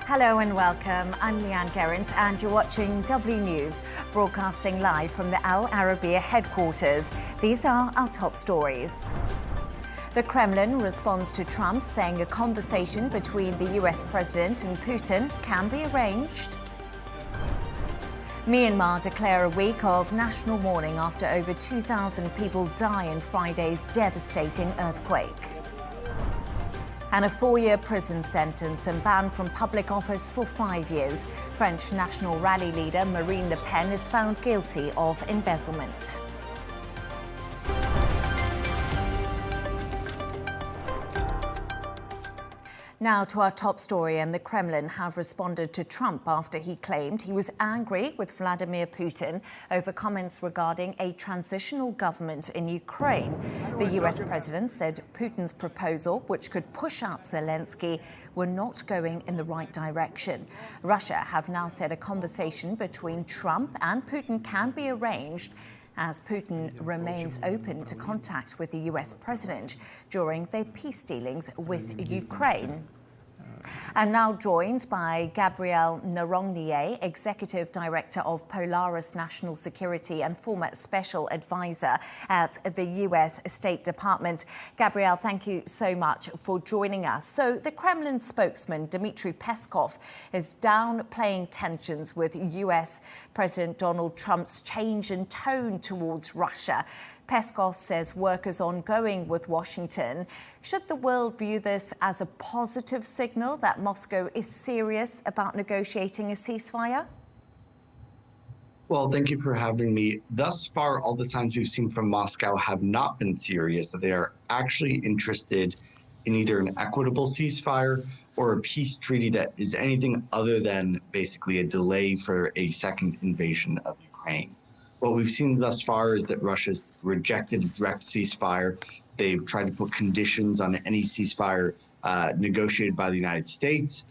Hello and welcome. I'm Leigh Ann Gerrans and you're watching W News, broadcasting live from the Al Arabiya headquarters. These are our top stories. The Kremlin responds to Trump saying a conversation between the US President and Putin can be arranged. Myanmar declare a week of national mourning after over 2,000 people die in Friday's devastating earthquake. And a 4-year prison sentence and ban from public office for 5 years. French National Rally leader Marine Le Pen is found guilty of embezzlement. Now to our top story, and the Kremlin have responded to Trump after he claimed he was angry with Vladimir Putin over comments regarding a transitional government in Ukraine. The US president said Putin's proposal, which could push out Zelensky, were not going in the right direction. Russia have now said a conversation between Trump and Putin can be arranged, as Putin remains open to contact with the US president during their peace dealings with Ukraine. I'm now joined by Gabrielle Narongnye, Executive Director of Polaris National Security and former Special Advisor at the US State Department. Gabrielle, thank you so much for joining us. So the Kremlin spokesman, Dmitry Peskov, is downplaying tensions with US President Donald Trump's change in tone towards Russia. Peskov says work is ongoing with Washington. Should the world view this as a positive signal that Moscow is serious about negotiating a ceasefire? Well, thank you for having me. Thus far, all the signs we've seen from Moscow have not been serious, that they are actually interested in either an equitable ceasefire or a peace treaty that is anything other than basically a delay for a second invasion of Ukraine. What we've seen thus far is that Russia's rejected a direct ceasefire. They've tried to put conditions on any ceasefire negotiated by the United States,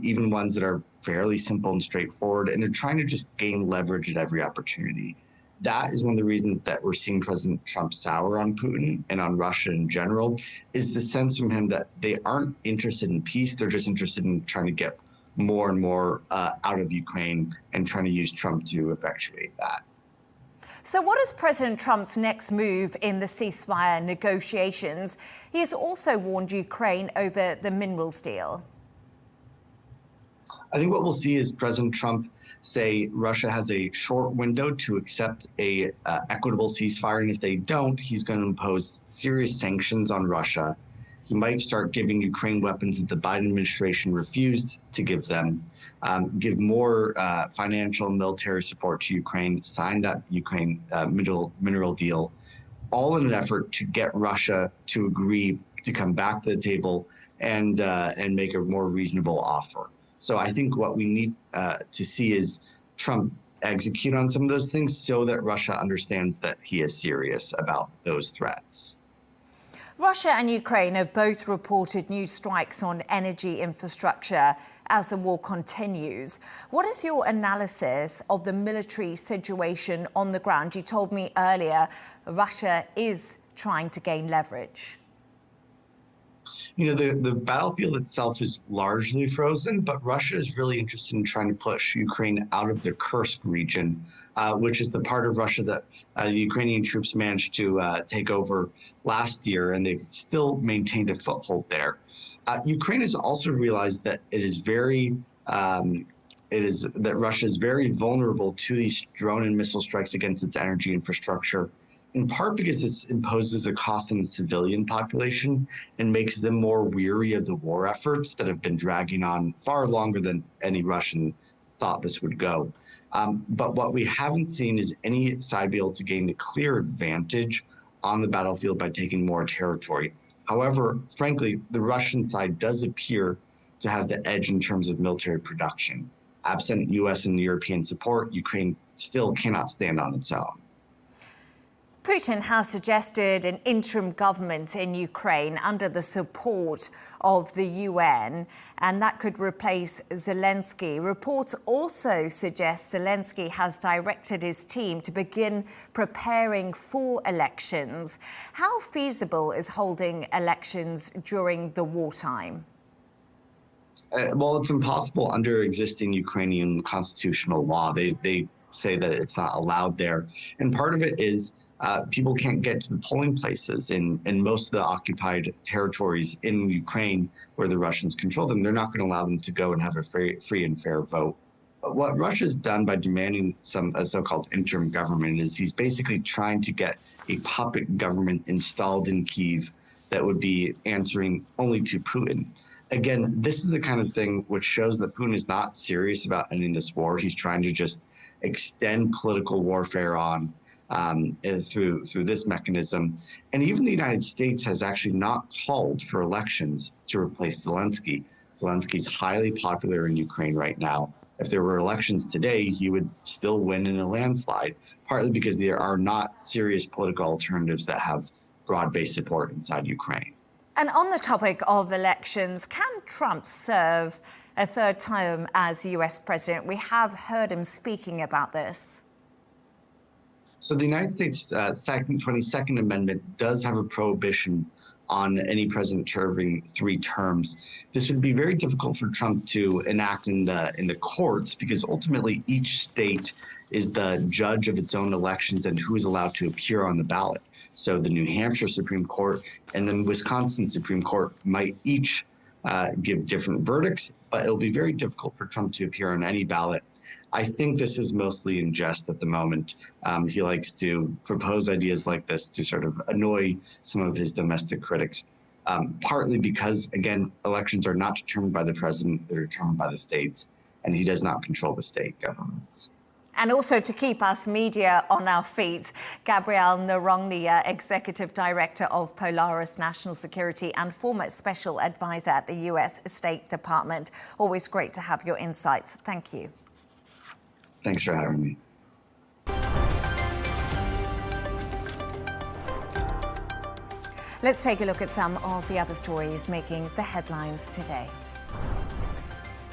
even ones that are fairly simple and straightforward, and they're trying to just gain leverage at every opportunity. That is one of the reasons that we're seeing President Trump sour on Putin and on Russia in general, is the sense from him that they aren't interested in peace, they're just interested in trying to get more and more out of Ukraine and trying to use Trump to effectuate that. So what is President Trump's next move in the ceasefire negotiations? He has also warned Ukraine over the minerals deal. I think what we'll see is President Trump say Russia has a short window to accept a equitable ceasefire, and if they don't, he's going to impose serious sanctions on Russia. He might start giving Ukraine weapons that the Biden administration refused to give them, give more financial and military support to Ukraine, sign that Ukraine mineral deal, all in an effort to get Russia to agree to come back to the table and make a more reasonable offer. So I think what we need to see is Trump execute on some of those things so that Russia understands that he is serious about those threats. Russia and Ukraine have both reported new strikes on energy infrastructure as the war continues. What is your analysis of the military situation on the ground? You told me earlier Russia is trying to gain leverage. You know, the battlefield itself is largely frozen, but Russia is really interested in trying to push Ukraine out of the Kursk region, which is the part of Russia that the Ukrainian troops managed to take over last year, and they've still maintained a foothold there. Ukraine has also realized that that Russia is very vulnerable to these drone and missile strikes against its energy infrastructure, in part because this imposes a cost on the civilian population and makes them more weary of the war efforts that have been dragging on far longer than any Russian thought this would go. But what we haven't seen is any side be able to gain a clear advantage on the battlefield by taking more territory. However, frankly, the Russian side does appear to have the edge in terms of military production. Absent US and European support, Ukraine still cannot stand on its own. Putin has suggested an interim government in Ukraine under the support of the UN, and that could replace Zelensky. Reports also suggest Zelensky has directed his team to begin preparing for elections. How feasible is holding elections during the wartime? Well, it's impossible under existing Ukrainian constitutional law. They say that it's not allowed there. And part of it is people can't get to the polling places in most of the occupied territories in Ukraine where the Russians control them. They're not going to allow them to go and have a free and fair vote. But what Russia's done by demanding a so-called interim government is he's basically trying to get a puppet government installed in Kyiv that would be answering only to Putin. Again, this is the kind of thing which shows that Putin is not serious about ending this war. He's trying to just extend political warfare on through this mechanism. And even the United States has actually not called for elections to replace Zelensky. Zelensky's highly popular in Ukraine right now. If there were elections today, he would still win in a landslide, partly because there are not serious political alternatives that have broad-based support inside Ukraine. And on the topic of elections, can Trump serve a third term as US president? We have heard him speaking about this. So the United States 22nd Amendment does have a prohibition on any president serving 3 terms. This would be very difficult for Trump to enact in the courts because ultimately each state is the judge of its own elections and who is allowed to appear on the ballot. So the New Hampshire Supreme Court and then Wisconsin Supreme Court might each give different verdicts, but it'll be very difficult for Trump to appear on any ballot. I think this is mostly in jest at the moment. He likes to propose ideas like this to sort of annoy some of his domestic critics, partly because, again, elections are not determined by the president, they're determined by the states, and he does not control the state governments. And also to keep us media on our feet, Gabrielle Narongnia, Executive Director of Polaris National Security and former Special Advisor at the US State Department. Always great to have your insights. Thank you. Thanks for having me. Let's take a look at some of the other stories making the headlines today.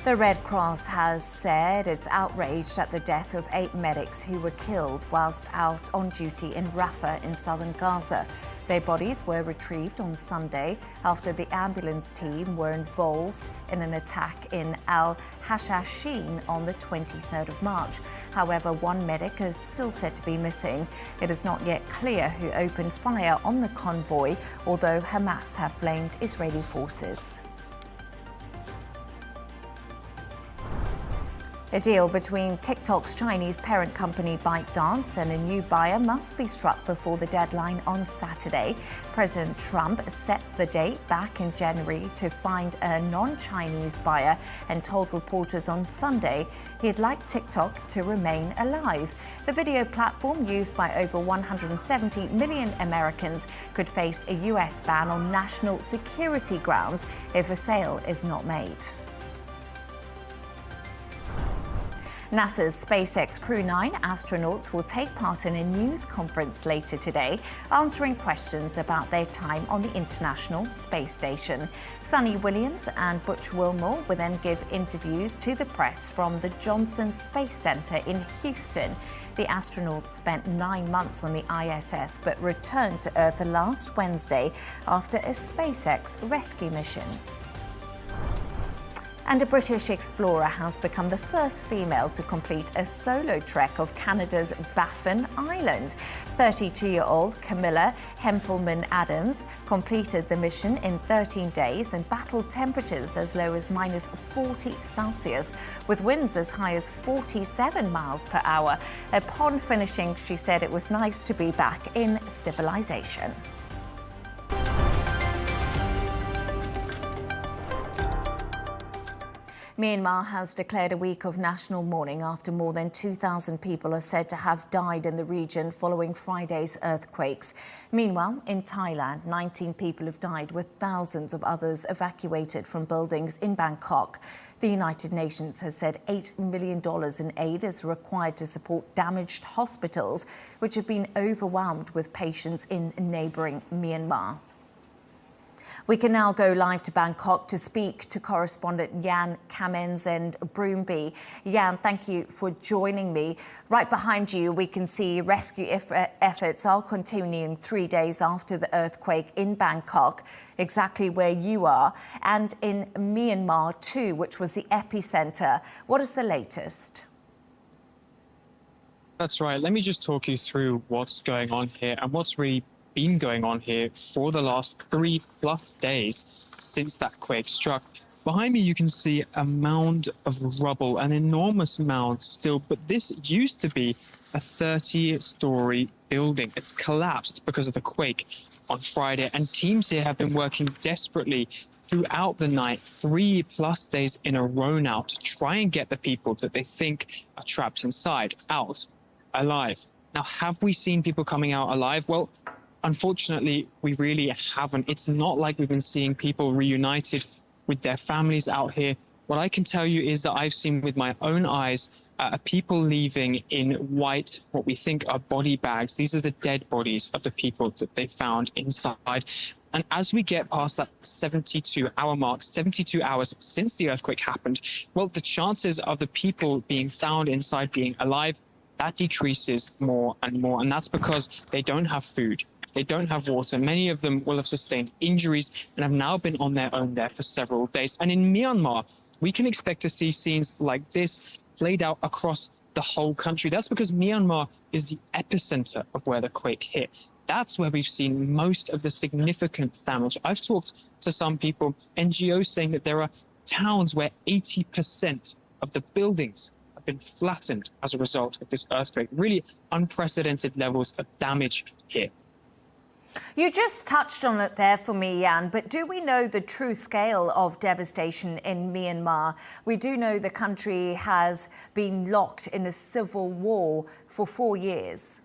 The Red Cross has said it's outraged at the death of 8 medics who were killed whilst out on duty in Rafah in southern Gaza. Their bodies were retrieved on Sunday after the ambulance team were involved in an attack in Al-Hashashin on the 23rd of March. However, 1 medic is still said to be missing. It is not yet clear who opened fire on the convoy, although Hamas have blamed Israeli forces. A deal between TikTok's Chinese parent company ByteDance and a new buyer must be struck before the deadline on Saturday. President Trump set the date back in January to find a non-Chinese buyer and told reporters on Sunday he'd like TikTok to remain alive. The video platform used by over 170 million Americans could face a US ban on national security grounds if a sale is not made. NASA's SpaceX Crew 9 astronauts will take part in a news conference later today, answering questions about their time on the International Space Station. Sunny Williams and Butch Wilmore will then give interviews to the press from the Johnson Space Center in Houston. The astronauts spent 9 months on the ISS but returned to Earth last Wednesday after a SpaceX rescue mission. And a British explorer has become the first female to complete a solo trek of Canada's Baffin Island. 32-year-old Camilla Hempelman-Adams completed the mission in 13 days and battled temperatures as low as minus 40 Celsius, with winds as high as 47 miles per hour. Upon finishing, she said it was nice to be back in civilization. Myanmar has declared a week of national mourning after more than 2,000 people are said to have died in the region following Friday's earthquakes. Meanwhile, in Thailand, 19 people have died, with thousands of others evacuated from buildings in Bangkok. The United Nations has said $8 million in aid is required to support damaged hospitals, which have been overwhelmed with patients in neighbouring Myanmar. We can now go live to Bangkok to speak to correspondent Jan Kamens and Broomby. Jan, thank you for joining me. Right behind you, we can see rescue efforts are continuing 3 days after the earthquake in Bangkok, exactly where you are, and in Myanmar too, which was the epicenter. What is the latest? That's right. Let me just talk you through what's going on here and what's really been going on here for the last 3+ days since that quake struck. Behind me, you can see a mound of rubble, an enormous mound still, but this used to be a 30-story building. It's collapsed because of the quake on Friday, and teams here have been working desperately throughout the night, 3+ days in a row now, to try and get the people that they think are trapped inside out alive. Now, have we seen people coming out alive? Well, unfortunately, we really haven't. It's not like we've been seeing people reunited with their families out here. What I can tell you is that I've seen with my own eyes people leaving in white, what we think are body bags. These are the dead bodies of the people that they found inside. And as we get past that 72-hour mark, 72 hours since the earthquake happened, well, the chances of the people being found inside being alive, that decreases more and more. And that's because they don't have food. They don't have water. Many of them will have sustained injuries and have now been on their own there for several days. And in Myanmar, we can expect to see scenes like this played out across the whole country. That's because Myanmar is the epicenter of where the quake hit. That's where we've seen most of the significant damage. I've talked to some people, NGOs, saying that there are towns where 80% of the buildings have been flattened as a result of this earthquake. Really unprecedented levels of damage here. You just touched on it there for me, Jan, but do we know the true scale of devastation in Myanmar? We do know the country has been locked in a civil war for 4 years.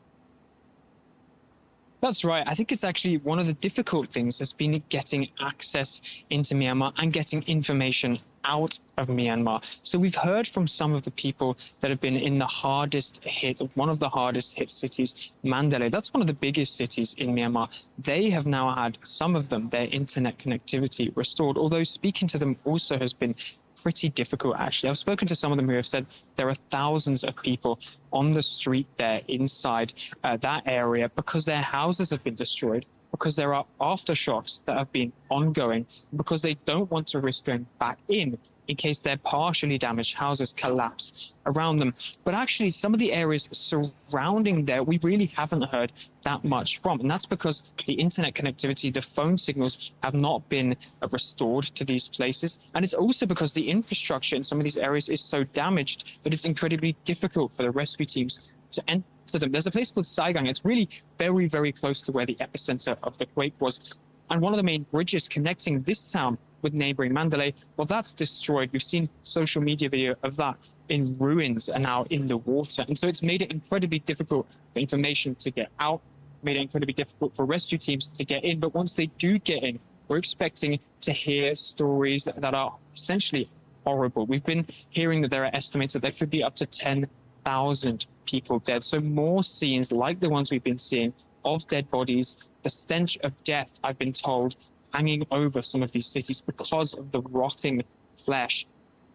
That's right. I think it's actually one of the difficult things has been getting access into Myanmar and getting information out of Myanmar. So we've heard from some of the people that have been in the hardest hit, one of the hardest hit cities, Mandalay. That's one of the biggest cities in Myanmar. They have now had, some of them, their internet connectivity restored, although speaking to them also has been pretty difficult, actually. I've spoken to some of them who have said there are thousands of people on the street there inside that area because their houses have been destroyed, because there are aftershocks that have been ongoing, because they don't want to risk going back in case their partially damaged houses collapse around them. But actually, some of the areas surrounding there, we really haven't heard that much from. And that's because the internet connectivity, the phone signals have not been restored to these places. And it's also because the infrastructure in some of these areas is so damaged that it's incredibly difficult for the rescue teams to enter them. There's a place called Saigang. It's really very, very close to where the epicenter of the quake was. And one of the main bridges connecting this town with neighboring Mandalay, well, that's destroyed. We've seen social media video of that in ruins and now in the water. And so it's made it incredibly difficult for information to get out, made it incredibly difficult for rescue teams to get in. But once they do get in, we're expecting to hear stories that are essentially horrible. We've been hearing that there are estimates that there could be up to 10,000 people dead. So more scenes like the ones we've been seeing of dead bodies, the stench of death, I've been told, hanging over some of these cities because of the rotting flesh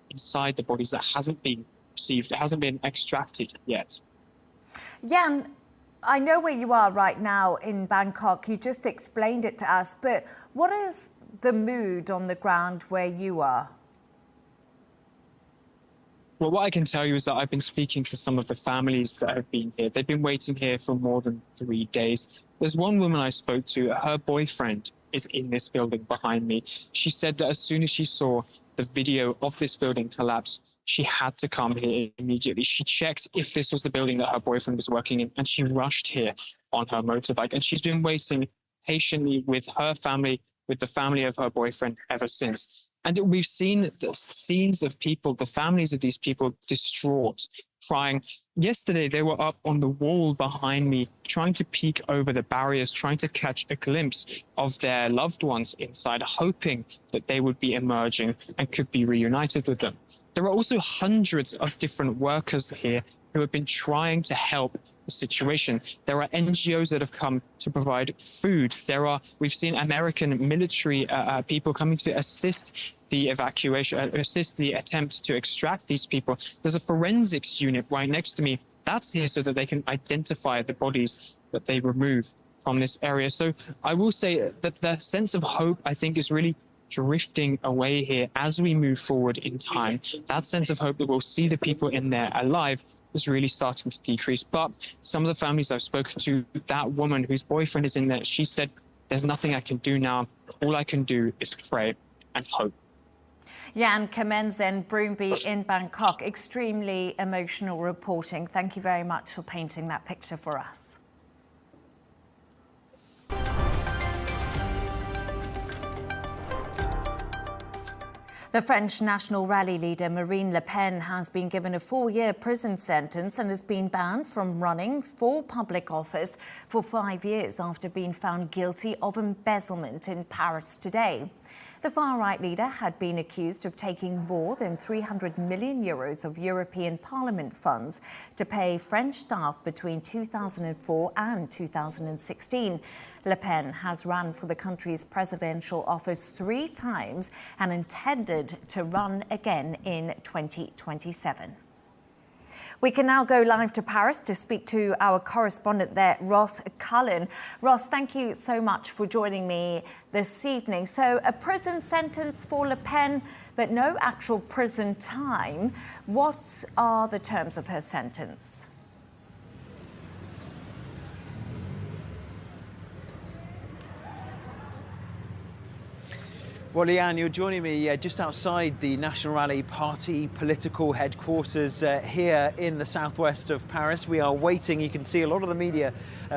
inside the bodies that hasn't been received, it hasn't been extracted yet. Jan, I know where you are right now in Bangkok. You just explained it to us, but what is the mood on the ground where you are? Well, what I can tell you is that I've been speaking to some of the families that have been here. They've been waiting here for more than 3 days. There's one woman I spoke to, her boyfriend is in this building behind me. She said that as soon as she saw the video of this building collapse, she had to come here immediately. She checked if this was the building that her boyfriend was working in, and she rushed here on her motorbike. And she's been waiting patiently with her family, with the family of her boyfriend ever since. And we've seen the scenes of people, the families of these people distraught crying. Yesterday, they were up on the wall behind me, trying to peek over the barriers, trying to catch a glimpse of their loved ones inside, hoping that they would be emerging and could be reunited with them. There are also hundreds of different workers here who have been trying to help the situation. There are NGOs that have come to provide food. We've seen American military people coming to assist the evacuation, assist the attempt to extract these people. There's a forensics unit right next to me. That's here so that they can identify the bodies that they remove from this area. So I will say that the sense of hope, I think, is really drifting away here as we move forward in time. That sense of hope that we'll see the people in there alive is really starting to decrease. But some of the families I've spoken to, that woman whose boyfriend is in there, she said, there's nothing I can do now. All I can do is pray and hope. Jan Kemenzen Broomby in Bangkok. Extremely emotional reporting. Thank you very much for painting that picture for us. The French National Rally leader Marine Le Pen has been given a 4-year prison sentence and has been banned from running for public office for 5 years after being found guilty of embezzlement in Paris today. The far-right leader had been accused of taking more than 300 million euros of European Parliament funds to pay French staff between 2004 and 2016. Le Pen has run for the country's presidential office 3 times and intended to run again in 2027. We can now go live to Paris to speak to our correspondent there, Ross Cullen. Ross, thank you so much for joining me this evening. So a prison sentence for Le Pen, but no actual prison time. What are the terms of her sentence? Well, Leigh Ann, you're joining me just outside the National Rally Party political headquarters here in the southwest of Paris. We are waiting, you can see a lot of the media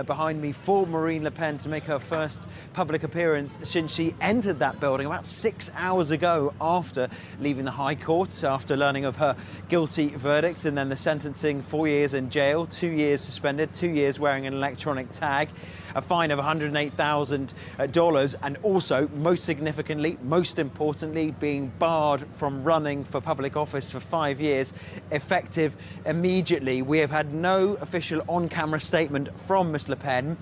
behind me, for Marine Le Pen to make her first public appearance since she entered that building about 6 hours ago after leaving the High Court, after learning of her guilty verdict and then the sentencing, 4 years in jail, 2 years suspended, 2 years wearing an electronic tag, a fine of $108,000, and also, most significantly, most importantly, being barred from running for public office for 5 years, effective immediately. We have had no official on-camera statement from Ms. Le Pen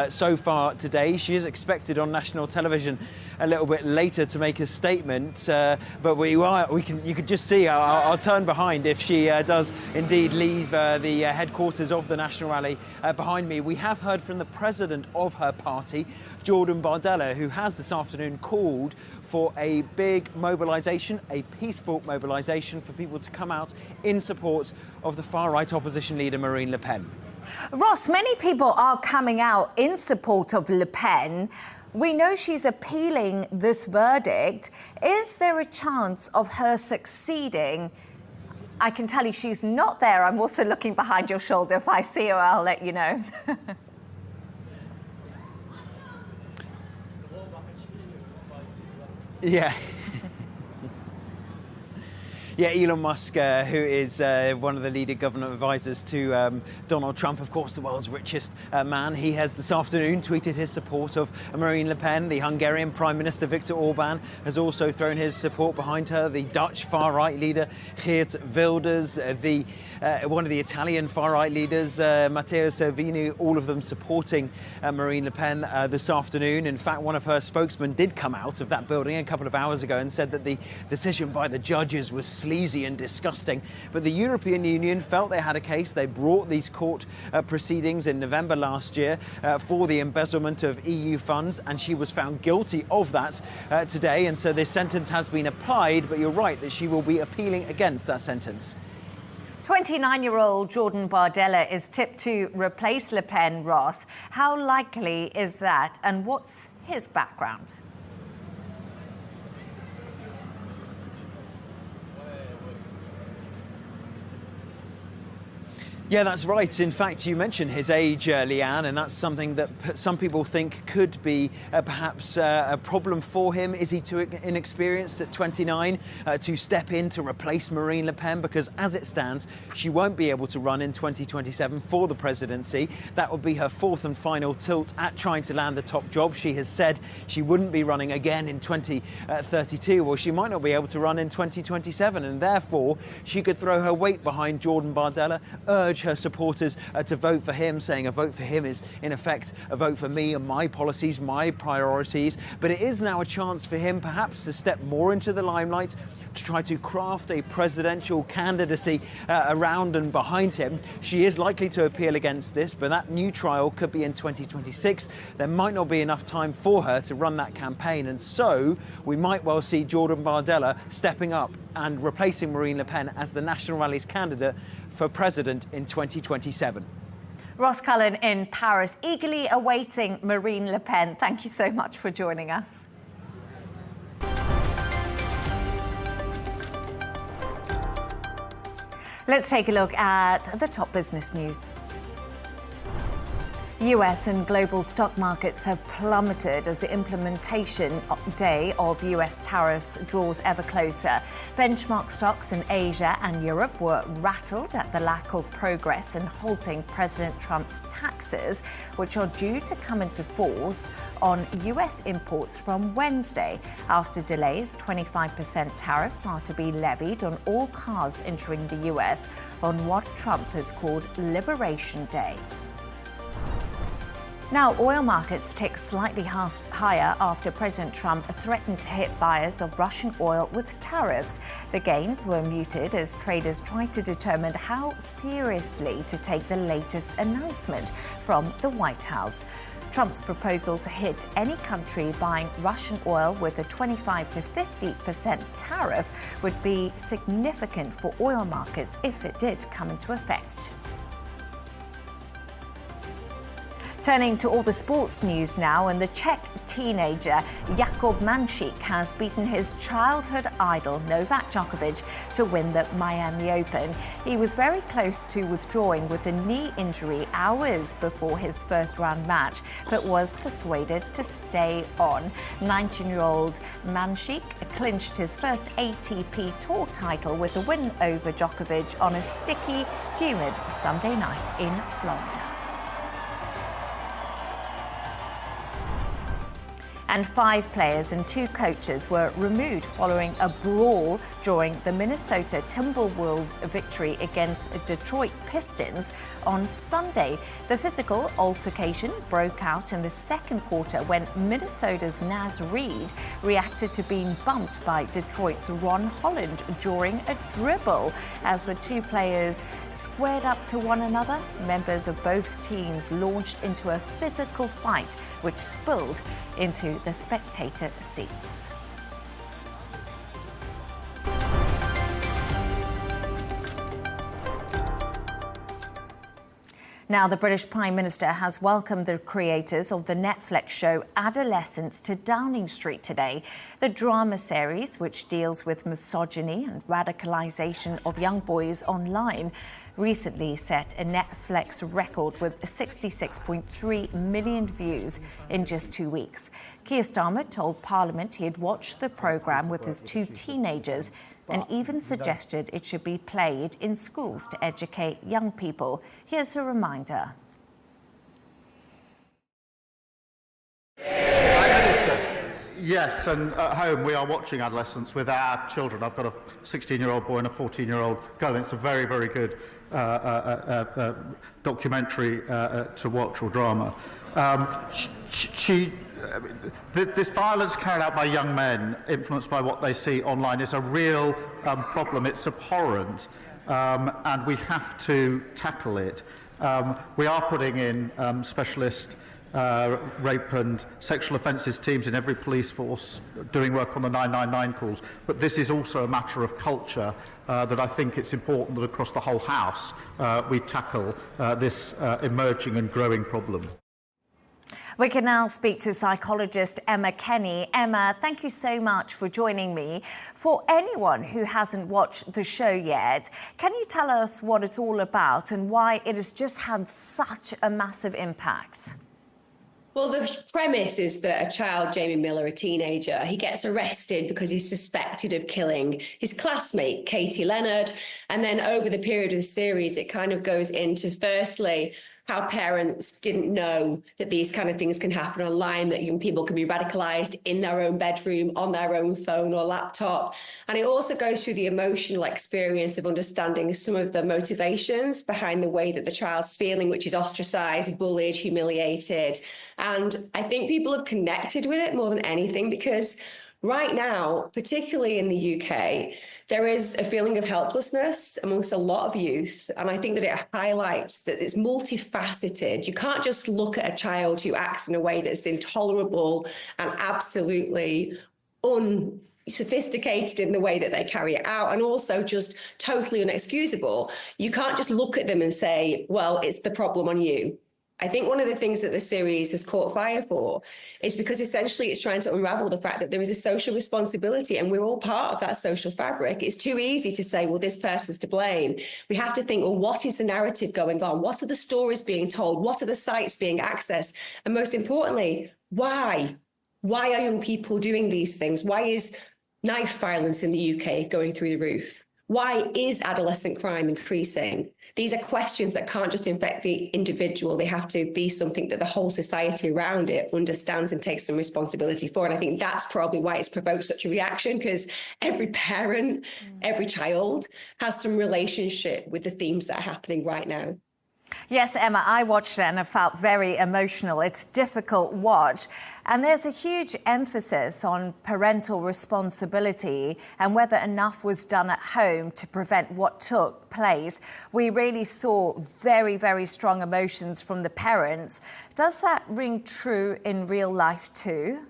so far today. She is expected on national television a little bit later to make a statement, but you can just see, I'll turn behind if she does indeed leave the headquarters of the National Rally behind me. We have heard from the president of her party, Jordan Bardella, who has this afternoon called for a big mobilisation, a peaceful mobilisation for people to come out in support of the far-right opposition leader Marine Le Pen. Ross, many people are coming out in support of Le Pen. We know she's appealing this verdict. Is there a chance of her succeeding? I can tell you she's not there. I'm also looking behind your shoulder. If I see her, I'll let you know. Yeah. Yeah, Elon Musk, who is one of the leading government advisors to Donald Trump, of course, the world's richest man. He has this afternoon tweeted his support of Marine Le Pen. The Hungarian Prime Minister Viktor Orban has also thrown his support behind her. The Dutch far-right leader Geert Wilders, one of the Italian far-right leaders, Matteo Salvini, all of them supporting Marine Le Pen this afternoon. In fact, one of her spokesmen did come out of that building a couple of hours ago and said that the decision by the judges was sleazy and disgusting. But the European Union felt they had a case. They brought these court proceedings in November last year for the embezzlement of EU funds, and she was found guilty of that today. And so this sentence has been applied, but you're right that she will be appealing against that sentence. 29-year-old Jordan Bardella is tipped to replace Le Pen, Ross. How likely is that, and what's his background? Yeah, that's right. In fact, you mentioned his age, Leigh Ann, and that's something that some people think could be perhaps a problem for him. Is he too inexperienced at 29 to step in to replace Marine Le Pen? Because as it stands, she won't be able to run in 2027 for the presidency. That would be her fourth and final tilt at trying to land the top job. She has said she wouldn't be running again in 2032, or she might not be able to run in 2027, and therefore she could throw her weight behind Jordan Bardella, urge her supporters to vote for him, saying a vote for him is in effect a vote for me and my policies, my priorities. But it is now a chance for him perhaps to step more into the limelight, to try to craft a presidential candidacy around and behind him. She is likely to appeal against this, but that new trial could be in 2026. There might not be enough time for her to run that campaign, and so we might well see Jordan Bardella stepping up and replacing Marine Le Pen as the National Rally's candidate for president in 2027. Ross Cullen in Paris, eagerly awaiting Marine Le Pen. Thank you so much for joining us. Let's take a look at the top business news. US and global stock markets have plummeted as the implementation day of US tariffs draws ever closer. Benchmark stocks in Asia and Europe were rattled at the lack of progress in halting President Trump's taxes, which are due to come into force on US imports from Wednesday. After delays, 25% tariffs are to be levied on all cars entering the US on what Trump has called Liberation Day. Now, oil markets tick slightly higher after President Trump threatened to hit buyers of Russian oil with tariffs. The gains were muted as traders tried to determine how seriously to take the latest announcement from the White House. Trump's proposal to hit any country buying Russian oil with a 25 to 50% tariff would be significant for oil markets if it did come into effect. Turning to all the sports news now, and the Czech teenager Jakub Mansík has beaten his childhood idol Novak Djokovic to win the Miami Open. He was very close to withdrawing with a knee injury hours before his first round match, but was persuaded to stay on. 19-year-old Mansík clinched his first ATP Tour title with a win over Djokovic on a sticky, humid Sunday night in Florida. And 5 players and 2 coaches were removed following a brawl during the Minnesota Timberwolves' victory against Detroit Pistons on Sunday. The physical altercation broke out in the second quarter when Minnesota's Naz Reid reacted to being bumped by Detroit's Ron Holland during a dribble. As the 2 players squared up to one another, members of both teams launched into a physical fight, which spilled into the spectator seats. Now, the British Prime Minister has welcomed the creators of the Netflix show Adolescence to Downing Street today. The drama series, which deals with misogyny and radicalisation of young boys online, recently set a Netflix record with 66.3 million views in just 2 weeks. Keir Starmer told Parliament he had watched the programme with his 2 teenagers and even suggested it should be played in schools to educate young people. Here's a reminder. Yes, and at home we are watching Adolescence with our children. I've got a 16-year-old boy and a 14-year-old girl. It's a very, very good documentary to watch, or drama. This violence carried out by young men, influenced by what they see online, is a real problem. It's abhorrent, and we have to tackle it. We are putting in specialist rape and sexual offences teams in every police force, doing work on the 999 calls. But this is also a matter of culture that I think it's important that across the whole House we tackle this emerging and growing problem. We can now speak to psychologist Emma Kenny. Emma, thank you so much for joining me. For anyone who hasn't watched the show yet, can you tell us what it's all about and why it has just had such a massive impact? Well, the premise is that a child, Jamie Miller, a teenager, he gets arrested because he's suspected of killing his classmate, Katie Leonard. And then over the period of the series, it kind of goes into, firstly, how parents didn't know that these kind of things can happen online, that young people can be radicalized in their own bedroom, on their own phone or laptop. And it also goes through the emotional experience of understanding some of the motivations behind the way that the child's feeling, which is ostracized, bullied, humiliated. And I think people have connected with it more than anything because right now, particularly in the UK, there is a feeling of helplessness amongst a lot of youth. And I think that it highlights that it's multifaceted. You can't just look at a child who acts in a way that's intolerable and absolutely unsophisticated in the way that they carry it out, and also just totally inexcusable. You can't just look at them and say, well, it's the problem on you. I think one of the things that the series has caught fire for is because essentially it's trying to unravel the fact that there is a social responsibility and we're all part of that social fabric. It's too easy to say, well, this person's to blame. We have to think, well, what is the narrative going on? What are the stories being told? What are the sites being accessed? And most importantly, why? Why are young people doing these things? Why is knife violence in the UK going through the roof? Why is adolescent crime increasing? These are questions that can't just affect the individual. They have to be something that the whole society around it understands and takes some responsibility for. And I think that's probably why it's provoked such a reaction, because every parent, every child has some relationship with the themes that are happening right now. Yes, Emma, I watched it and I felt very emotional. It's a difficult watch. And there's a huge emphasis on parental responsibility and whether enough was done at home to prevent what took place. We really saw very, very strong emotions from the parents. Does that ring true in real life too?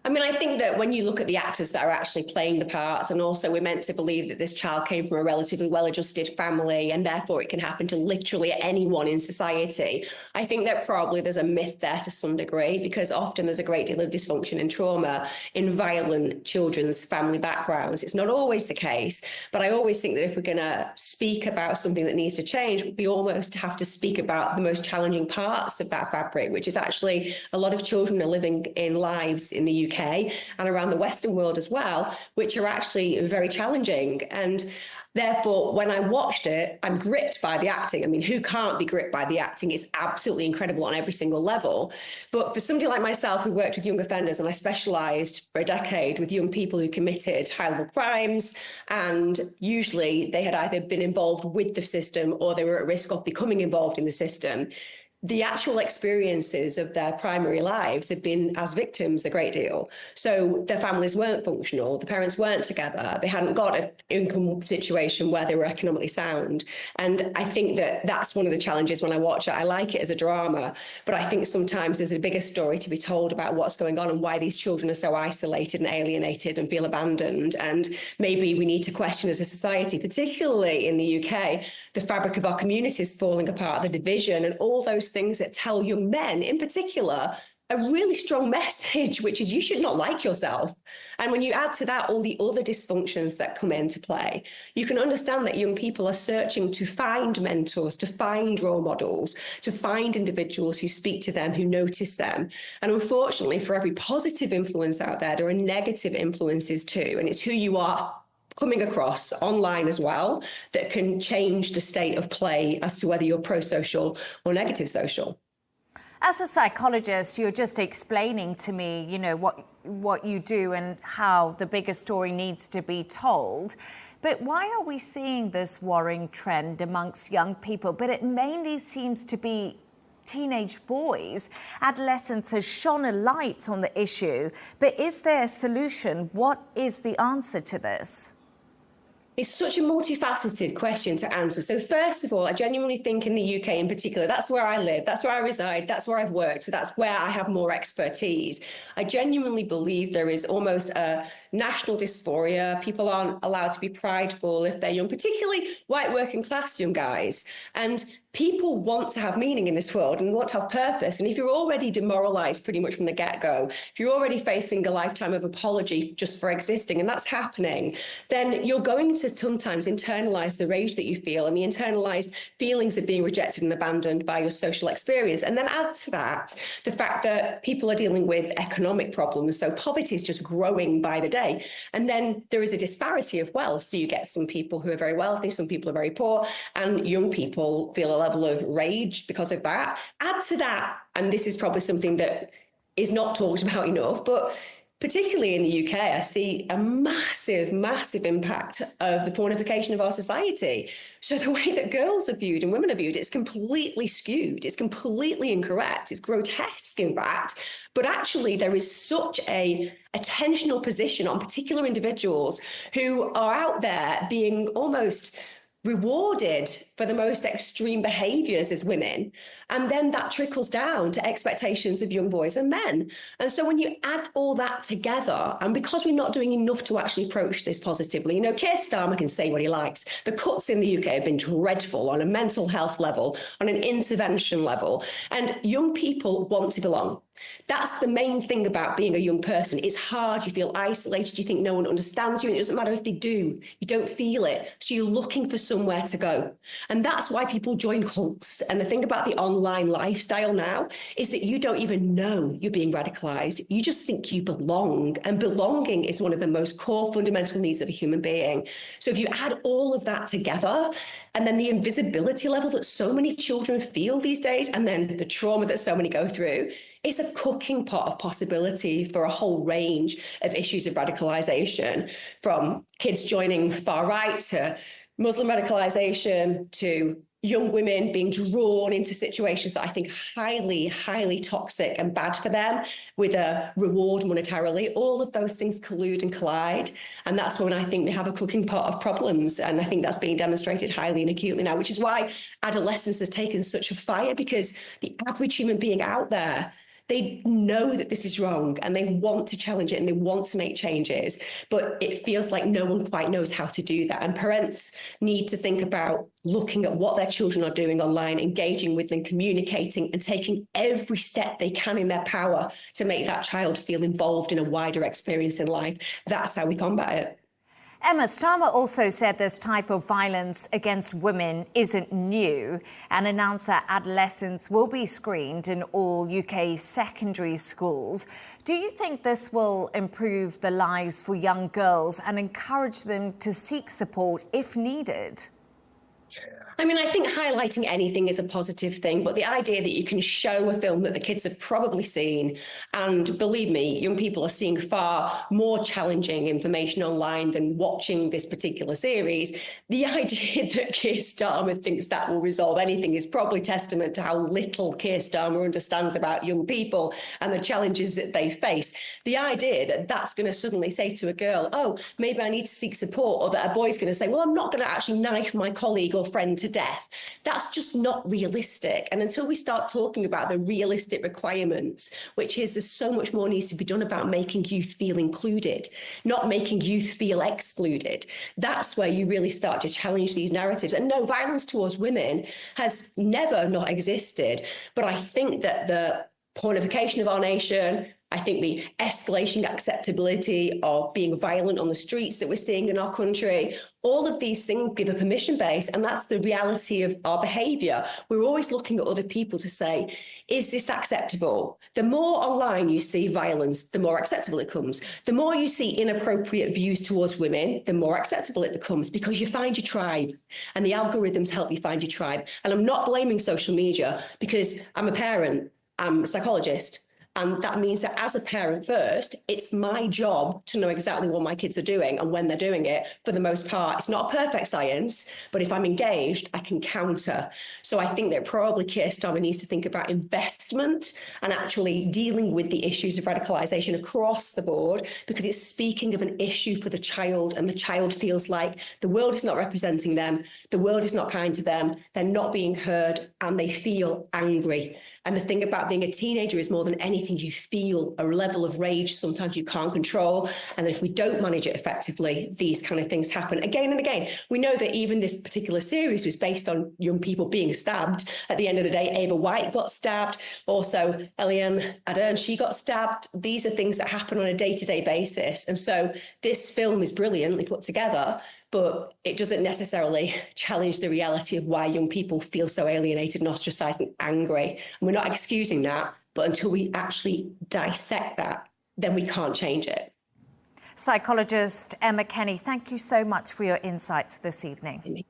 I mean, I think that when you look at the actors that are actually playing the parts, and also we're meant to believe that this child came from a relatively well-adjusted family and therefore it can happen to literally anyone in society. I think that probably there's a myth there to some degree, because often there's a great deal of dysfunction and trauma in violent children's family backgrounds. It's not always the case, but I always think that if we're going to speak about something that needs to change, we almost have to speak about the most challenging parts of that fabric, which is actually a lot of children are living in lives in the UK and around the Western world as well, which are actually very challenging. And therefore, when I watched it, I'm gripped by the acting. I mean, who can't be gripped by the acting? It's absolutely incredible on every single level. But for somebody like myself who worked with young offenders, and I specialised for a decade with young people who committed high-level crimes, and usually they had either been involved with the system or they were at risk of becoming involved in the system, the actual experiences of their primary lives have been as victims a great deal. So their families weren't functional, the parents weren't together, they hadn't got an income situation where they were economically sound. And I think that that's one of the challenges when I watch it. I like it as a drama, but I think sometimes there's a bigger story to be told about what's going on and why these children are so isolated and alienated and feel abandoned. And maybe we need to question as a society, particularly in the UK, the fabric of our communities falling apart, the division and all those things that tell young men in particular a really strong message, which is you should not like yourself. And when you add to that all the other dysfunctions that come into play, you can understand that young people are searching to find mentors, to find role models, to find individuals who speak to them, who notice them. And unfortunately, for every positive influence out there, there are negative influences too. And it's who you are coming across online as well that can change the state of play as to whether you're pro-social or negative social. As a psychologist, you're just explaining to me, you know, what you do and how the bigger story needs to be told. But why are we seeing this worrying trend amongst young people? But it mainly seems to be teenage boys. Adolescence has shone a light on the issue. But is there a solution? What is the answer to this? It's such a multifaceted question to answer. So first of all, I genuinely think in the UK in particular, that's where I live, that's where I reside, that's where I've worked, so that's where I have more expertise. I genuinely believe there is almost a national dysphoria. People aren't allowed to be prideful if they're young, particularly white working class young guys. And people want to have meaning in this world and want to have purpose. And if you're already demoralized pretty much from the get-go, if you're already facing a lifetime of apology just for existing, and that's happening, then you're going to sometimes internalize the rage that you feel and the internalized feelings of being rejected and abandoned by your social experience. And then add to that the fact that people are dealing with economic problems. So poverty is just growing by the day. And then there is a disparity of wealth. So you get some people who are very wealthy, some people are very poor, and young people feel a level of rage because of that. Add to that, and this is probably something that is not talked about enough, but particularly in the UK, I see a massive, massive impact of the pornification of our society. So the way that girls are viewed and women are viewed, it's completely skewed. It's completely incorrect. It's grotesque, in fact. But actually, there is such a attentional position on particular individuals who are out there being almost rewarded for the most extreme behaviors as women. And then that trickles down to expectations of young boys and men. And so when you add all that together, and because we're not doing enough to actually approach this positively, Keir Starmer can say what he likes. The cuts in the UK have been dreadful on a mental health level, on an intervention level, and young people want to belong. That's the main thing about being a young person. It's hard. You feel isolated. You think no one understands you. And it doesn't matter if they do. You don't feel it. So you're looking for somewhere to go. And that's why people join cults. And the thing about the online lifestyle now is that you don't even know you're being radicalized. You just think you belong. And belonging is one of the most core fundamental needs of a human being. So if you add all of that together, and then the invisibility level that so many children feel these days, and then the trauma that so many go through, it's a cooking pot of possibility for a whole range of issues of radicalization, from kids joining far right to Muslim radicalization to young women being drawn into situations that I think highly, highly toxic and bad for them with a reward monetarily. All of those things collude and collide. And that's when I think we have a cooking pot of problems. And I think that's being demonstrated highly and acutely now, which is why adolescence has taken such a fire, because the average human being out there, they know that this is wrong and they want to challenge it and they want to make changes, but it feels like no one quite knows how to do that. And parents need to think about looking at what their children are doing online, engaging with them, communicating, and taking every step they can in their power to make that child feel involved in a wider experience in life. That's how we combat it. Emma, Starmer also said this type of violence against women isn't new and announced that adolescents will be screened in all UK secondary schools. Do you think this will improve the lives for young girls and encourage them to seek support if needed? I mean, I think highlighting anything is a positive thing, but the idea that you can show a film that the kids have probably seen, and believe me, young people are seeing far more challenging information online than watching this particular series. The idea that Keir Starmer thinks that will resolve anything is probably testament to how little Keir Starmer understands about young people and the challenges that they face. The idea that that's going to suddenly say to a girl, oh, maybe I need to seek support, or that a boy's going to say, well, I'm not going to actually knife my colleague or friend to death. That's just not realistic. And until we start talking about the realistic requirements, which is there's so much more needs to be done about making youth feel included, not making youth feel excluded. That's where you really start to challenge these narratives. And no, violence towards women has never not existed. But I think that the pornification of our nation, I think the escalation acceptability of being violent on the streets that we're seeing in our country, all of these things give a permission base, and that's the reality of our behaviour. We're always looking at other people to say, is this acceptable? The more online you see violence, the more acceptable it becomes. The more you see inappropriate views towards women, the more acceptable it becomes, because you find your tribe, and the algorithms help you find your tribe. And I'm not blaming social media, because I'm a parent, I'm a psychologist. And that means that as a parent first, it's my job to know exactly what my kids are doing and when they're doing it. For the most part, it's not a perfect science, but if I'm engaged, I can counter. So I think that probably Keir Starmer needs to think about investment and actually dealing with the issues of radicalisation across the board, because it's speaking of an issue for the child, and the child feels like the world is not representing them, the world is not kind to them, they're not being heard, and they feel angry. And the thing about being a teenager is more than anything anything, you feel a level of rage sometimes you can't control. And if we don't manage it effectively, these kind of things happen again and again. We know that even this particular series was based on young people being stabbed. At the end of the day, Ava White got stabbed. Also, Leigh Ann Gerrans, she got stabbed. These are things that happen on a day-to-day basis. And so this film is brilliantly put together, but it doesn't necessarily challenge the reality of why young people feel so alienated and ostracized and angry. And we're not excusing that, but until we actually dissect that, then we can't change it. Psychologist Emma Kenny, thank you so much for your insights this evening.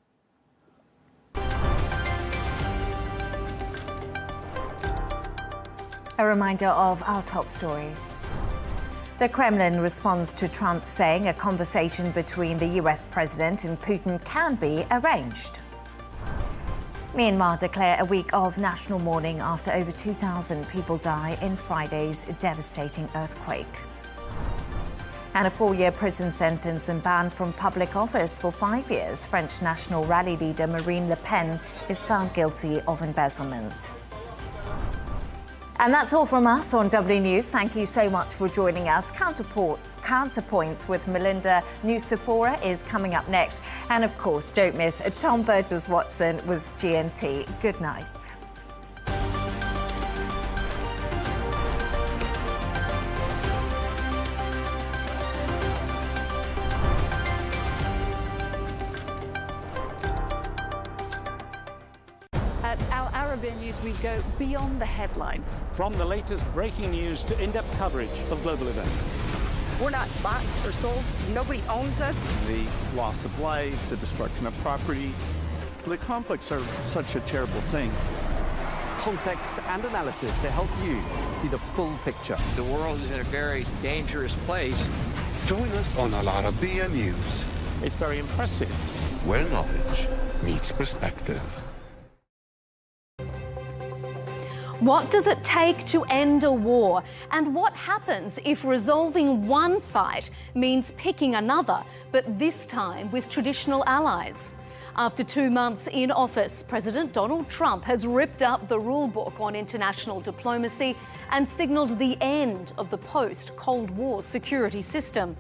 A reminder of our top stories. The Kremlin responds to Trump saying a conversation between the US president and Putin can be arranged. Myanmar declare a week of national mourning after over 2,000 people die in Friday's devastating earthquake. And a 4-year prison sentence and ban from public office for 5 years. French National Rally leader Marine Le Pen is found guilty of embezzlement. And that's all from us on W News. Thank you so much for joining us. Counterpoints with Melinda Nusifora is coming up next. And of course, don't miss Tom Burges Watson with GNT. Good night. At our Arabiya News, we go beyond the headlines. From the latest breaking news to in-depth coverage of global events. We're not bought or sold. Nobody owns us. The loss of life, the destruction of property. The conflicts are such a terrible thing. Context and analysis to help you see the full picture. The world is in a very dangerous place. Join us on Arabiya News. It's very impressive. Where knowledge meets perspective. What does it take to end a war? And what happens if resolving one fight means picking another, but this time with traditional allies? After 2 months in office, President Donald Trump has ripped up the rulebook on international diplomacy and signalled the end of the post-Cold War security system.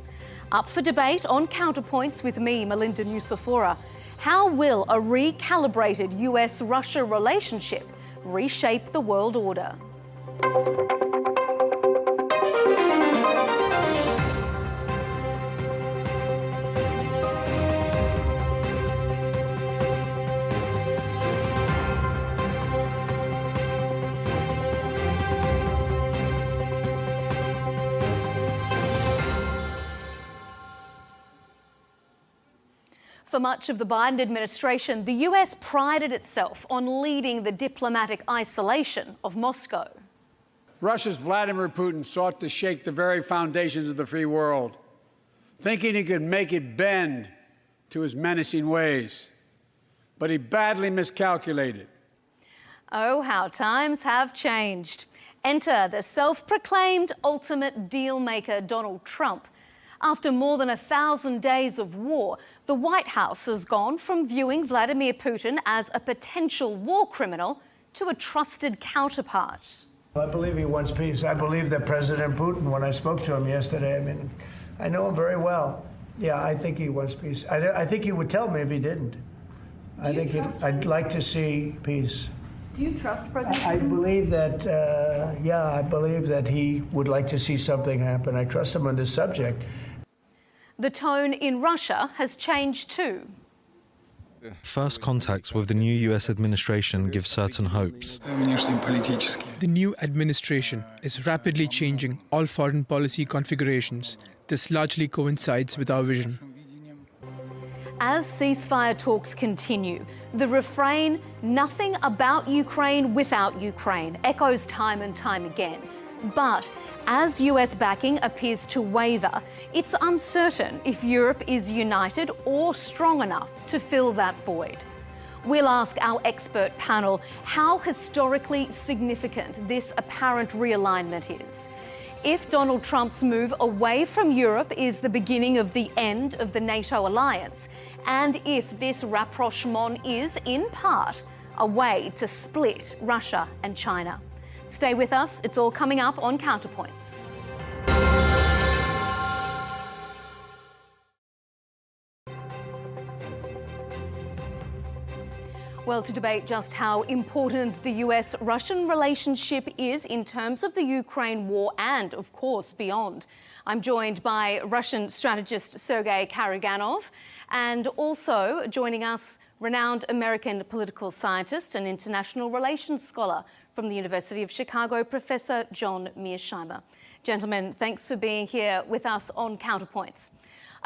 Up for debate on Counterpoints with me, Melinda Nusifora. How will a recalibrated US-Russia relationship reshape the world order? For much of the Biden administration, the US prided itself on leading the diplomatic isolation of Moscow. Russia's Vladimir Putin sought to shake the very foundations of the free world, thinking he could make it bend to his menacing ways. But he badly miscalculated. Oh, how times have changed. Enter the self-proclaimed ultimate deal-maker, Donald Trump. After more than 1,000 days of war, the White House has gone from viewing Vladimir Putin as a potential war criminal to a trusted counterpart. I believe he wants peace. I believe that President Putin, when I spoke to him yesterday, I know him very well. Yeah, I think he wants peace. I think he would tell me if he didn't. I'd like to see peace. Do you trust President Putin? I believe that, I believe that he would like to see something happen. I trust him on this subject. The tone in Russia has changed too. First contacts with the new US administration give certain hopes. The new administration is rapidly changing all foreign policy configurations. This largely coincides with our vision. As ceasefire talks continue, the refrain, "Nothing about Ukraine without Ukraine," echoes time and time again. But as US backing appears to waver, it's uncertain if Europe is united or strong enough to fill that void. We'll ask our expert panel how historically significant this apparent realignment is. If Donald Trump's move away from Europe is the beginning of the end of the NATO alliance, and if this rapprochement is, in part, a way to split Russia and China. Stay with us. It's all coming up on Counterpoints. Well, to debate just how important the US-Russian relationship is in terms of the Ukraine war and, of course, beyond, I'm joined by Russian strategist Sergei Karaganov, and also joining us, renowned American political scientist and international relations scholar from the University of Chicago, Professor John Mearsheimer. Gentlemen, thanks for being here with us on Counterpoints.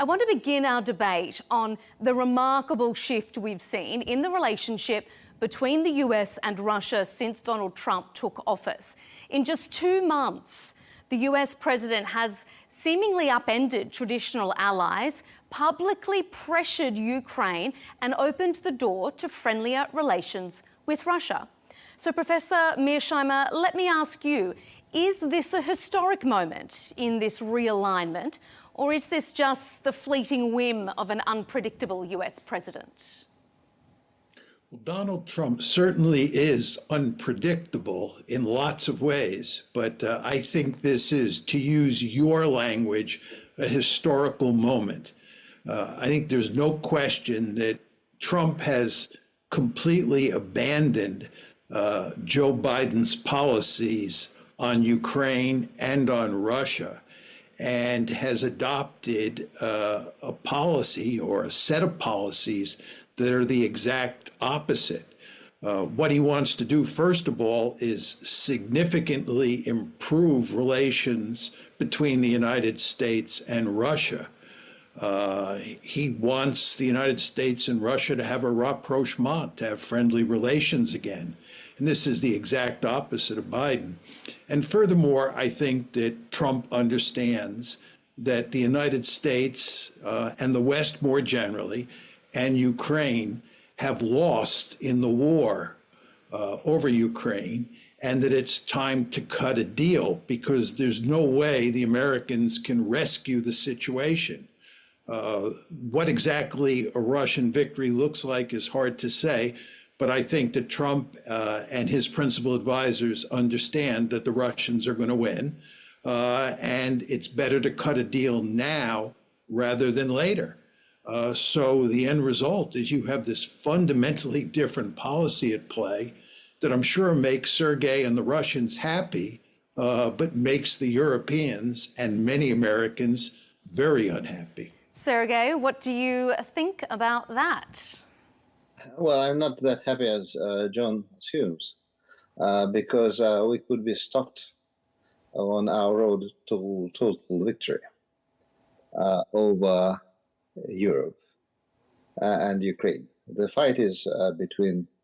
I want to begin our debate on the remarkable shift we've seen in the relationship between the US and Russia since Donald Trump took office. In just 2 months, the US president has seemingly upended traditional allies, publicly pressured Ukraine, and opened the door to friendlier relations with Russia. So, Professor Mearsheimer, let me ask you, is this a historic moment in this realignment, or is this just the fleeting whim of an unpredictable US president? Well, Donald Trump certainly is unpredictable in lots of ways, but I think this is, to use your language, a historical moment. I think there's no question that Trump has completely abandoned Joe Biden's policies on Ukraine and on Russia, and has adopted a policy or a set of policies that are the exact opposite. What he wants to do, first of all, is significantly improve relations between the United States and Russia. He wants the United States and Russia to have a rapprochement, to have friendly relations again. And this is the exact opposite of Biden. And furthermore, I think that Trump understands that the United States and the West more generally and Ukraine have lost in the war over Ukraine, and that it's time to cut a deal because there's no way the Americans can rescue the situation. What exactly a Russian victory looks like is hard to say, but I think that Trump and his principal advisors understand that the Russians are going to win, and it's better to cut a deal now rather than later. So the end result is you have this fundamentally different policy at play that I'm sure makes Sergei and the Russians happy, but makes the Europeans and many Americans very unhappy. Sergei, what do you think about that? Well, I'm not that happy as John assumes, because we could be stopped on our road to total victory over Europe and Ukraine. The fight is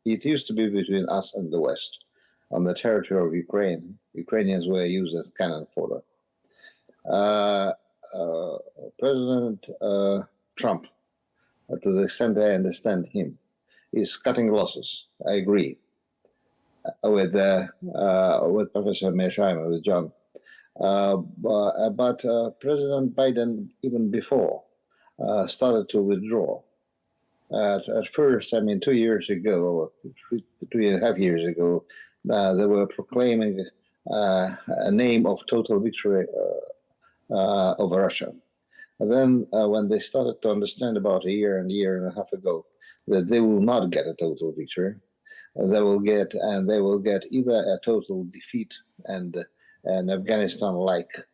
it used to be between us and the West. On the territory of Ukraine, Ukrainians were used as cannon fodder. President Trump, to the extent I understand him, is cutting losses. I agree with Professor Mearsheimer, with John. But President Biden, even before, started to withdraw. At first, 2 years ago, or 3.5 years ago, they were proclaiming a name of total victory over Russia. And then when they started to understand about a year and a half ago that they will not get a total victory, they will get either a total defeat and an Afghanistan-like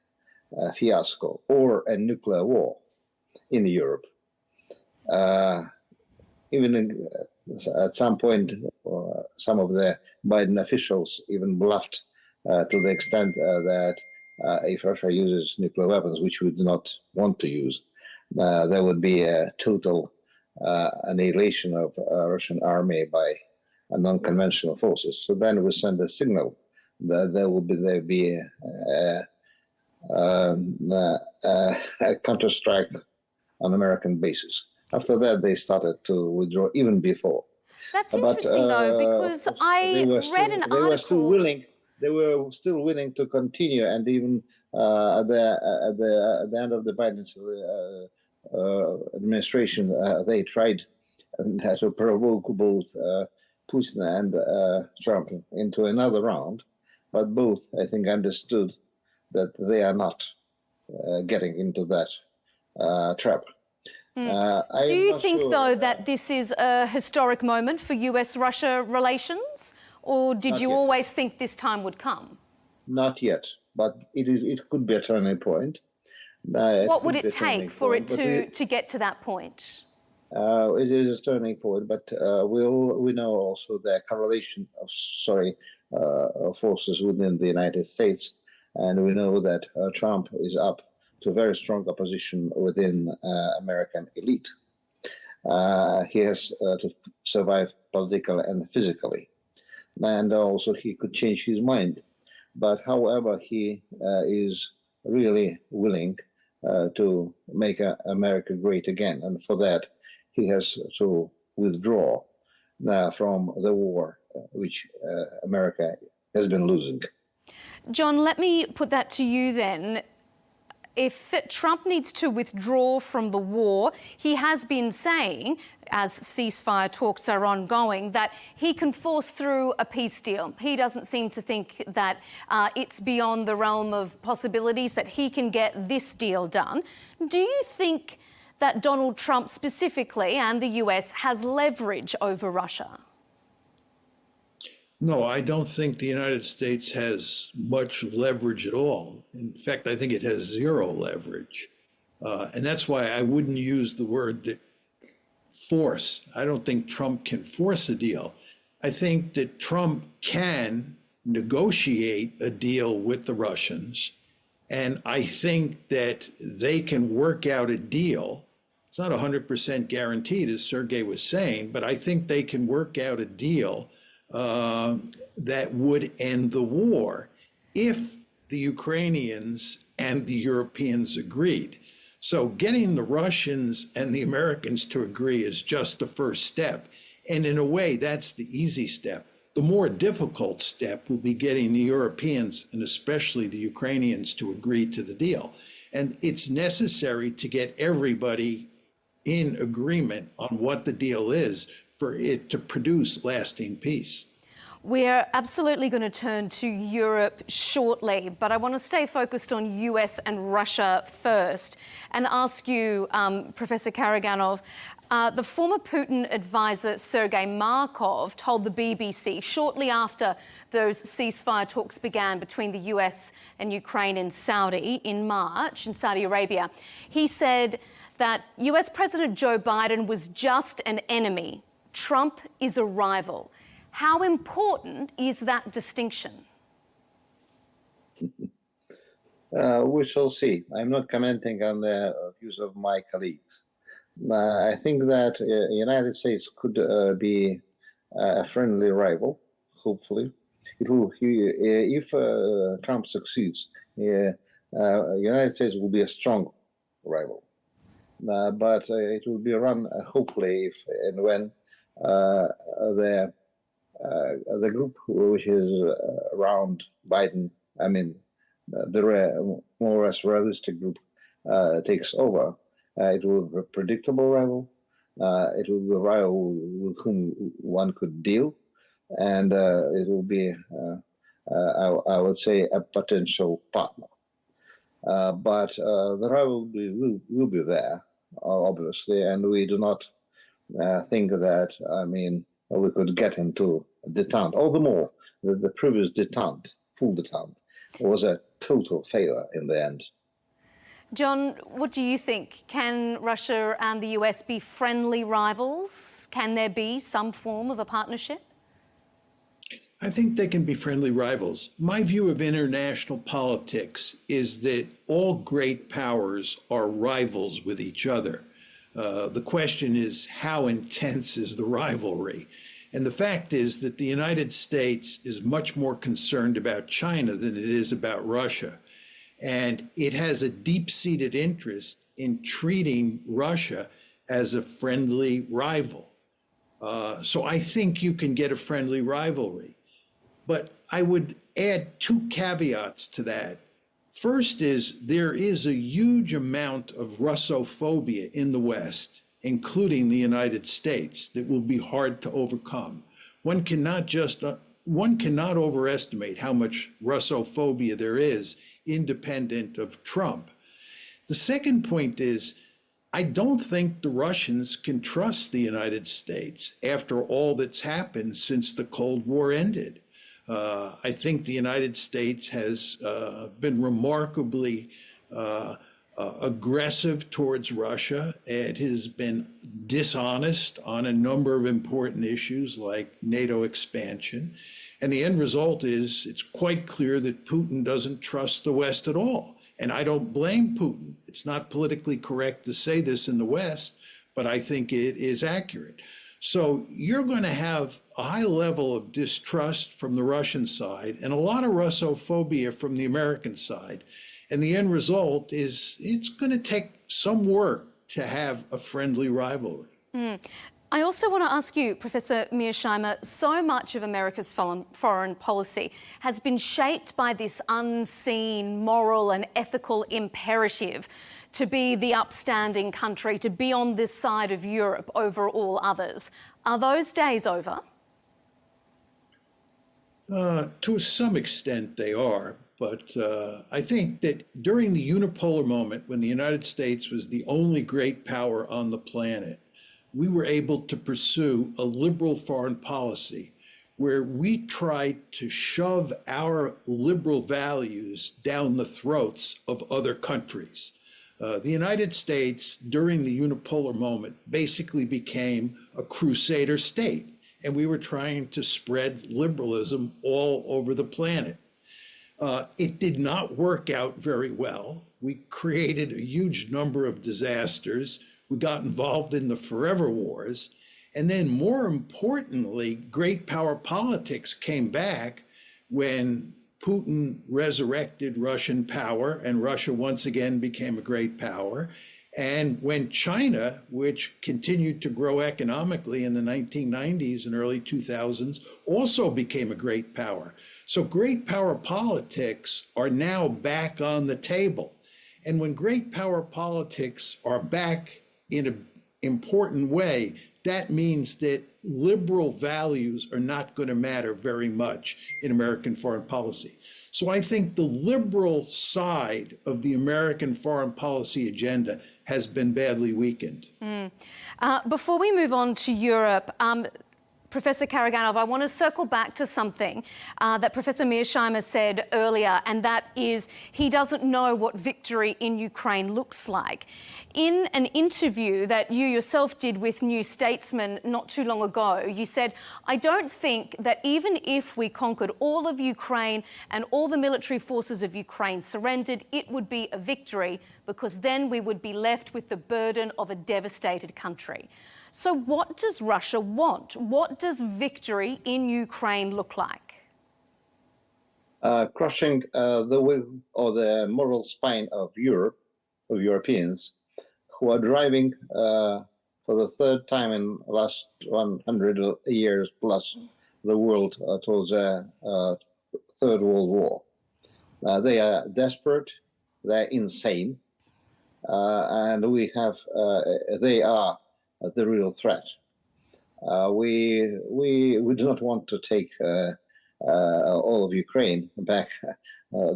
fiasco, or a nuclear war in Europe. At some point, some of the Biden officials even bluffed to the extent that if Russia uses nuclear weapons, which we do not want to use, there would be a total annihilation of Russian army by non-conventional forces. So then we send a signal that there will be a counter-strike on American bases. After that, they started to withdraw even before. That's interesting, though, because I read an article. They were still willing to continue, and even at the end of the Biden's administration, they tried to provoke both Putin and Trump into another round. but both, I think, understood that they are not getting into that trap. Do you think, though, that this is a historic moment for US-Russia relations, or did you always think this time would come? Not yet, but it could be a turning point. What would it take for it to get to that point? It is a turning point, but we know also the correlation of forces within the United States, and we know that Trump is up to very strong opposition within American elite. He has to survive politically and physically, and also he could change his mind. But however, he is really willing to make America great again, and for that he has to withdraw from the war which America has been losing. John, let me put that to you then. If Trump needs to withdraw from the war, he has been saying, as ceasefire talks are ongoing, that he can force through a peace deal. He doesn't seem to think that it's beyond the realm of possibilities that he can get this deal done. Do you think that Donald Trump specifically and the US has leverage over Russia? No, I don't think the United States has much leverage at all. In fact, I think it has zero leverage. And that's why I wouldn't use the word force. I don't think Trump can force a deal. I think that Trump can negotiate a deal with the Russians. And I think that they can work out a deal. It's not 100% guaranteed, as Sergei was saying, but I think they can work out a deal that would end the war if the Ukrainians and the Europeans agreed. So getting the Russians and the Americans to agree is just the first step. And in a way, that's the easy step. The more difficult step will be getting the Europeans and especially the Ukrainians to agree to the deal. And it's necessary to get everybody in agreement on what the deal is for it to produce lasting peace. We're absolutely going to turn to Europe shortly, but I want to stay focused on US and Russia first and ask you, Professor Karaganov, the former Putin advisor Sergei Markov told the BBC shortly after those ceasefire talks began between the US and Ukraine in March, in Saudi Arabia. He said that US President Joe Biden was just an enemy. Trump is a rival. How important is that distinction? We shall see. I'm not commenting on the views of my colleagues. I think that the United States could be a friendly rival, hopefully. It will, if Trump succeeds, the United States will be a strong rival. But it will be run, hopefully, if and when the group which is around Biden, I mean, the more or less realistic group takes over. It will be a predictable rival. It will be a rival with whom one could deal. And it will be, I would say, a potential partner. But the rivalry will be there, obviously, and we do not think that, I mean, we could get into detente. All the more that the previous detente, full detente, was a total failure in the end. John, what do you think? Can Russia and the US be friendly rivals? Can there be some form of a partnership? I think they can be friendly rivals. My view of international politics is that all great powers are rivals with each other. The question is, how intense is the rivalry? And the fact is that the United States is much more concerned about China than it is about Russia. And it has a deep-seated interest in treating Russia as a friendly rival. So I think you can get a friendly rivalry. But I would add two caveats to that. First is there is a huge amount of Russophobia in the West, including the United States, that will be hard to overcome. One cannot just one cannot overestimate how much Russophobia there is independent of Trump. The second point is, I don't think the Russians can trust the United States after all that's happened since the Cold War ended. I think the United States has been remarkably aggressive towards Russia. It has been dishonest on a number of important issues like NATO expansion. And the end result is it's quite clear that Putin doesn't trust the West at all. And I don't blame Putin. It's not politically correct to say this in the West, but I think it is accurate. So you're going to have a high level of distrust from the Russian side and a lot of Russophobia from the American side. And the end result is it's going to take some work to have a friendly rivalry. I also want to ask you, Professor Mearsheimer, so much of America's foreign policy has been shaped by this unseen moral and ethical imperative to be the upstanding country, to be on this side of Europe over all others. Are those days over? To some extent they are, but I think that during the unipolar moment, when the United States was the only great power on the planet, we were able to pursue a liberal foreign policy where we tried to shove our liberal values down the throats of other countries. The United States, during the unipolar moment, basically became a crusader state, and we were trying to spread liberalism all over the planet. It did not work out very well. We created a huge number of disasters. We got involved in the forever wars. And then more importantly, great power politics came back when Putin resurrected Russian power and Russia once again became a great power. And when China, which continued to grow economically in the 1990s and early 2000s, also became a great power. So great power politics are now back on the table. And when great power politics are back in an important way, that means that liberal values are not going to matter very much in American foreign policy. So I think the liberal side of the American foreign policy agenda has been badly weakened. Before we move on to Europe, Professor Karaganov, I want to circle back to something that Professor Mearsheimer said earlier, and that is he doesn't know what victory in Ukraine looks like. In an interview that you yourself did with New Statesman not too long ago, you said, I don't think that even if we conquered all of Ukraine and all the military forces of Ukraine surrendered, it would be a victory, because then we would be left with the burden of a devastated country. So what does Russia want? What does victory in Ukraine look like? Crushing the will or the moral spine of Europe, of Europeans, who are driving for the third time in the last 100 years plus the world towards a third world war. They are desperate, they're insane, and we have, they are the real threat. We do not want to take all of Ukraine back,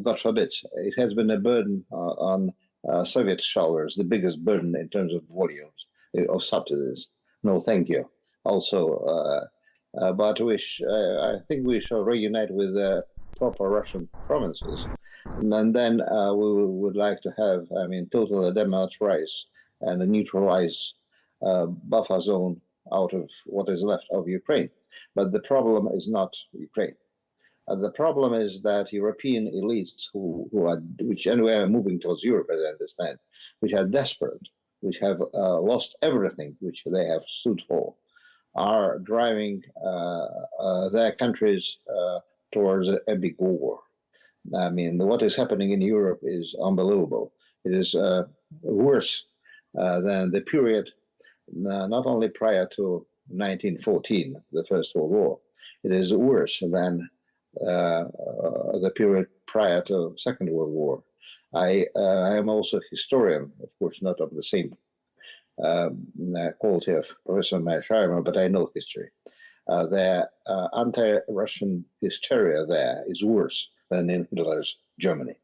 God forbid. It has been a burden on Soviet shoulders, the biggest burden in terms of volumes of subsidies. No, thank you. Also, but I think we shall reunite with proper Russian provinces, and then we would like to have, totally demilitarize and neutralize buffer zone out of what is left of Ukraine. But the problem is not Ukraine. The problem is that European elites which anyway are moving towards Europe, as I understand, which are desperate, which have lost everything which they have stood for, are driving their countries towards a big war. What is happening in Europe is unbelievable. It is worse than the period not only prior to 1914, the First World War. It is worse than the period prior to Second World War. I am also a historian, of course, not of the same quality of Professor Mearsheimer, but I know history. their anti-Russian hysteria there is worse than in Hitler's Germany.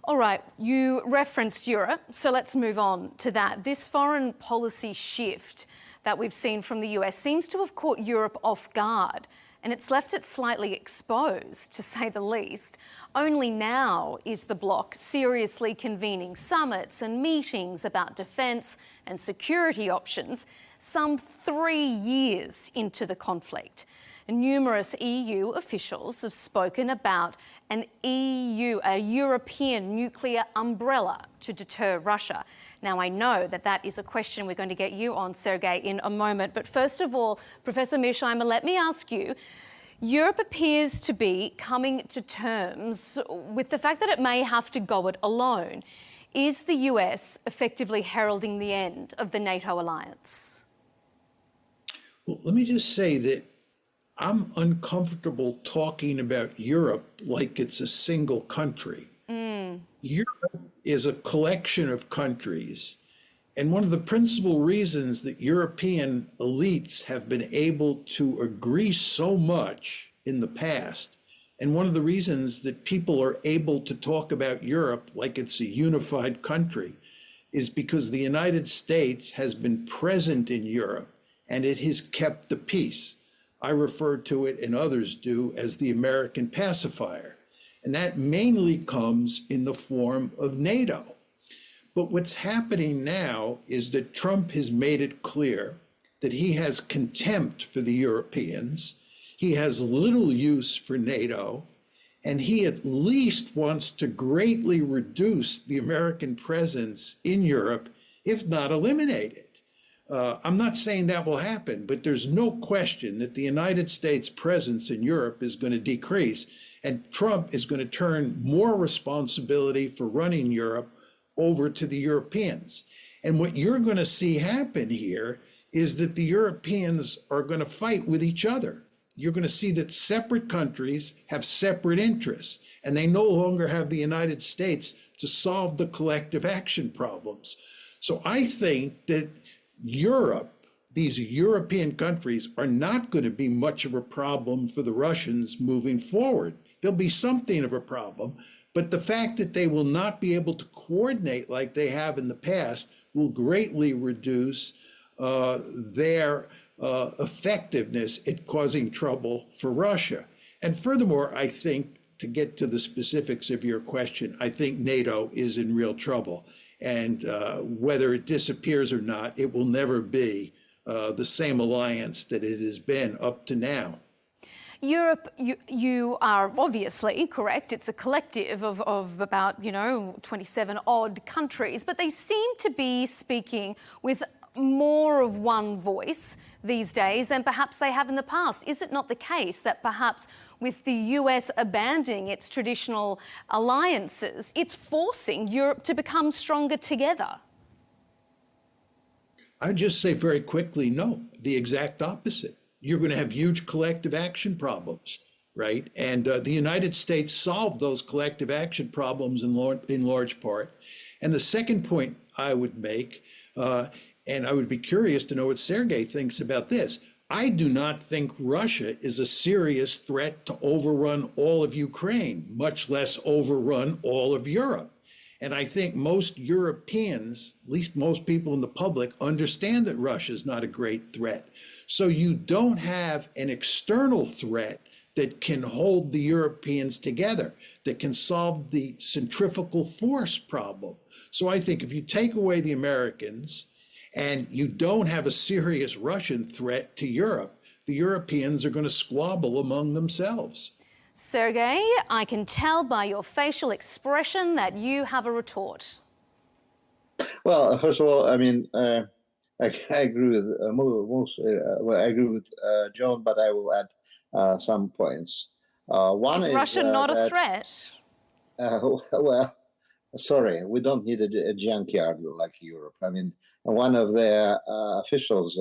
All right, you referenced Europe, so let's move on to that. This foreign policy shift that we've seen from the US seems to have caught Europe off guard, and it's left it slightly exposed, to say the least. Only now is the bloc seriously convening summits and meetings about defence and security options, some 3 years into the conflict. Numerous EU officials have spoken about a European nuclear umbrella to deter Russia. Now, I know that that is a question we're going to get you on, Sergei, in a moment. But first of all, Professor Mearsheimer, let me ask you, Europe appears to be coming to terms with the fact that it may have to go it alone. Is the US effectively heralding the end of the NATO alliance? Well, let me just say that I'm uncomfortable talking about Europe like it's a single country. Europe is a collection of countries. And one of the principal reasons that European elites have been able to agree so much in the past, and one of the reasons that people are able to talk about Europe like it's a unified country, is because the United States has been present in Europe and it has kept the peace. I refer to it, and others do, as the American pacifier. And that mainly comes in the form of NATO. But what's happening now is that Trump has made it clear that he has contempt for the Europeans, he has little use for NATO, and he at least wants to greatly reduce the American presence in Europe, if not eliminate it. I'm not saying that will happen, but there's no question that the United States presence in Europe is going to decrease, and Trump is going to turn more responsibility for running Europe over to the Europeans. And what you're going to see happen here is that the Europeans are going to fight with each other. You're going to see that separate countries have separate interests, and they no longer have the United States to solve the collective action problems. So I think that Europe, these European countries, are not going to be much of a problem for the Russians moving forward. There'll be something of a problem, but the fact that they will not be able to coordinate like they have in the past will greatly reduce their effectiveness at causing trouble for Russia. And furthermore, I think, to get to the specifics of your question, I think NATO is in real trouble. And whether it disappears or not, it will never be the same alliance that it has been up to now. Europe, you are obviously correct. It's a collective of about, 27 odd countries, but they seem to be speaking with more of one voice these days than perhaps they have in the past. Is it not the case that perhaps with the US abandoning its traditional alliances, it's forcing Europe to become stronger together? I'd just say very quickly, no, the exact opposite. You're going to have huge collective action problems, right? And the United States solved those collective action problems in large part. And the second point I would make, and I would be curious to know what Sergei thinks about this. I do not think Russia is a serious threat to overrun all of Ukraine, much less overrun all of Europe. And I think most Europeans, at least most people in the public, understand that Russia is not a great threat. So you don't have an external threat that can hold the Europeans together, that can solve the centrifugal force problem. So I think if you take away the Americans, and you don't have a serious Russian threat to Europe, the Europeans are going to squabble among themselves. Sergei, I can tell by your facial expression that you have a retort. Well, first of all, I mean, I agree with I agree with John, but I will add some points. One is Russia not a threat? Well, sorry, we don't need a junkyard like Europe. I mean, one of their officials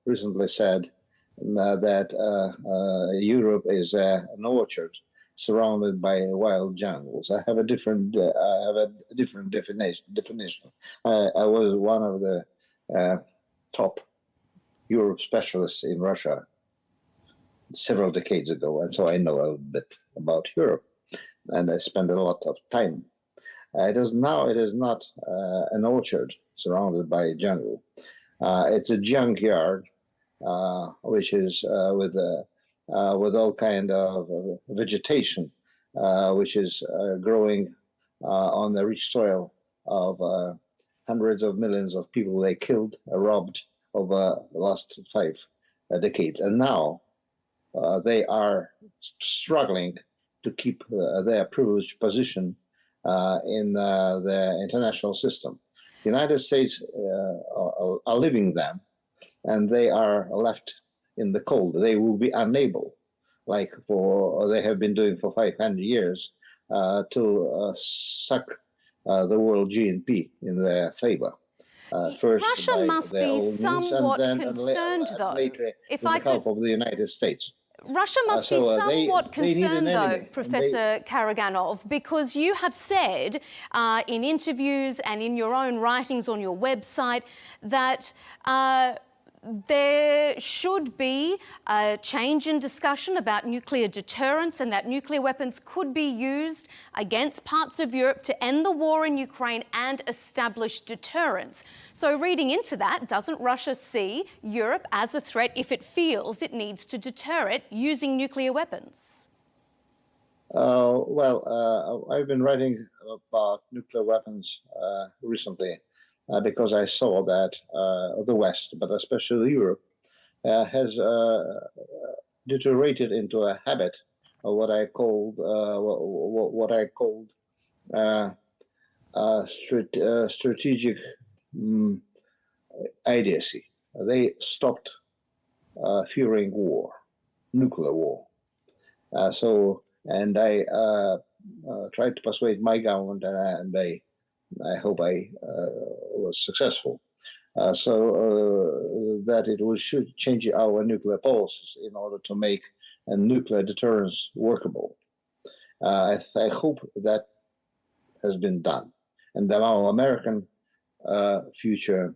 recently said that Europe is an orchard surrounded by wild jungles. I have a different definition. I was one of the top Europe specialists in Russia several decades ago, and so I know a bit about Europe, and I spend a lot of time. It is not an orchard surrounded by a jungle. It's a junkyard, which is with all kind of vegetation, which is growing on the rich soil of hundreds of millions of people they killed, robbed over the last 5 decades. And now they are struggling to keep their privileged position in the international system. The United States are leaving them, and they are left in the cold. They will be unable, like they have been doing for 500 years, to suck the world GNP in their favor. First, Russia must be somewhat concerned, though. If with the help of the United States. Russia must be somewhat concerned, though, Professor Karaganov, because you have said in interviews and in your own writings on your website that there should be a change in discussion about nuclear deterrence and that nuclear weapons could be used against parts of Europe to end the war in Ukraine and establish deterrence. So reading into that, doesn't Russia see Europe as a threat if it feels it needs to deter it using nuclear weapons? I've been writing about nuclear weapons recently. Because I saw that the West, but especially Europe, has deteriorated into a habit of what I called strategic idiocy. They stopped fearing war, nuclear war. And I tried to persuade my government, and I hope I was successful, that it should change our nuclear policies in order to make a nuclear deterrence workable. I hope that has been done, and that our American future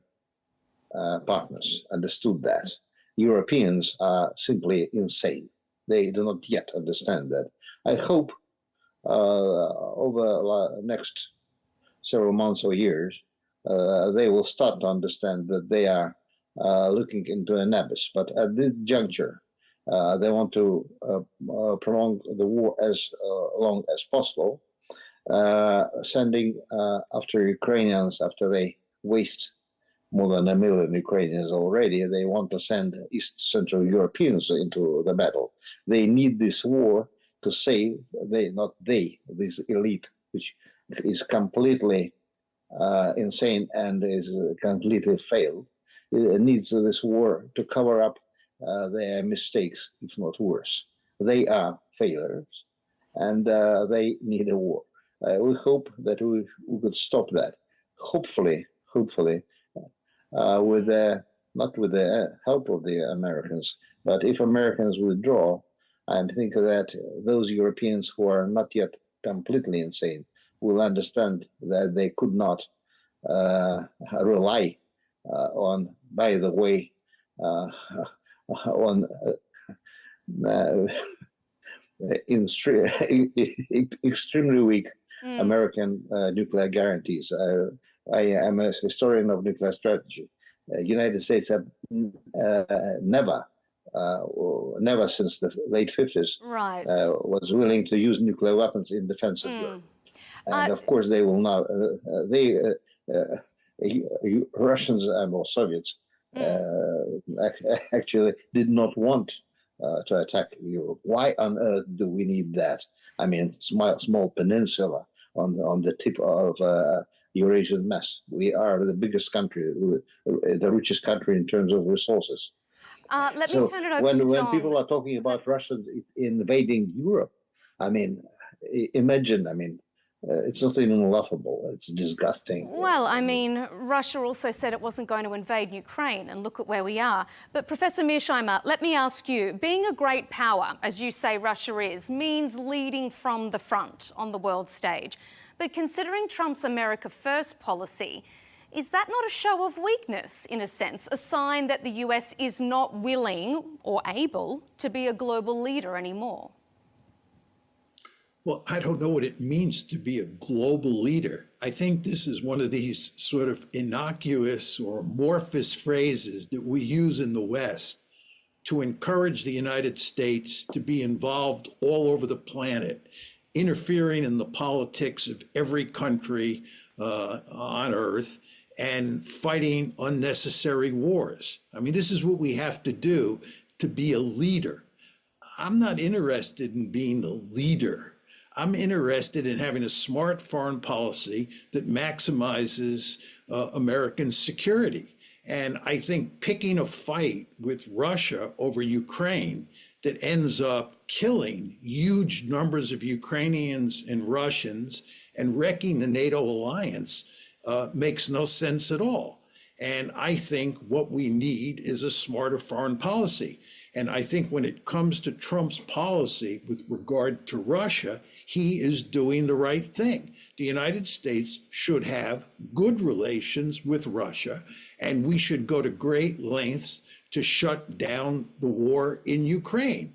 partners understood that. Europeans are simply insane. They do not yet understand that. I hope over the next several months or years, they will start to understand that they are looking into an abyss. But at this juncture, they want to prolong the war as long as possible, sending after Ukrainians, after they waste more than 1 million Ukrainians already, they want to send East Central Europeans into the battle. They need this war to save, this elite, which is completely insane and is completely failed. It needs this war to cover up their mistakes, if not worse. They are failures, and they need a war. We hope that we could stop that. Hopefully, with not with the help of the Americans, but if Americans withdraw, I think that those Europeans who are not yet completely insane will understand that they could not rely on, by the way, on extremely weak American nuclear guarantees. I am a historian of nuclear strategy. United States have never since the late 50s was willing to use nuclear weapons in defense of Europe. And of course, they will now. Russians or Soviets actually did not want to attack Europe. Why on earth do we need that? I mean, small peninsula on the tip of Eurasian mess. We are the biggest country, the richest country in terms of resources. Let me turn it over to John. When people are talking about Russians invading Europe, I mean, imagine, it's not even laughable. It's disgusting. Well, I mean, Russia also said it wasn't going to invade Ukraine, and look at where we are. But Professor Mearsheimer, let me ask you, being a great power, as you say Russia is, means leading from the front on the world stage. But considering Trump's America First policy, Is that not a show of weakness, in a sense, a sign that the US is not willing or able to be a global leader anymore? Well, I don't know what it means to be a global leader. I think this is one of these sort of innocuous or amorphous phrases that we use in the West to encourage the United States to be involved all over the planet, interfering in the politics of every country on Earth and fighting unnecessary wars. I mean, this is what we have to do to be a leader. I'm not interested in being the leader. I'm interested in having a smart foreign policy that maximizes American security. And I think picking a fight with Russia over Ukraine that ends up killing huge numbers of Ukrainians and Russians and wrecking the NATO alliance makes no sense at all. And I think what we need is a smarter foreign policy. And I think when it comes to Trump's policy with regard to Russia, he is doing the right thing. The United States should have good relations with Russia, and we should go to great lengths to shut down the war in Ukraine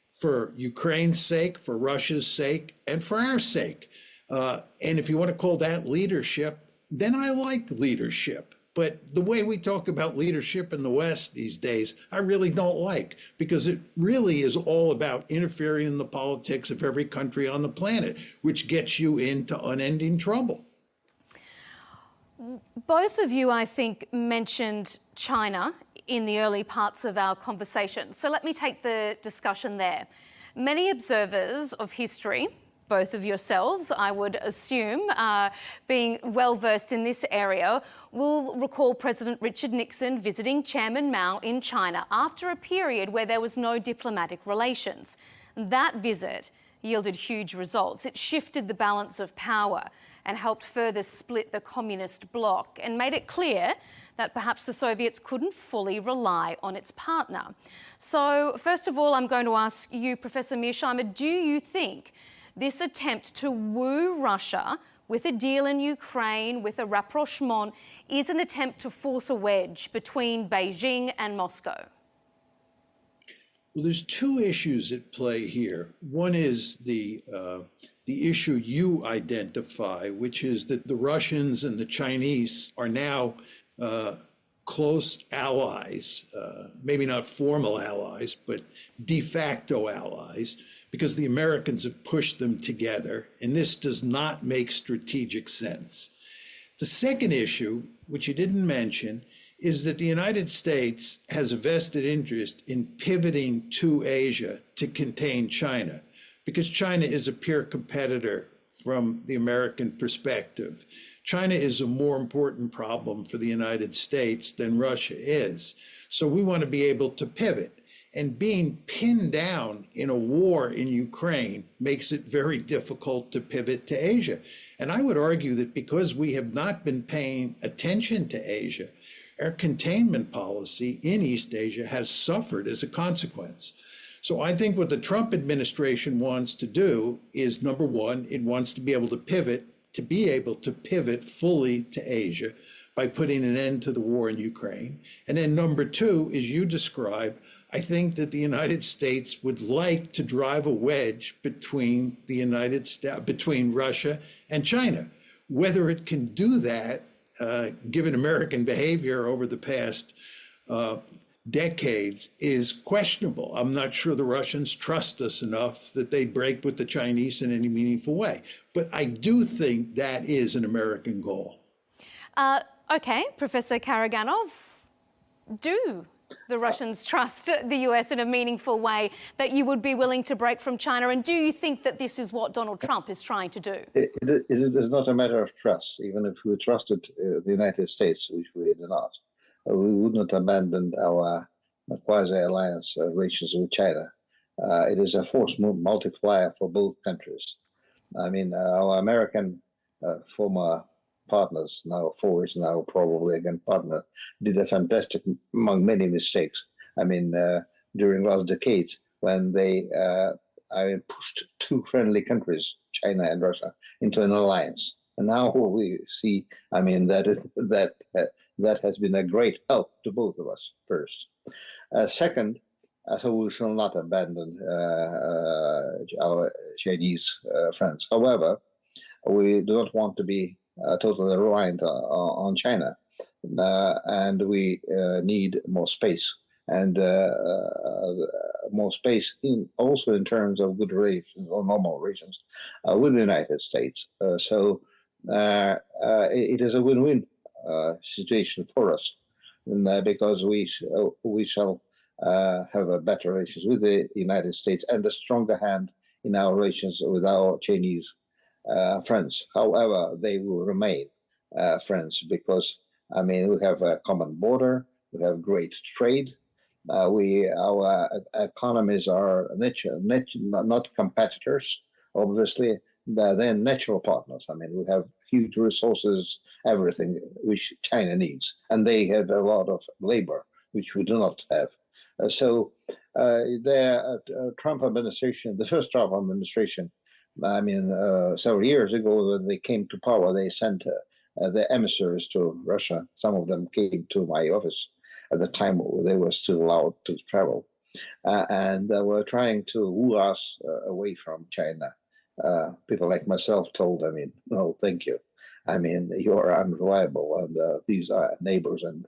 for Ukraine's sake, for Russia's sake, and for our sake. And if you want to call that leadership, then I like leadership. But the way we talk about leadership in the West these days, I really don't like, because it really is all about interfering in the politics of every country on the planet, which gets you into unending trouble. Both of you, I think, mentioned China in the early parts of our conversation. So let me take the discussion there. Many observers of history, both of yourselves, I would assume, being well-versed in this area, will recall President Richard Nixon visiting Chairman Mao in China after a period where there was no diplomatic relations. That visit yielded huge results. It shifted the balance of power and helped further split the communist bloc and made it clear that perhaps the Soviets couldn't fully rely on its partner. So, first of all, I'm going to ask you, Professor Mearsheimer, do you think this attempt to woo Russia with a deal in Ukraine, with a rapprochement, is an attempt to force a wedge between Beijing and Moscow? Well, there's two issues at play here. One is the issue you identify, which is that the Russians and the Chinese are now close allies, maybe not formal allies, but de facto allies, because the Americans have pushed them together, and this does not make strategic sense. The second issue, which you didn't mention, is that the United States has a vested interest in pivoting to Asia to contain China, because China is a peer competitor from the American perspective. China is a more important problem for the United States than Russia is. So we want to be able to pivot. And being pinned down in a war in Ukraine makes it very difficult to pivot to Asia. And I would argue that because we have not been paying attention to Asia, our containment policy in East Asia has suffered as a consequence. So I think what the Trump administration wants to do is, number one, it wants to be able to pivot fully to Asia by putting an end to the war in Ukraine. And then number two, as you describe, I think that the United States would like to drive a wedge between between Russia and China. Whether it can do that, given American behavior over the past decades, is questionable. I'm not sure the Russians trust us enough that they break with the Chinese in any meaningful way. But I do think that is an American goal. Okay, Professor Karaganov, do the Russians trust the US in a meaningful way that you would be willing to break from China? And do you think that this is what Donald Trump is trying to do? It is not a matter of trust. Even if we trusted the United States, which we did not, we would not abandon our quasi-alliance relations with China. It is a force multiplier for both countries. I mean, our American former partners, now foes, now probably again partner, did a fantastic, among many mistakes. I mean, during last decades, when they pushed two friendly countries, China and Russia, into an alliance. And now we see, I mean, that has been a great help to both of us, first. Second, so we shall not abandon our Chinese friends. However, we do not want to be totally reliant on China, and we need more space, and more space also in terms of good relations or normal relations with the United States. So it is a win-win situation for us, because we shall have a better relations with the United States and a stronger hand in our relations with our Chinese friends. However, they will remain friends because, I mean, we have a common border, we have great trade, our economies are not competitors, obviously. They're natural partners. I mean, we have huge resources, everything which China needs, and they have a lot of labor, which we do not have. So the Trump administration, the first Trump administration, I mean, several years ago when they came to power, they sent the emissaries to Russia. Some of them came to my office at the time they were still allowed to travel, and were trying to woo us away from China. People like myself told, I mean, no, thank you. I mean, you are unreliable, and these are neighbors and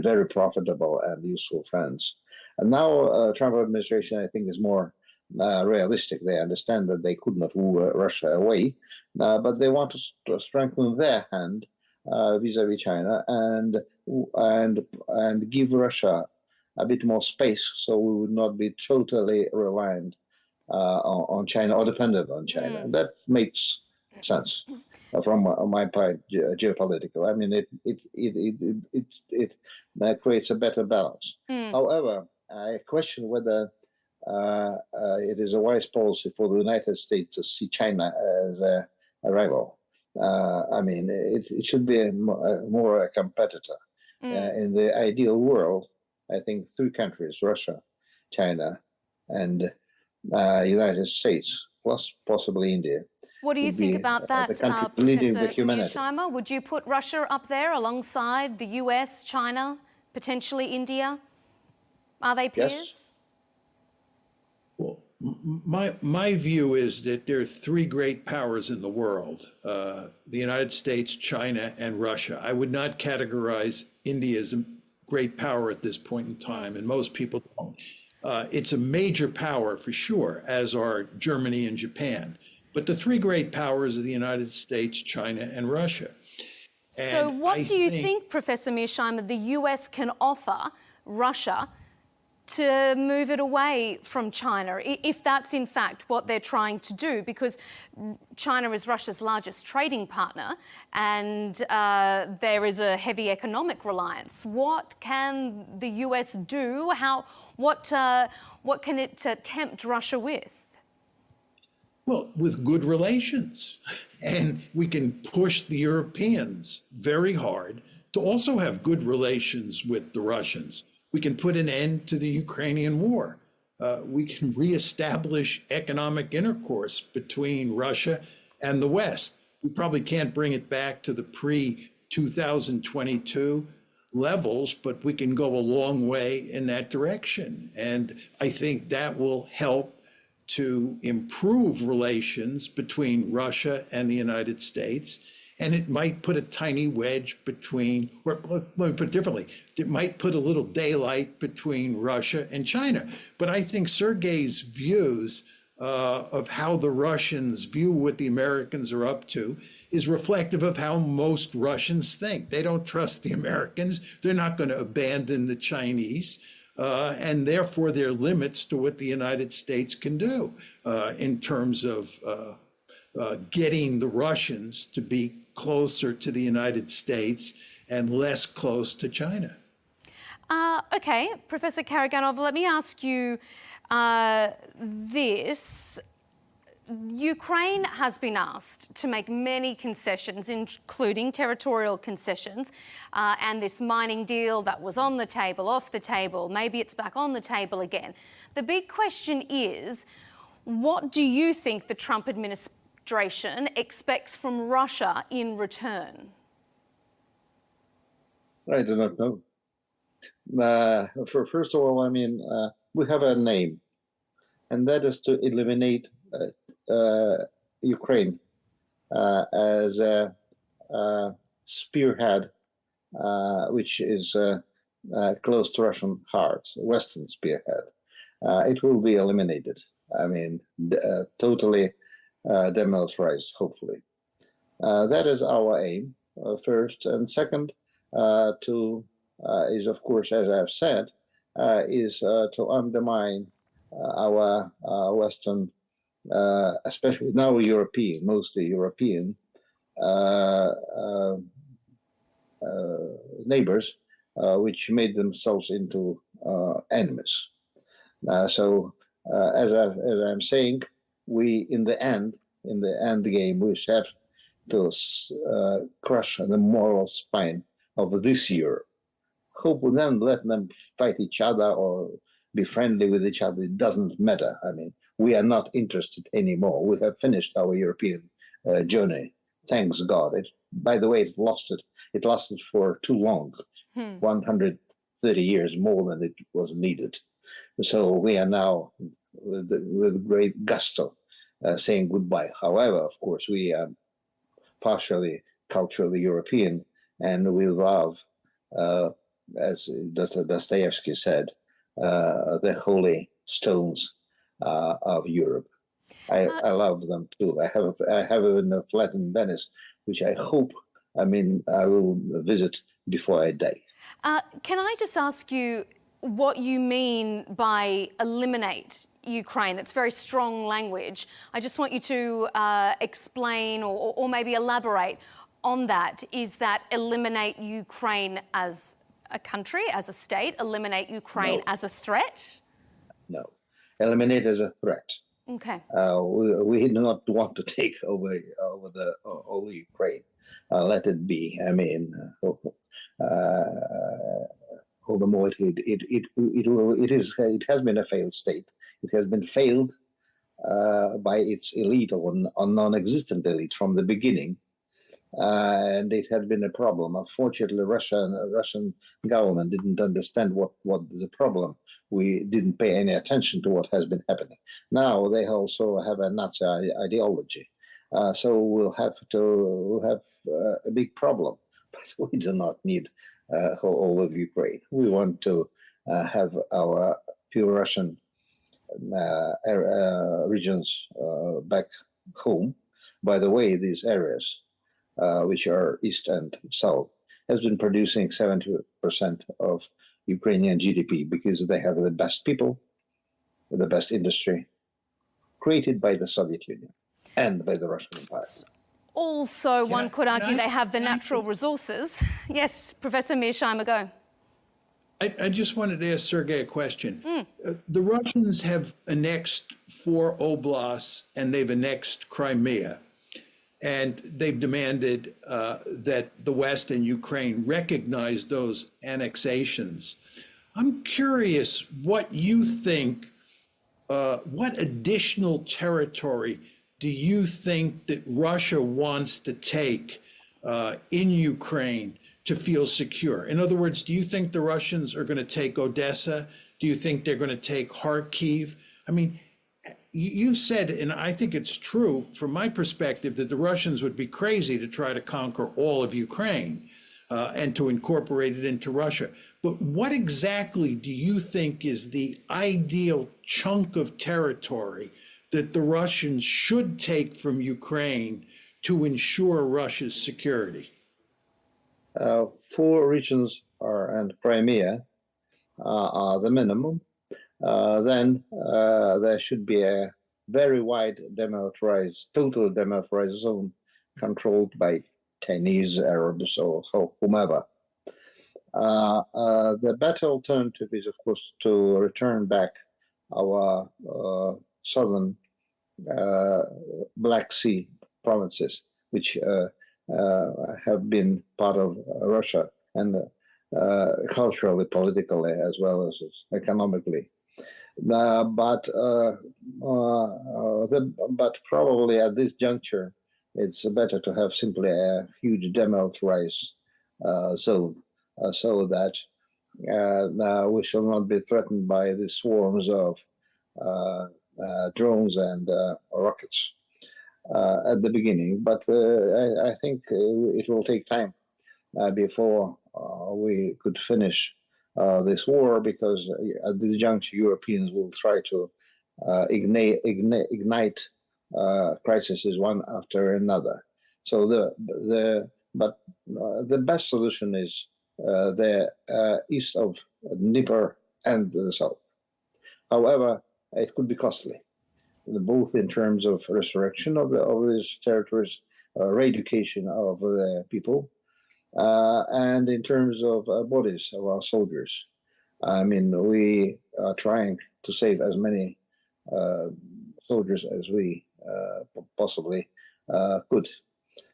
very profitable and useful friends. And now Trump administration, I think, is more realistic. They understand that they could not woo Russia away, but they want to strengthen their hand vis-a-vis China and give Russia a bit more space, so we would not be totally reliant on China or dependent on China. That makes sense from my part, geopolitical. I mean, it creates a better balance. However, I question whether it is a wise policy for the United States to see China as a rival. I mean, it should be more a competitor. In the ideal world, I think three countries, Russia, China, and United States, plus possibly India. What do you think about that, Professor Mearsheimer? Would you put Russia up there alongside the US, China, potentially India? Are they peers? Yes. Well, my view is that there are three great powers in the world, the United States, China, and Russia. I would not categorize India as a great power at this point in time, and most people don't. It's a major power for sure, as are Germany and Japan. But the three great powers are the United States, China, and Russia. So what do you think, Professor Mearsheimer, the US can offer Russia to move it away from China, if that's in fact what they're trying to do? Because China is Russia's largest trading partner, and there is a heavy economic reliance. What can the US do? What can it tempt Russia with? Well, with good relations. And we can push the Europeans very hard to also have good relations with the Russians. We can put an end to the Ukrainian war. We can reestablish economic intercourse between Russia and the West. We probably can't bring it back to the pre-2022 levels, but we can go a long way in that direction. And I think that will help to improve relations between Russia and the United States. And it might put a tiny wedge between, or let me put it differently, it might put a little daylight between Russia and China. But I think Sergei's views of how the Russians view what the Americans are up to is reflective of how most Russians think. They don't trust the Americans. They're not going to abandon the Chinese. And therefore, there are limits to what the United States can do in terms of getting the Russians to be closer to the United States and less close to China. Okay, Professor Karaganov, let me ask you this. Ukraine has been asked to make many concessions, including territorial concessions, and this mining deal that was on the table, off the table, maybe it's back on the table again. The big question is, what do you think the Trump administration administration expects from Russia in return? I do not know. First of all, I mean, we have a name, and that is to eliminate Ukraine as a spearhead, which is close to Russian hearts, Western spearhead. It will be eliminated. I mean, totally demilitarized, hopefully. That is our aim, first. And second, is, of course, as I've said, is to undermine our Western, especially now European, mostly European neighbors, which made themselves into enemies. So, as I'm saying, we in the end game, we have to crush the moral spine of this Europe. Hope we then let them fight each other or be friendly with each other. It doesn't matter. I mean, we are not interested anymore. We have finished our European journey. Thanks God. By the way, it lasted for too long, 130 years more than it was needed. So we are now, with great gusto, saying goodbye. However, of course, we are partially culturally European, and we love, as Dostoevsky said, the holy stones of Europe. I love them too. I have a flat in Venice, which I hope, I will visit before I die. Can I just ask you what you mean by eliminate Ukraine? That's very strong language. I just want you to explain or maybe elaborate on that. Is that eliminate Ukraine as a country, as a state? Eliminate Ukraine as a threat? No. Eliminate as a threat. Okay. We do not want to take over all Ukraine. Let it be. I mean, all the more it has been a failed state. It has been failed by its elite or non-existent elite from the beginning, and it had been a problem. Unfortunately, Russian government didn't understand what the problem. We didn't pay any attention to what has been happening. Now they also have a Nazi ideology, so we'll have a big problem. But we do not need all of Ukraine. We want to have our pure Russian regions back home. By the way, these areas, which are east and south, has been producing 70% of Ukrainian GDP because they have the best people, the best industry, created by the Soviet Union and by the Russian Empire. Also, one could argue they have the natural resources. Yes, Professor Mearsheimer, go. I just wanted to ask Sergei a question. The Russians have annexed 4 oblasts and they've annexed Crimea. And they've demanded that the West and Ukraine recognize those annexations. I'm curious what you think, what additional territory do you think that Russia wants to take in Ukraine to feel secure? In other words, do you think the Russians are going to take Odessa? Do you think they're going to take Kharkiv? I mean, you've said, and I think it's true from my perspective, that the Russians would be crazy to try to conquer all of Ukraine and to incorporate it into Russia. But what exactly do you think is the ideal chunk of territory that the Russians should take from Ukraine to ensure Russia's security? 4 regions and Crimea are the minimum. Then there should be a very wide total demilitarized zone controlled by Chinese, Arabs, or whomever. The better alternative is, of course, to return back our southern Black Sea provinces, which have been part of Russia and culturally, politically, as well as economically. But but probably at this juncture, it's better to have simply a huge demilitarized zone, so that we shall not be threatened by the swarms of drones and rockets at the beginning. But I think it will take time before we could finish this war, because at this juncture, Europeans will try to ignite crises one after another. So the best solution is the east of Dnieper and the south. However, it could be costly, both in terms of resurrection of these territories, re-education of the people, and in terms of bodies of our soldiers. I mean, we are trying to save as many soldiers as we possibly could.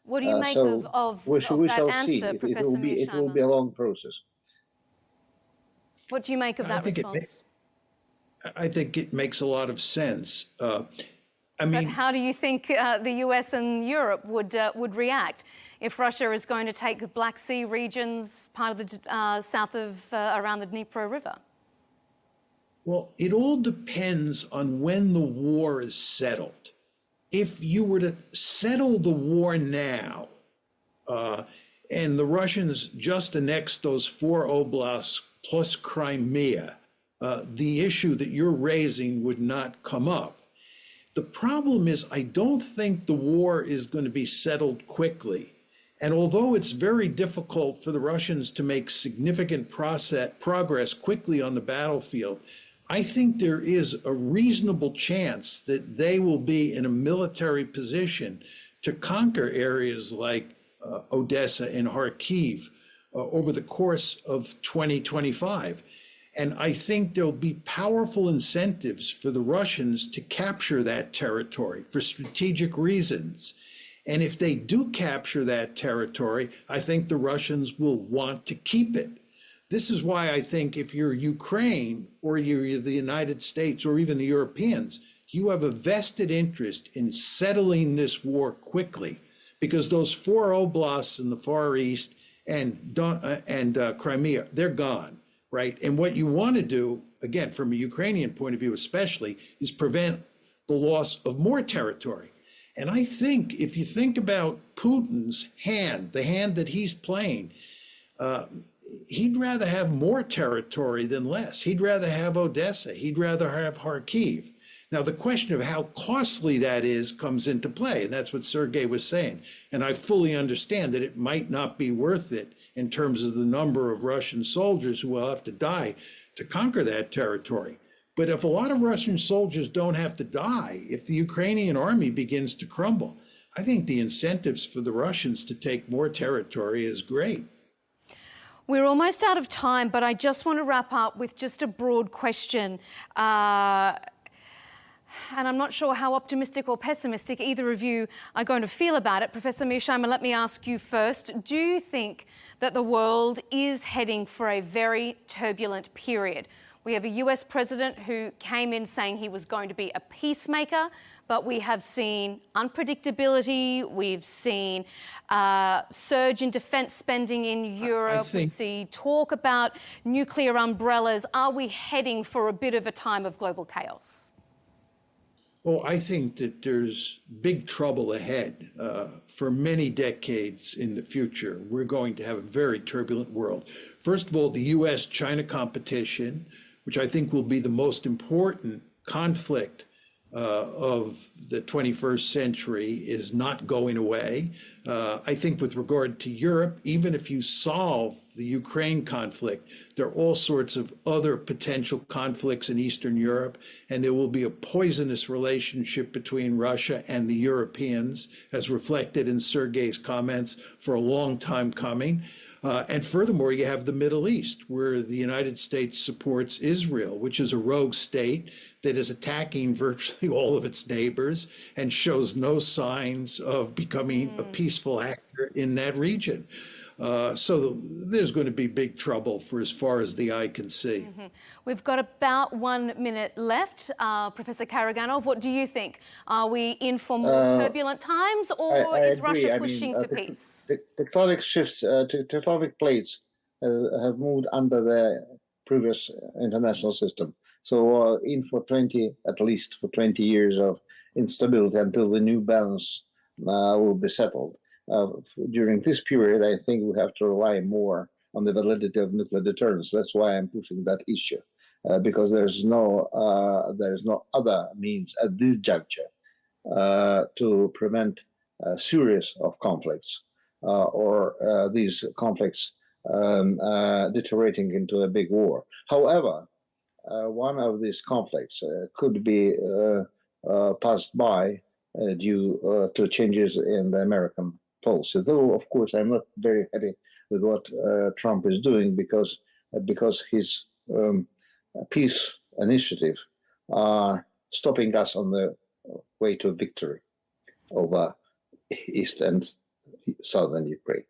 What do you make of we that shall answer, see. Professor It will be a long process. What do you make of that response? I think it makes a lot of sense. I mean, but how do you think the US and Europe would react if Russia is going to take Black Sea regions, part of the south of around the Dnieper River? Well, it all depends on when the war is settled. If you were to settle the war now, and the Russians just annexed those 4 oblasts plus Crimea, the issue that you're raising would not come up. The problem is, I don't think the war is going to be settled quickly. And although it's very difficult for the Russians to make significant progress quickly on the battlefield, I think there is a reasonable chance that they will be in a military position to conquer areas like Odessa and Kharkiv over the course of 2025. And I think there'll be powerful incentives for the Russians to capture that territory for strategic reasons. And if they do capture that territory, I think the Russians will want to keep it. This is why I think if you're Ukraine or you're the United States or even the Europeans, you have a vested interest in settling this war quickly, because those 4 oblasts in the Far East and Crimea, they're gone. Right. And what you want to do, again, from a Ukrainian point of view, especially, is prevent the loss of more territory. And I think if you think about Putin's hand, the hand that he's playing, he'd rather have more territory than less. He'd rather have Odessa. He'd rather have Kharkiv. Now, the question of how costly that is comes into play. And that's what Sergei was saying. And I fully understand that it might not be worth it in terms of the number of Russian soldiers who will have to die to conquer that territory. But if a lot of Russian soldiers don't have to die, if the Ukrainian army begins to crumble, I think the incentives for the Russians to take more territory is great. We're almost out of time, but I just want to wrap up with just a broad question. And I'm not sure how optimistic or pessimistic either of you are going to feel about it. Professor Mearsheimer, let me ask you first. Do you think that the world is heading for a very turbulent period? We have a US president who came in saying he was going to be a peacemaker, but we have seen unpredictability. We've seen surge in defence spending in Europe. We see talk about nuclear umbrellas. Are we heading for a bit of a time of global chaos? Oh, I think that there's big trouble ahead. For many decades in the future, we're going to have a very turbulent world. First of all, the US-China competition, which I think will be the most important conflict of the 21st century, is not going away. I think with regard to Europe, even if you solve the Ukraine conflict, there are all sorts of other potential conflicts in Eastern Europe, and there will be a poisonous relationship between Russia and the Europeans, as reflected in Sergei's comments, for a long time coming. And furthermore, you have the Middle East, where the United States supports Israel, which is a rogue state that is attacking virtually all of its neighbors and shows no signs of becoming a peaceful actor in that region. So there's going to be big trouble for as far as the eye can see. We've got about 1 minute left. Professor Karaganov, what do you think? Are we in for more turbulent times, or is Russia pushing for peace? Tectonic shifts, tectonic plates have moved under the previous international system. So in for at least 20 years of instability until the new balance will be settled. During this period, I think we have to rely more on the validity of nuclear deterrence. That's why I'm pushing that issue, because there's no other means at this juncture to prevent a series of conflicts or these conflicts deteriorating into a big war. However, one of these conflicts could be passed by due to changes in the American policy. Though, of course, I'm not very happy with what Trump is doing because his peace initiative are stopping us on the way to victory over East and Southern Ukraine.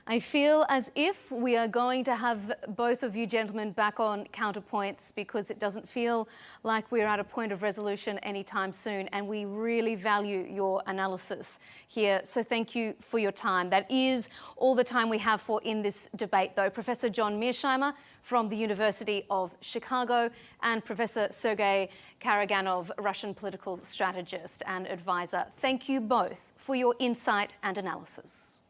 I feel as if we are going to have both of you gentlemen back on Counterpoints, because it doesn't feel like we're at a point of resolution anytime soon, and we really value your analysis here. So thank you for your time. That is all the time we have for in this debate, though. Professor John Mearsheimer from the University of Chicago and Professor Sergei Karaganov, Russian political strategist and advisor. Thank you both for your insight and analysis.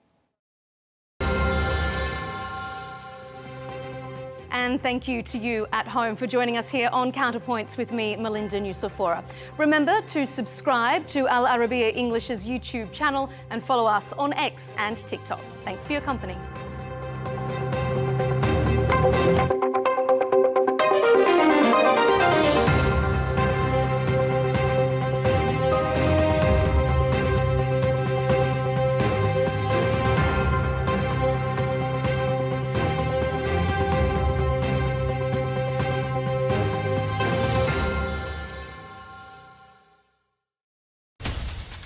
And thank you to you at home for joining us here on Counterpoints with me, Melinda Nusofora. Remember to subscribe to Al Arabiya English's YouTube channel and follow us on X and TikTok. Thanks for your company.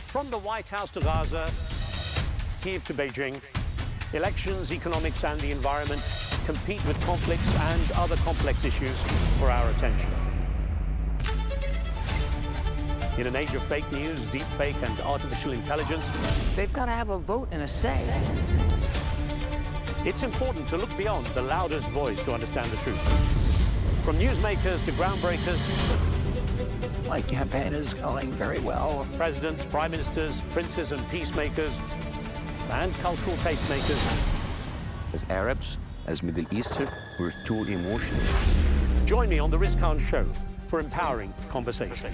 From the White House to Gaza, Kiev to Beijing, elections, economics and the environment compete with conflicts and other complex issues for our attention. In an age of fake news, deepfake and artificial intelligence, they've got to have a vote and a say. It's important to look beyond the loudest voice to understand the truth. From newsmakers to groundbreakers, my campaign is going very well. Presidents, prime ministers, princes and peacemakers, and cultural tastemakers. As Arabs, as Middle Eastern, we're too emotional. Join me on the Risan Show for empowering conversation.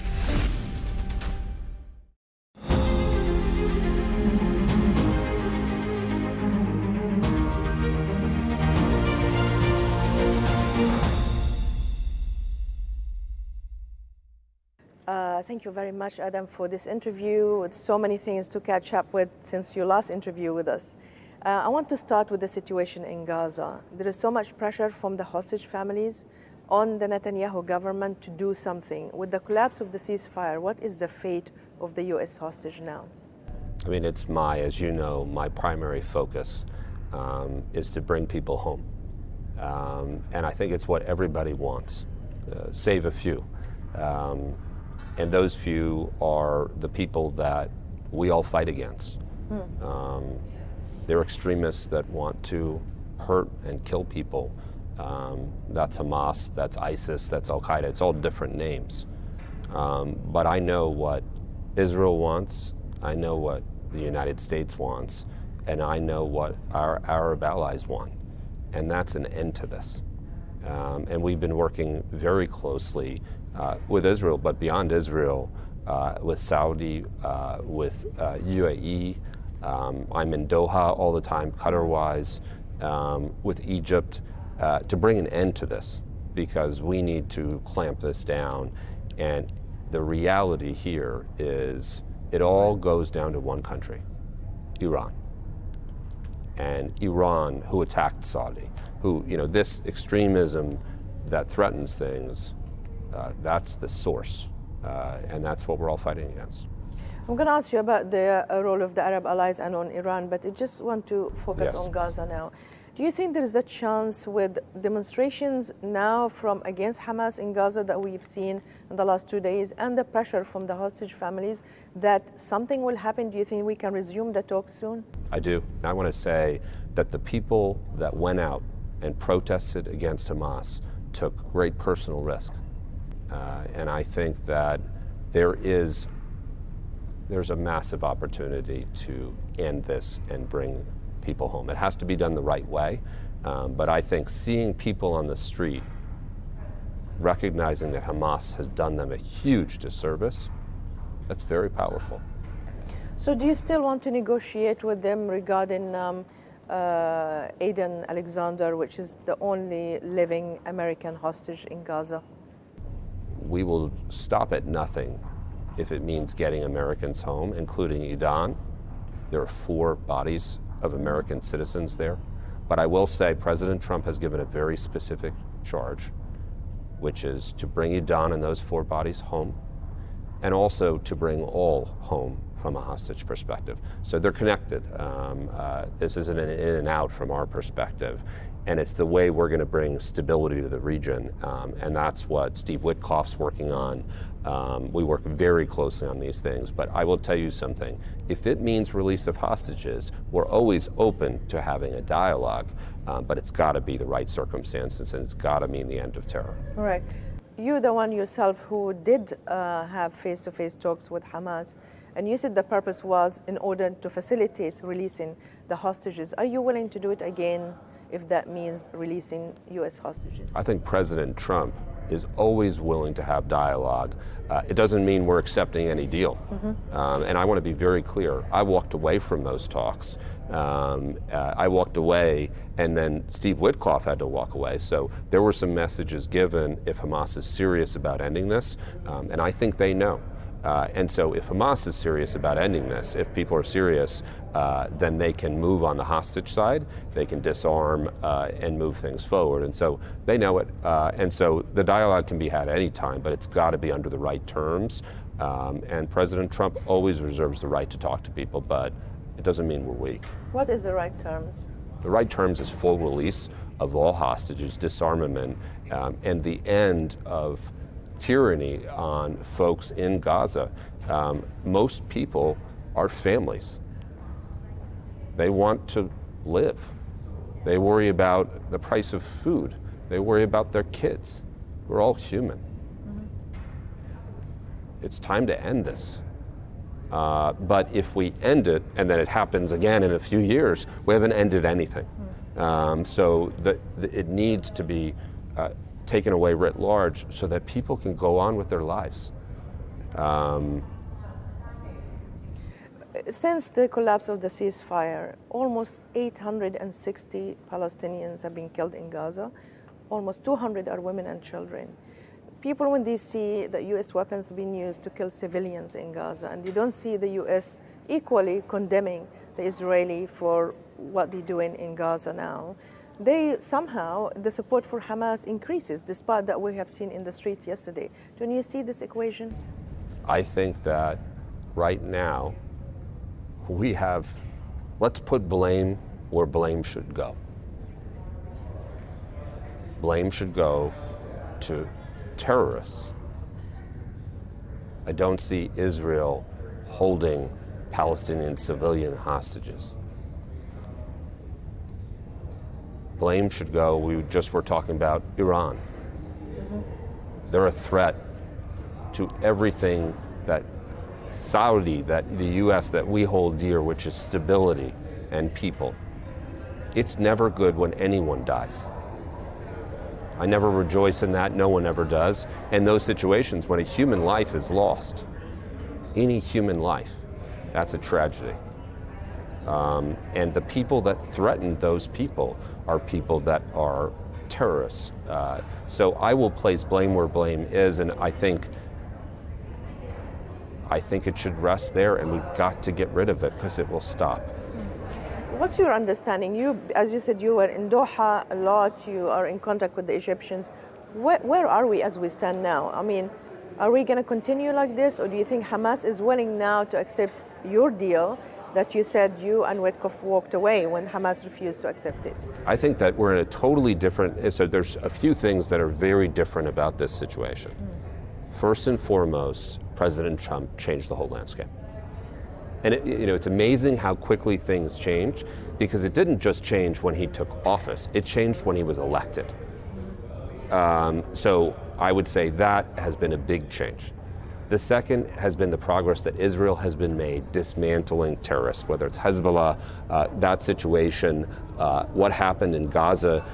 Thank you very much, Adam, for this interview. With so many things to catch up with since your last interview with us. I want to start with the situation in Gaza. There is so much pressure from the hostage families on the Netanyahu government to do something. With the collapse of the ceasefire, what is the fate of the U.S. hostage now? I mean, it's as you know, my primary focus is to bring people home. And I think it's what everybody wants, save a few. And those few are the people that we all fight against. They're extremists that want to hurt and kill people. That's Hamas, that's ISIS, that's Al-Qaeda. It's all different names. But I know what Israel wants, I know what the United States wants, and I know what our Arab allies want. And that's an end to this. And we've been working very closely with Israel, but beyond Israel, with Saudi, with UAE. I'm in Doha all the time, Qatar-wise, with Egypt, to bring an end to this, because we need to clamp this down. And the reality here is it all goes down to one country, Iran. And Iran, who attacked Saudi, who, this extremism that threatens things, that's the source, and that's what we're all fighting against. I'm going to ask you about the role of the Arab allies and on Iran, but I just want to focus on Gaza now. Do you think there is a chance with demonstrations now from against Hamas in Gaza that we've seen in the last 2 days and the pressure from the hostage families that something will happen? Do you think we can resume the talks soon? I do. I want to say that the people that went out and protested against Hamas took great personal risk. And I think that there's a massive opportunity to end this and bring people home. It has to be done the right way, but I think seeing people on the street recognizing that Hamas has done them a huge disservice, that's very powerful. So do you still want to negotiate with them regarding Aidan Alexander, which is the only living American hostage in Gaza? We will stop at nothing if it means getting Americans home, including Aidan. There are 4 bodies of American citizens there. But I will say President Trump has given a very specific charge, which is to bring Aidan and those 4 bodies home, and also to bring all home from a hostage perspective. So they're connected. This isn't an in and out from our perspective. And it's the way we're going to bring stability to the region. And that's what Steve Witkoff's working on. We work very closely on these things. But I will tell you something. If it means release of hostages, we're always open to having a dialogue. But it's got to be the right circumstances, and it's got to mean the end of terror. All right. You're the one yourself who did have face-to-face talks with Hamas. And you said the purpose was in order to facilitate releasing the hostages. Are you willing to do it again if that means releasing U.S. hostages? I think President Trump is always willing to have dialogue. It doesn't mean we're accepting any deal. And I want to be very clear. I walked away from those talks. I walked away, and then Steve Witkoff had to walk away. So there were some messages given if Hamas is serious about ending this, and I think they know. And so if Hamas is serious about ending this, if people are serious, then they can move on the hostage side, they can disarm and move things forward. And so they know it. And so the dialogue can be had any time, but it's got to be under the right terms. And President Trump always reserves the right to talk to people, but it doesn't mean we're weak. What is the right terms? The right terms is full release of all hostages, disarmament, and the end of tyranny on folks in Gaza. Most people are families. They want to live. They worry about the price of food. They worry about their kids. We're all human. It's time to end this. But if we end it and then it happens again in a few years, we haven't ended anything. So it needs to be taken away writ large so that people can go on with their lives. Since the collapse of the ceasefire, almost 860 Palestinians have been killed in Gaza. Almost 200 are women and children. People, when they see the U.S. weapons being used to kill civilians in Gaza, and they don't see the U.S. equally condemning the Israeli for what they're doing in Gaza now, they somehow, the support for Hamas increases, despite that we have seen in the street yesterday. Don't you see this equation? I think that right now we have, let's put blame where blame should go. Blame should go to terrorists. I don't see Israel holding Palestinian civilian hostages. Blame should go, we just were talking about Iran. They're a threat to everything that Saudi, that the US, that we hold dear, which is stability and people. It's never good when anyone dies. I never rejoice in that, no one ever does. And those situations when a human life is lost, any human life, that's a tragedy. And the people that threaten those people are people that are terrorists. So I will place blame where blame is, and I think it should rest there, and we've got to get rid of it because it will stop. What's your understanding? You, as you said, you were in Doha a lot, you are in contact with the Egyptians. Where are we as we stand now? I mean, Are we going to continue like this, or do you think Hamas is willing now to accept your deal that you said you and Witkoff walked away when Hamas refused to accept it? I think that we're in a totally different, so there's a few things that are very different about this situation. First and foremost, President Trump changed the whole landscape. And it's amazing how quickly things change, because it didn't just change when he took office, it changed when he was elected. So I would say that has been a big change. The second has been the progress that Israel has been made dismantling terrorists, whether it's Hezbollah, that situation, what happened in Gaza,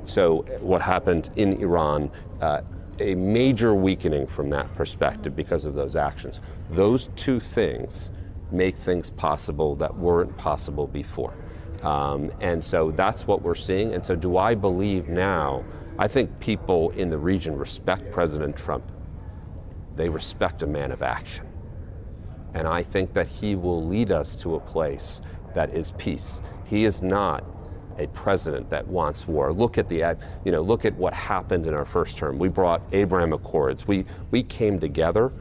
so what happened in Iran, a major weakening from that perspective because of those actions. Those two things make things possible that weren't possible before. And so that's what we're seeing. And so do I believe now, I think people in the region respect President Trump. They respect a man of action. And I think that he will lead us to a place that is peace. He is not a president that wants war. Look at look at what happened in our first term. We brought Abraham Accords. We came together.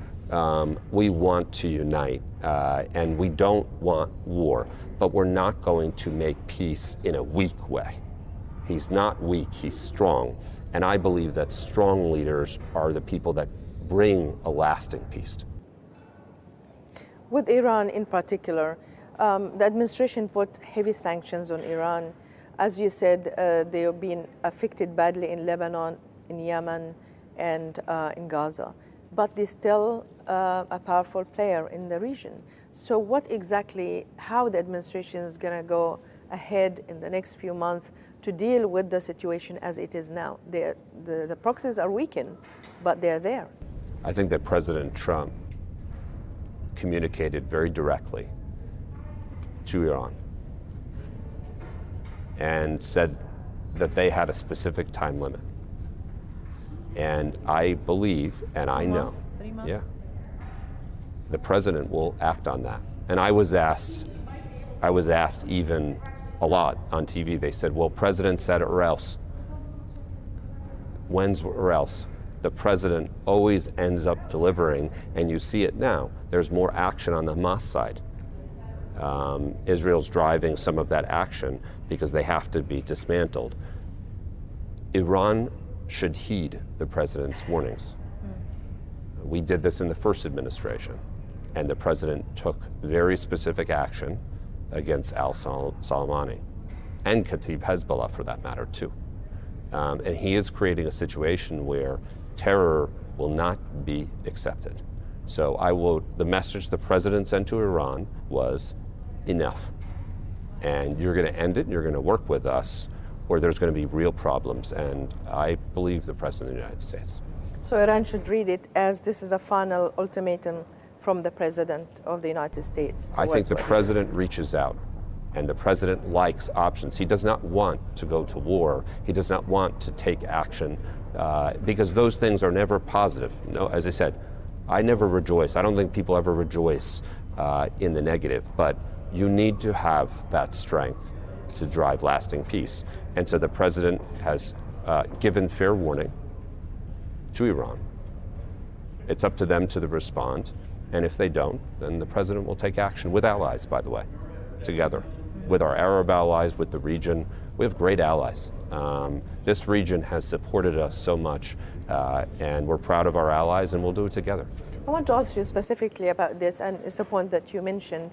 We want to unite, and we don't want war, but we're not going to make peace in a weak way. He's not weak, he's strong. And I believe that strong leaders are the people that bring a lasting peace. With Iran in particular, the administration put heavy sanctions on Iran. As you said, they have been affected badly in Lebanon, in Yemen, and in Gaza. But they're still a powerful player in the region. So what exactly, how the administration is going to go ahead in the next few months to deal with the situation as it is now? The proxies are weakened, but they're there. I think that President Trump communicated very directly to Iran and said that they had a specific time limit. And I believe, and I know, the president will act on that. And I was asked even a lot on TV. They said, well, president said or else. When's or else? The president always ends up delivering, and you see it now. There's more action on the Hamas side. Israel's driving some of that action because they have to be dismantled. Iran should heed the president's warnings. We did this in the first administration, and the president took very specific action against al-Soleimani and Kataib Hezbollah, for that matter, too. And he is creating a situation where terror will not be accepted. So the message the president sent to Iran was enough. And you're going to end it, and you're going to work with us, or there's going to be real problems. And I believe the president of the United States. So Iran should read it as this is a final ultimatum from the president of the United States. I think the president reaches out, and the president likes options. He does not want to go to war. He does not want to take action because those things are never positive. No, as I said, I never rejoice. I don't think people ever rejoice in the negative, but you need to have that strength to drive lasting peace. And so the president has given fair warning to Iran. It's up to them to respond. And if they don't, then the president will take action with allies, by the way, together, with our Arab allies, with the region. We have great allies. This region has supported us so much, and we're proud of our allies, and we'll do it together. I want to ask you specifically about this, and it's a point that you mentioned.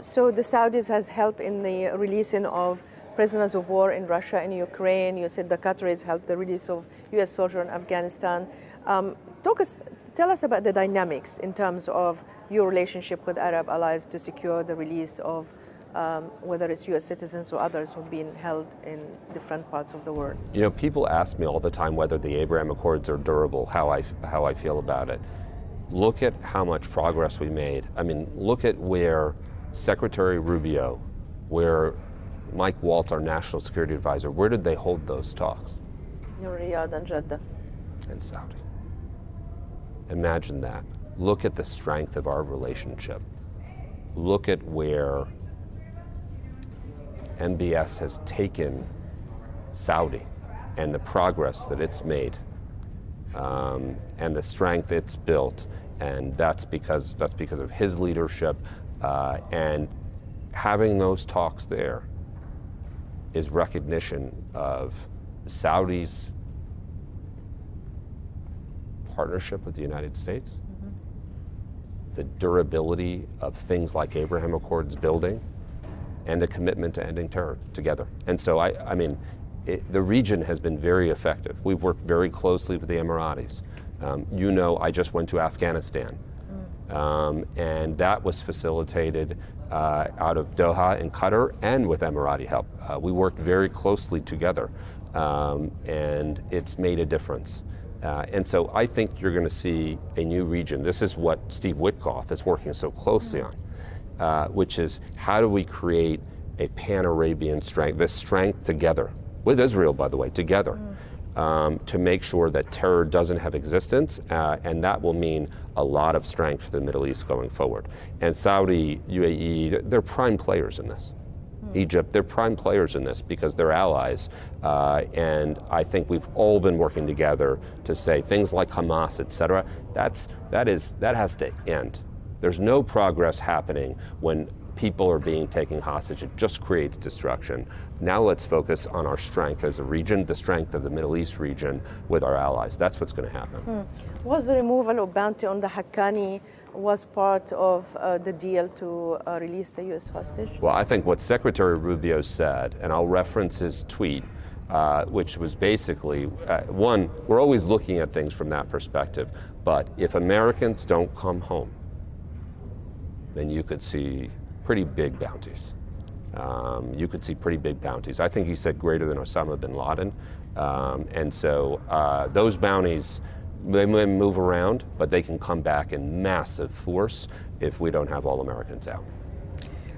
So the Saudis has helped in the releasing of prisoners of war in Russia and Ukraine. You said the Qataris helped the release of U.S. soldiers in Afghanistan. Tell us about the dynamics in terms of your relationship with Arab allies to secure the release of whether it's U.S. citizens or others who've been held in different parts of the world. You know, people ask me all the time whether the Abraham Accords are durable, how I feel about it. Look at how much progress we made. I mean, look at where Secretary Rubio, where Mike Waltz, our national security advisor, where did they hold those talks? In Riyadh and Jeddah. In Saudi. Imagine that. Look at the strength of our relationship. Look at where MBS has taken Saudi and the progress that it's made. and the strength it's built, and that's because of his leadership, and having those talks there is recognition of Saudi's partnership with the United States, the durability of things like Abraham Accords building, and a commitment to ending terror together. And so I mean, the region has been very effective. We've worked very closely with the Emiratis. You know, I just went to Afghanistan, and that was facilitated out of Doha in Qatar and with Emirati help. We worked very closely together, and it's made a difference. And so I think you're going to see a new region. This is what Steve Witkoff is working so closely on, which is how do we create a pan-Arabian strength, this strength together, with Israel, by the way, together, to make sure that terror doesn't have existence, and that will mean a lot of strength for the Middle East going forward. And Saudi, UAE, they're prime players in this. Egypt, they're prime players in this because they're allies, and I think we've all been working together to say things like Hamas, et cetera, that has to end. There's no progress happening when people are being taken hostage. It just creates destruction. Now let's focus on our strength as a region, the strength of the Middle East region with our allies. That's what's going to happen. Was the removal of bounty on the Haqqani was part of the deal to release the U.S. hostage? Well, I think what Secretary Rubio said, and I'll reference his tweet, which was basically, one, we're always looking at things from that perspective, but if Americans don't come home, then you could see pretty big bounties. You could see pretty big bounties. I think he said greater than Osama bin Laden. And so those bounties, they may move around, but they can come back in massive force if we don't have all Americans out.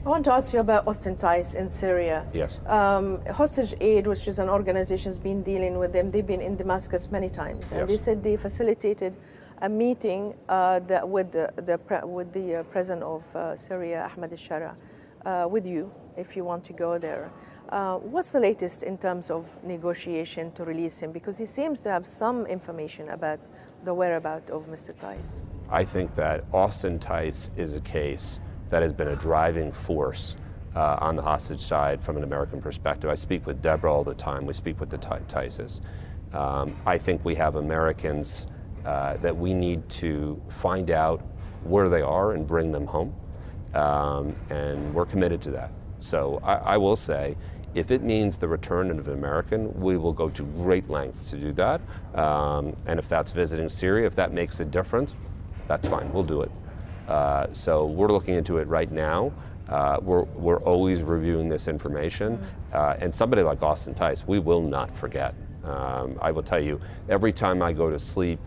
I want to ask you about Austin Tice in Syria. Yes. Hostage Aid, which is an organization, has been dealing with them. They've been in Damascus many times, and they said they facilitated a meeting with the president of Syria, Ahmed al-Shara, with you, if you want to go there. What's the latest in terms of negotiation to release him? Because he seems to have some information about the whereabouts of Mr. Tice. I think that Austin Tice is a case that has been a driving force on the hostage side from an American perspective. I speak with Deborah all the time. We speak with the Tices. I think we have Americans that we need to find out where they are and bring them home. And we're committed to that. So I will say, if it means the return of an American, we will go to great lengths to do that. And if that's visiting Syria, if that makes a difference, that's fine, we'll do it. So we're looking into it right now. We're always reviewing this information. And somebody like Austin Tice, we will not forget. I will tell you, every time I go to sleep,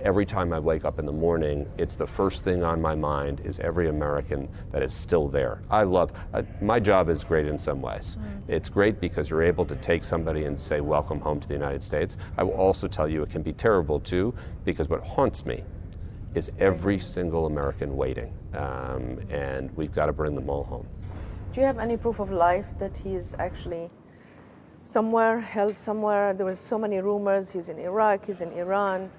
every time I wake up in the morning, it's the first thing on my mind is every American that is still there. I love, my job is great in some ways. It's great because you're able to take somebody and say, welcome home to the United States. I will also tell you it can be terrible too, because what haunts me is every single American waiting. And we've got to bring them all home. Do you have any proof of life that he's actually somewhere, held somewhere? There were so many rumors, he's in Iraq, he's in Iran.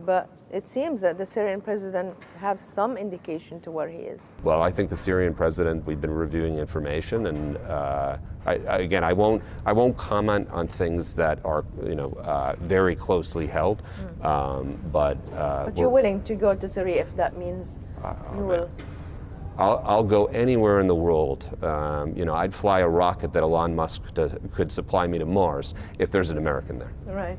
But it seems that the Syrian president have some indication to where he is. Well, I think the Syrian president, we've been reviewing information, and I won't comment on things that are, very closely held. But you're willing to go to Syria if that means you will. I'll go anywhere in the world. I'd fly a rocket that Elon Musk could supply me to Mars if there's an American there. Right.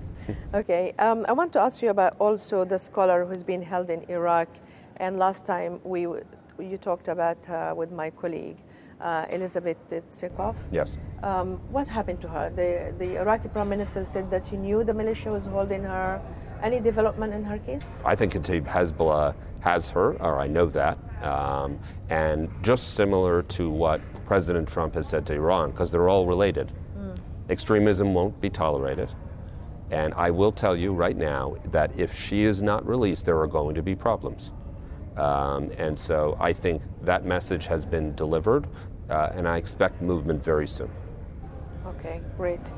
Okay. I want to ask you about also the scholar who's been held in Iraq. And last time you talked about her with my colleague, Elizabeth Tsekov. Yes. What happened to her? The Iraqi Prime Minister said that he knew the militia was holding her. Any development in her case? I think Hezbollah has her, or I know that. And just similar to what President Trump has said to Iran, because they're all related. Extremism won't be tolerated. And I will tell you right now that if she is not released, there are going to be problems. And so I think that message has been delivered, and I expect movement very soon. Okay, great.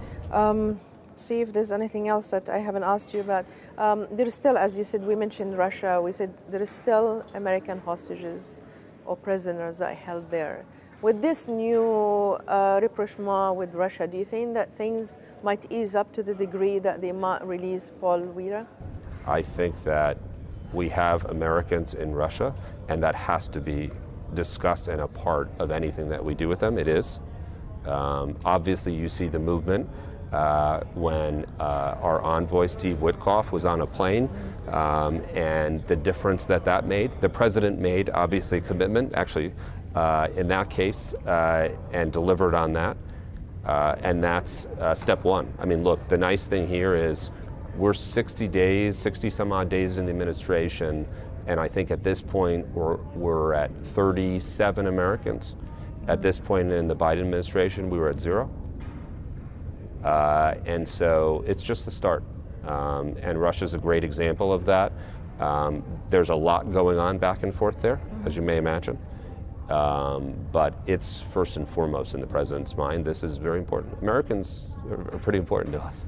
see if there's anything else that I haven't asked you about. There is still, as you said, we mentioned Russia. We said there is still American hostages or prisoners that are held there. With this new rapprochement with Russia, do you think that things might ease up to the degree that they might release Paul Wheeler? I think that we have Americans in Russia, and that has to be discussed and a part of anything that we do with them. It is. Obviously, you see the movement when our envoy, Steve Witkoff, was on a plane, and the difference that that made. The president made, obviously, a commitment, actually, in that case, and delivered on that. And that's step one. I mean, look, the nice thing here is we're 60 some odd days in the administration, and I think at this point we're at 37 Americans. At this point in the Biden administration, we were at 0. And so it's just the start. And Russia's a great example of that. There's a lot going on back and forth there, as you may imagine. But it's first and foremost in the president's mind. This is very important. Americans are pretty important to us.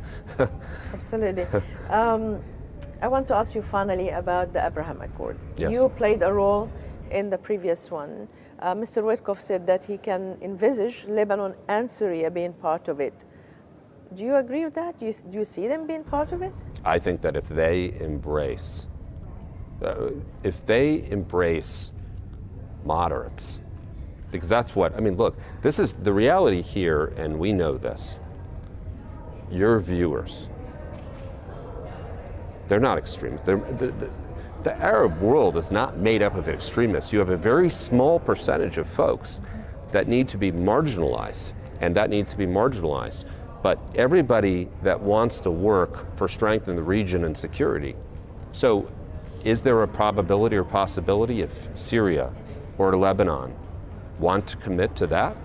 Absolutely. I want to ask you finally about the Abraham Accord. Yes. You played a role in the previous one. Mr. Witkoff said that he can envisage Lebanon and Syria being part of it. Do you agree with that? Do you see them being part of it? I think that if they embrace moderates, because that's what, I mean, look, this is the reality here, and we know this. Your viewers, they're not extremists. The Arab world is not made up of extremists. You have a very small percentage of folks that need to be marginalized, and that needs to be marginalized. But everybody that wants to work for strength in the region and security. So is there a probability or possibility if Syria or Lebanon want to commit to that?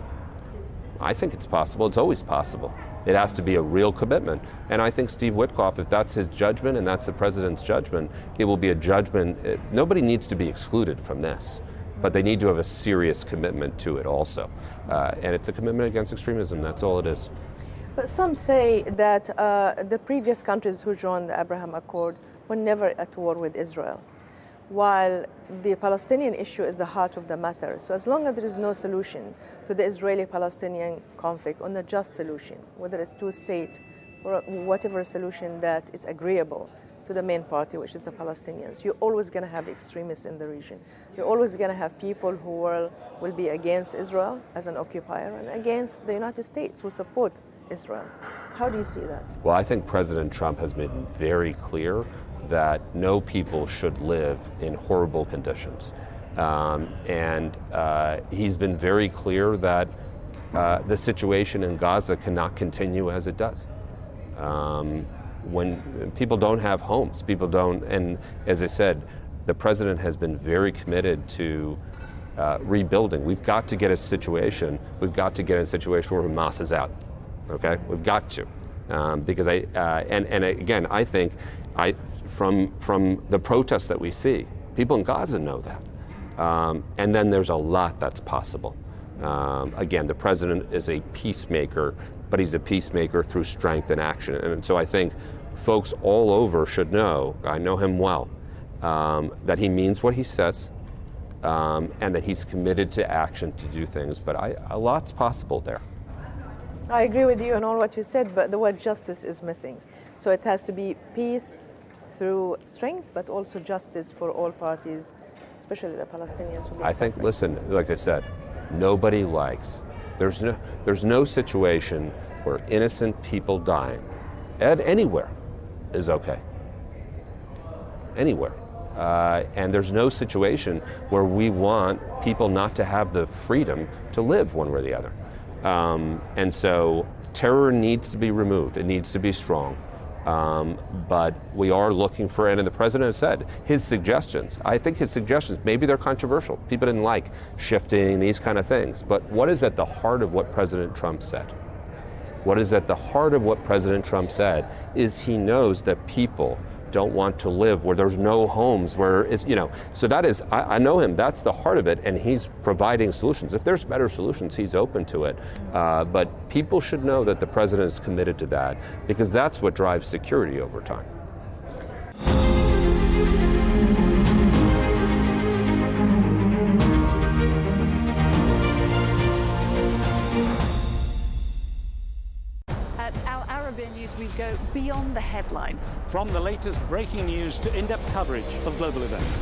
I think it's possible. It's always possible. It has to be a real commitment. And I think Steve Witkoff, if that's his judgment and that's the president's judgment, it will be a judgment. Nobody needs to be excluded from this, but they need to have a serious commitment to it also. And it's a commitment against extremism. That's all it is. But some say that the previous countries who joined the Abraham Accord were never at war with Israel, while the Palestinian issue is the heart of the matter. So as long as there is no solution to the Israeli-Palestinian conflict, on a just solution, whether it's two-state or whatever solution that is agreeable to the main party, which is the Palestinians, you're always going to have extremists in the region. You're always going to have people who will be against Israel as an occupier and against the United States who support Israel. How do you see that? Well, I think President Trump has made very clear that no people should live in horrible conditions. And he's been very clear that the situation in Gaza cannot continue as it does. When people don't have homes, people don't, and as I said, the president has been very committed to rebuilding. We've got to get a situation where Hamas is out. Okay, we've got to, because again, I think from the protests that we see, people in Gaza know that, and then there's a lot that's possible. Again, the president is a peacemaker, but he's a peacemaker through strength and action, and so I think folks all over should know. I know him well, that he means what he says, and that he's committed to action to do things. But a lot's possible there. I agree with you on all what you said, but the word justice is missing. So it has to be peace through strength, but also justice for all parties, especially the Palestinians. I think, listen, like I said, nobody likes, there's no situation where innocent people dying anywhere is okay. Anywhere. And there's no situation where we want people not to have the freedom to live one way or the other. And so terror needs to be removed. It needs to be strong. But we are looking for, and the president has said, his suggestions, I think his suggestions, maybe they're controversial. People didn't like shifting, these kind of things. But what is at the heart of what President Trump said? What is at the heart of what President Trump said is he knows that people, don't want to live where there's no homes, where it's, you know, so that is, I know him, that's the heart of it, and he's providing solutions. If there's better solutions, he's open to it. But people should know that the president is committed to that, because that's what drives security over time. We go beyond the headlines. From the latest breaking news to in-depth coverage of global events.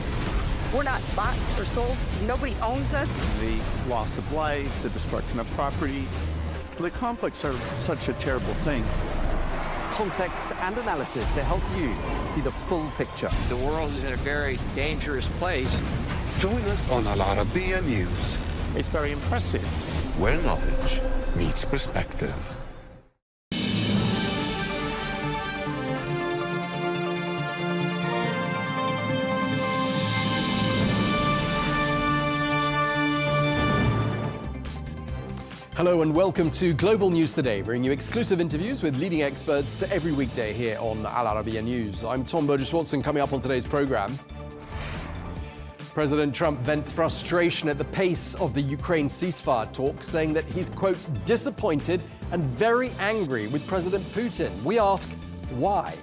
We're not bought or sold. Nobody owns us. The loss of life, the destruction of property. The conflicts are such a terrible thing. Context and analysis to help you see the full picture. The world is in a very dangerous place. Join us on Arabiya News, It's very impressive. where knowledge meets perspective. Hello and welcome to Global News Today, bringing you exclusive interviews with leading experts every weekday here on Al Arabiya News. I'm Tom Burges Watson. Coming up on today's program, President Trump vents frustration at the pace of the Ukraine ceasefire talks, saying that he's, quote, disappointed and very angry with President Putin. We ask, why?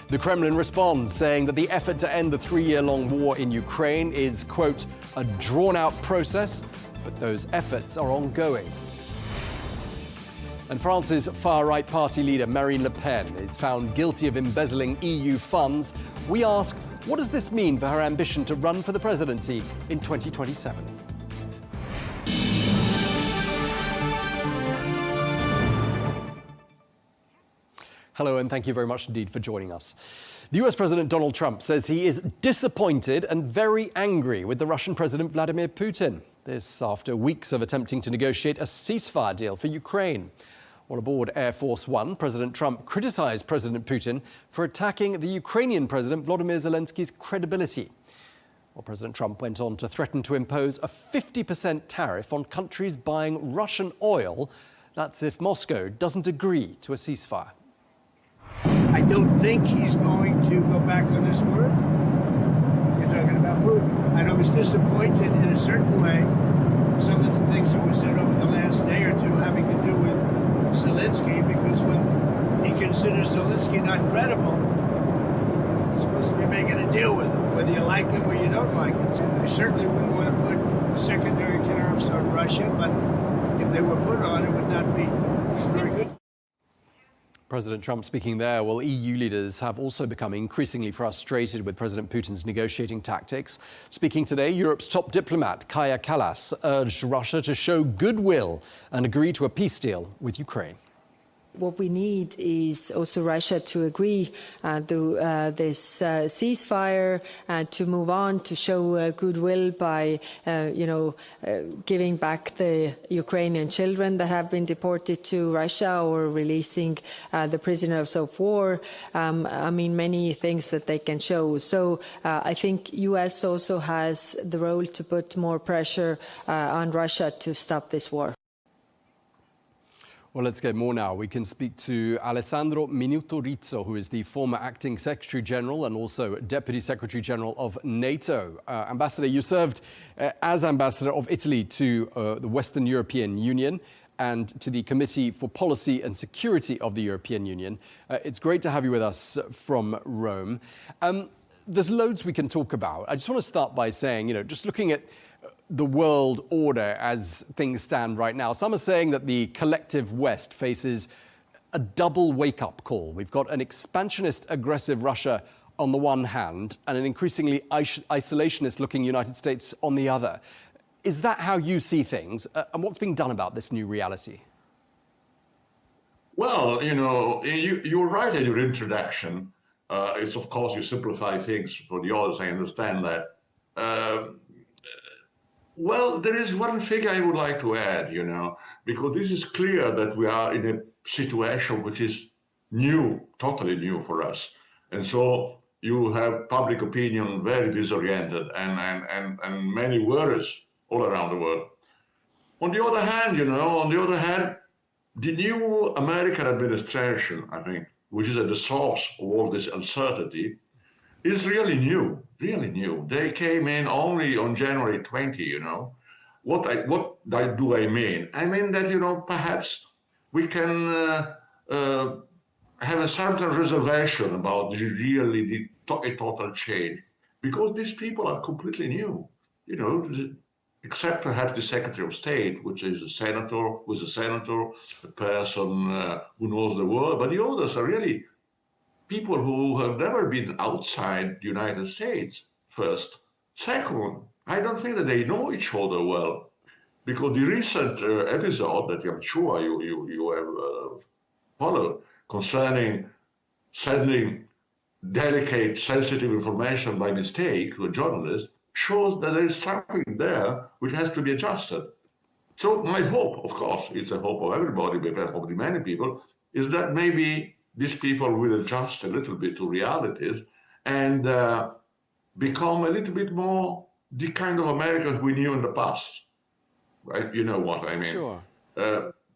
The Kremlin responds, saying that the effort to end the 3-year-long war in Ukraine is, quote, a drawn-out process, but those efforts are ongoing. And France's far-right party leader, Marine Le Pen, is found guilty of embezzling EU funds. We ask, what does this mean for her ambition to run for the presidency in 2027? Hello, and thank you very much indeed for joining us. The US President Donald Trump says he is disappointed and very angry with the Russian President Vladimir Putin. This after weeks of attempting to negotiate a ceasefire deal for Ukraine. While aboard Air Force One, President Trump criticized President Putin for attacking the Ukrainian President Volodymyr Zelensky's credibility. Well, President Trump went on to threaten to impose a 50% tariff on countries buying Russian oil. That's if Moscow doesn't agree to a ceasefire. I don't think he's going to go back on his word. You're talking about Putin. And I was disappointed in a certain way. Some of the things that were said over the last day or two having to do with Zelensky, because when he considers Zelensky not credible, he's supposed to be making a deal with him, whether you like it or you don't like it. So I certainly wouldn't want to put secondary tariffs on Russia, but if they were put on, it would not be very good. President Trump speaking there. Well, EU leaders have also become increasingly frustrated with President Putin's negotiating tactics. Speaking today, Europe's top diplomat, Kaja Kallas, urged Russia to show goodwill and agree to a peace deal with Ukraine. What we need is also Russia to agree to this ceasefire, to move on, to show goodwill by, giving back the Ukrainian children that have been deported to Russia or releasing the prisoners of war. Many things that they can show. So I think U.S. also has the role to put more pressure on Russia to stop this war. Well, let's get more now. We can speak to Alessandro Minuto Rizzo, who is the former acting Secretary General and also Deputy Secretary General of NATO. Ambassador, you served as Ambassador of Italy to the Western European Union and to the Committee for Policy and Security of the European Union. It's great to have you with us from Rome. There's loads we can talk about. I just want to start by saying, just looking at the world order as things stand right now. Some are saying that the collective West faces a double wake-up call. We've got an expansionist, aggressive Russia on the one hand and an increasingly isolationist-looking United States on the other. Is that how you see things? And what's being done about this new reality? Well, you were right in your introduction. It's, of course, you simplify things for the others. I understand that. Well, there is one thing I would like to add, because this is clear that we are in a situation which is new, totally new for us. And so you have public opinion very disoriented and many worries all around the world. On the other hand, the new American administration, I think, which is at the source of all this uncertainty, is really new, really new. They came in only on January 20, you know. What do I mean? I mean that, you know, perhaps we can have a certain reservation about a total change, because these people are completely new, you know, except perhaps the Secretary of State, which is a senator, a person who knows the world, but the others are really people who have never been outside the United States, first. Second, I don't think that they know each other well, because the recent episode that I'm sure you have followed concerning sending delicate, sensitive information by mistake to a journalist shows that there is something there which has to be adjusted. So my hope, of course, it's a hope of everybody, but I hope of many people, is that maybe these people will adjust a little bit to realities and become a little bit more the kind of Americans we knew in the past. Right? You know what I mean? Sure.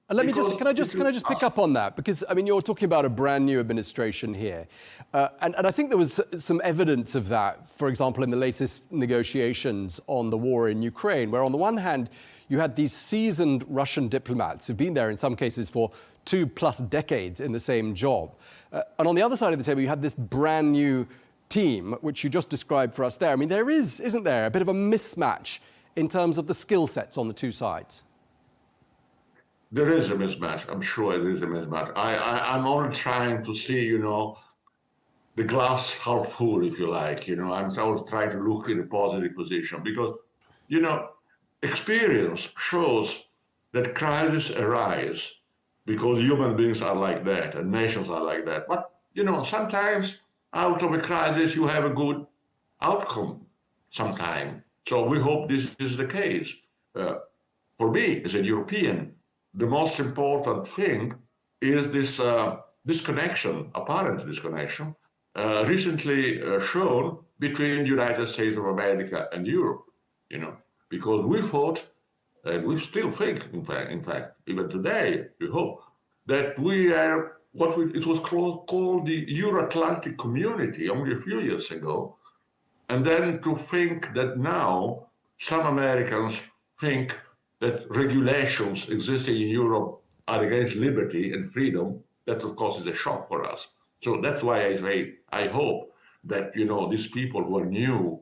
Can I just pick up on that? Because, I mean, you're talking about a brand new administration here. And I think there was some evidence of that, for example, in the latest negotiations on the war in Ukraine, where on the one hand, you had these seasoned Russian diplomats who've been there in some cases for 2+ decades in the same job. And on the other side of the table, you had this brand new team, which you just described for us there. I mean, there is, isn't there, a bit of a mismatch in terms of the skill sets on the two sides? There is a mismatch. I'm sure there is a mismatch. I'm only trying to see, you know, the glass half full, if you like. You know, I'm always trying to look in a positive position because, you know, experience shows that crises arise because human beings are like that and nations are like that. But, you know, sometimes out of a crisis you have a good outcome sometime. So we hope this is the case. For me, as a European, the most important thing is this disconnection, apparent disconnection, recently shown between the United States of America and Europe, you know, because we thought, and we still think, in fact, even today, we hope, that we are it was called the Euro-Atlantic community only a few years ago, and then to think that now some Americans think that regulations existing in Europe are against liberty and freedom, that of course is a shock for us. So that's why I say, I hope that, you know, these people who are new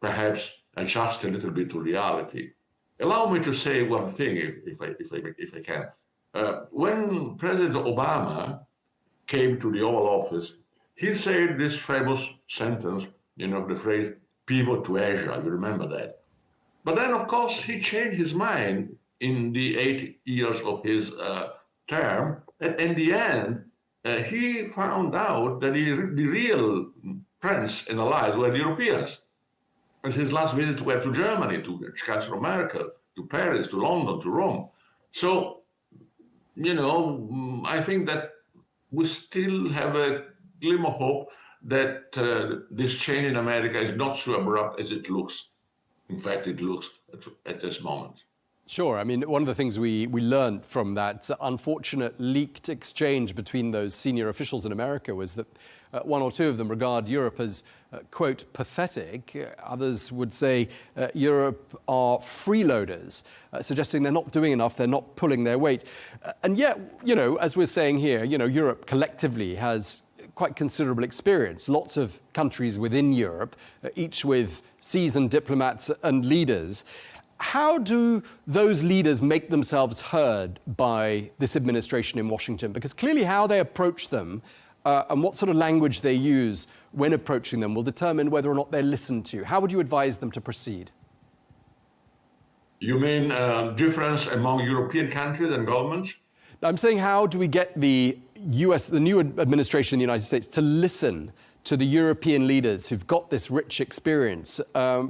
perhaps adjust a little bit to reality. Allow me to say one thing, if I can. When President Obama came to the Oval Office, he said this famous sentence, you know, the phrase, pivot to Asia, you remember that. But then, of course, he changed his mind in the 8 years of his term. And in the end, he found out that the real friends and allies were the Europeans. And his last visits were to Germany, to Chancellor Merkel, to Paris, to London, to Rome. So, you know, I think that we still have a glimmer of hope that this change in America is not so abrupt as it looks. In fact, it looks at this moment. Sure. I mean, one of the things we learned from that unfortunate leaked exchange between those senior officials in America was that one or two of them regard Europe as, quote, pathetic. Others would say Europe are freeloaders, suggesting they're not doing enough, they're not pulling their weight. And yet, you know, as we're saying here, you know, Europe collectively has quite considerable experience. Lots of countries within Europe, each with seasoned diplomats and leaders. How do those leaders make themselves heard by this administration in Washington? Because clearly how they approach them and what sort of language they use when approaching them will determine whether or not they're listened to. How would you advise them to proceed? You mean difference among European countries and governments? I'm saying, how do we get the new administration in the United States to listen to the European leaders who've got this rich experience?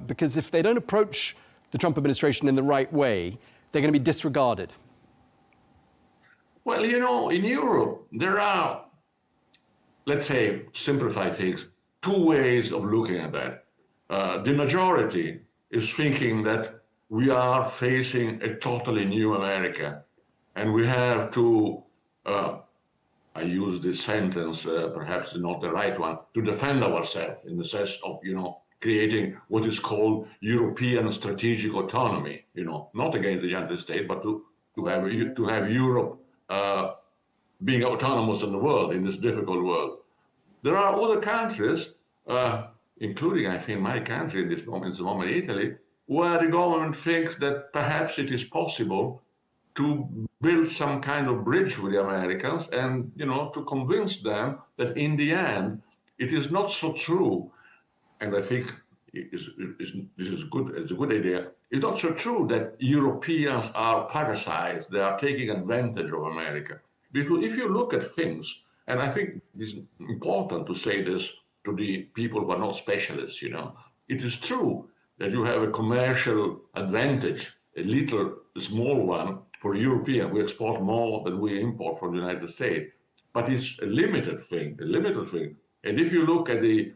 Because if they don't approach the Trump administration in the right way, they're going to be disregarded. Well, you know, in Europe, there are, let's say, simplify things, two ways of looking at that. The majority is thinking that we are facing a totally new America, and we have to, I I use this sentence, perhaps not the right one, to defend ourselves in the sense of, creating what is called European strategic autonomy, not against the United States, but to have Europe being autonomous in the world, in this difficult world. There are other countries, including, I think, my country in this moment, Italy, where the government thinks that perhaps it is possible to build some kind of bridge with the Americans and, to convince them that in the end, it is not so true. And I think this is good. It's a good idea. It's not so true that Europeans are parasites. They are taking advantage of America. Because if you look at things, and I think it's important to say this to the people who are not specialists, it is true that you have a commercial advantage, a small one for European. We export more than we import from the United States, but it's a limited thing. And if you look at the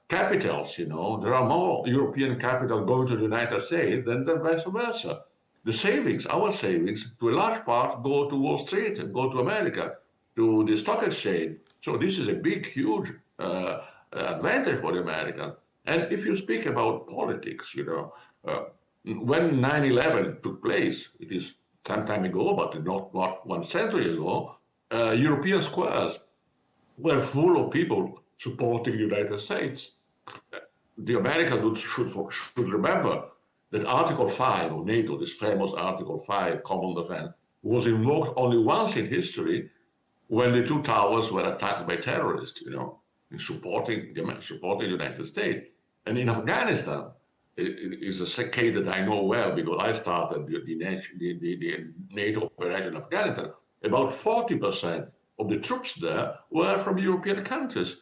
capitals, there are more European capital going to the United States than vice versa. The savings, our savings, to a large part go to Wall Street and go to America, to the stock exchange. So this is a big, huge advantage for the Americans. And if you speak about politics, when 9/11 took place, it is some time ago, but not 1 century ago, European squares were full of people supporting the United States. The Americans should remember that Article 5 of NATO, this famous Article 5 common defense, was invoked only once in history when the two towers were attacked by terrorists, in supporting the United States. And in Afghanistan, it is a case that I know well because I started the NATO operation in Afghanistan. About 40% of the troops there were from European countries,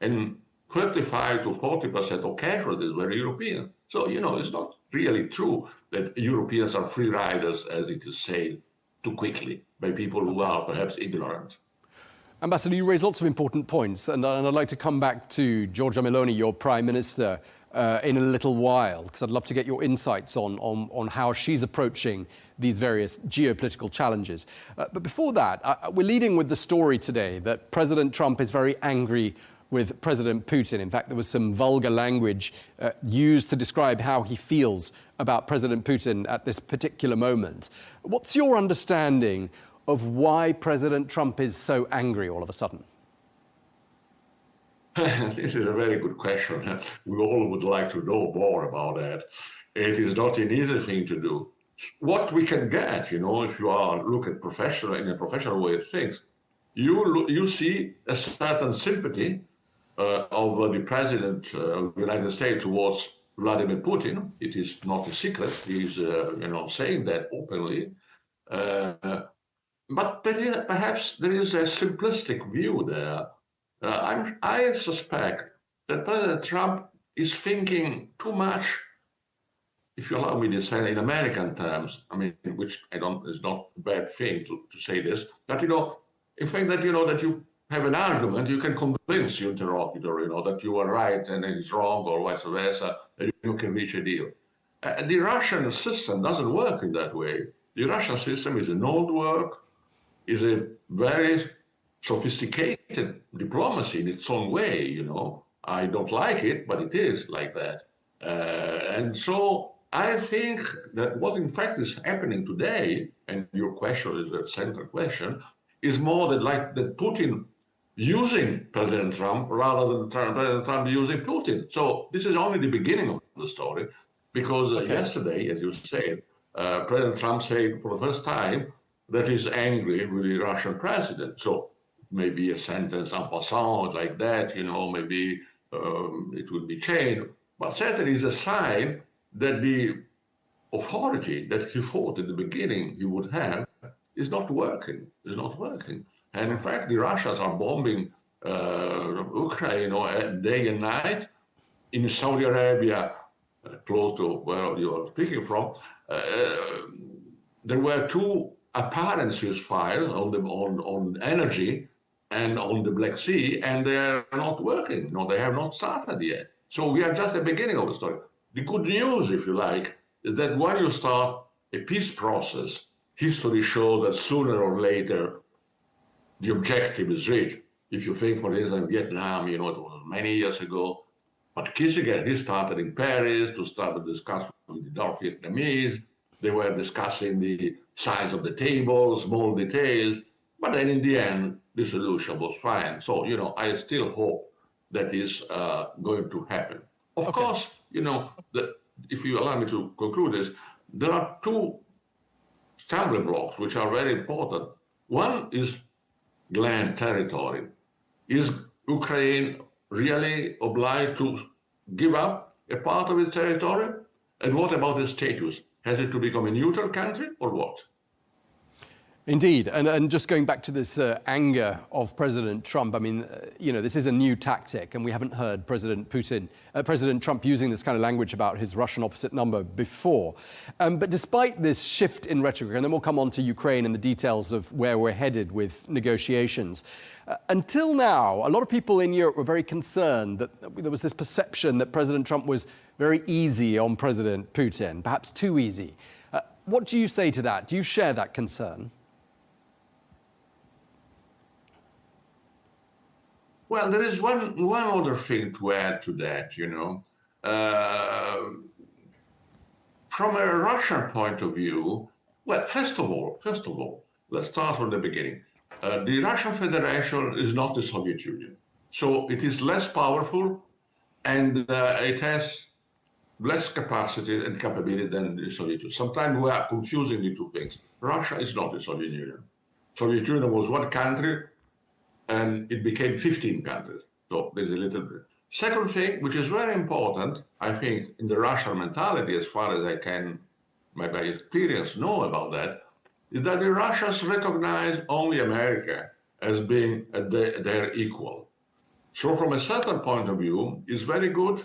and 35 to 40% of casualties were European. So, it's not really true that Europeans are free riders, as it is said too quickly by people who are perhaps ignorant. Ambassador, you raised lots of important points, and I'd like to come back to Giorgia Meloni, your Prime Minister, in a little while, because I'd love to get your insights on how she's approaching these various geopolitical challenges. But before that, we're leading with the story today that President Trump is very angry with President Putin. In fact, there was some vulgar language used to describe how he feels about President Putin at this particular moment. What's your understanding of why President Trump is so angry all of a sudden? This is a very good question. We all would like to know more about that. It is not an easy thing to do. What we can get, if you are look at in a professional way of things, you see a certain sympathy of the President of the United States towards Vladimir Putin. It is not a secret. He's, saying that openly. But perhaps there is a simplistic view there. I suspect that President Trump is thinking too much, if you allow me to say in American terms, which is not a bad thing to say this, that, in fact, that you have an argument, you can convince your interlocutor, that you are right and he's wrong, or vice versa, and you can reach a deal. The Russian system doesn't work in that way. The Russian system is an old work, is a very sophisticated diplomacy in its own way, I don't like it, but it is like that. And so I think that what in fact is happening today, and your question is the central question, is more that Putin using President Trump rather than President Trump using Putin. So this is only the beginning of the story, because yesterday, as you said, President Trump said for the first time that he's angry with the Russian president. So maybe a sentence en passant like that, maybe it will be changed. But certainly it's a sign that the authority that he thought at the beginning he would have is not working, And in fact, the Russians are bombing Ukraine day and night. In Saudi Arabia, close to where you are speaking from, there were two apparent ceasefires on energy and on the Black Sea, and they are not working. They have not started yet. So we are just at the beginning of the story. The good news, if you like, is that when you start a peace process, history shows that sooner or later the objective is reached. If you think, for instance, Vietnam, it was many years ago, but Kissinger, he started in Paris to start the discussion with the North Vietnamese. They were discussing the size of the table, small details, but then in the end, the solution was fine. So, I still hope that is going to happen. Of course, if you allow me to conclude this, there are two stumbling blocks which are very important. One is land territory. Is Ukraine really obliged to give up a part of its territory? And what about the status? Has it to become a neutral country or what? Indeed, and just going back to this anger of President Trump, I mean, this is a new tactic, and we haven't heard President Trump using this kind of language about his Russian opposite number before. But despite this shift in rhetoric, and then we'll come on to Ukraine and the details of where we're headed with negotiations, until now, a lot of people in Europe were very concerned that there was this perception that President Trump was very easy on President Putin, perhaps too easy. What do you say to that? Do you share that concern? Well, there is one other thing to add to that, From a Russian point of view, well, first of all, let's start from the beginning. The Russian Federation is not the Soviet Union. So it is less powerful and it has less capacity and capability than the Soviet Union. Sometimes we are confusing the two things. Russia is not the Soviet Union. Soviet Union was one country, and it became 15 countries. So there's a little bit. Second thing, which is very important, I think, in the Russian mentality, as far as I can, by experience, know about that, is that the Russians recognize only America as being their equal. So from a certain point of view, it's very good,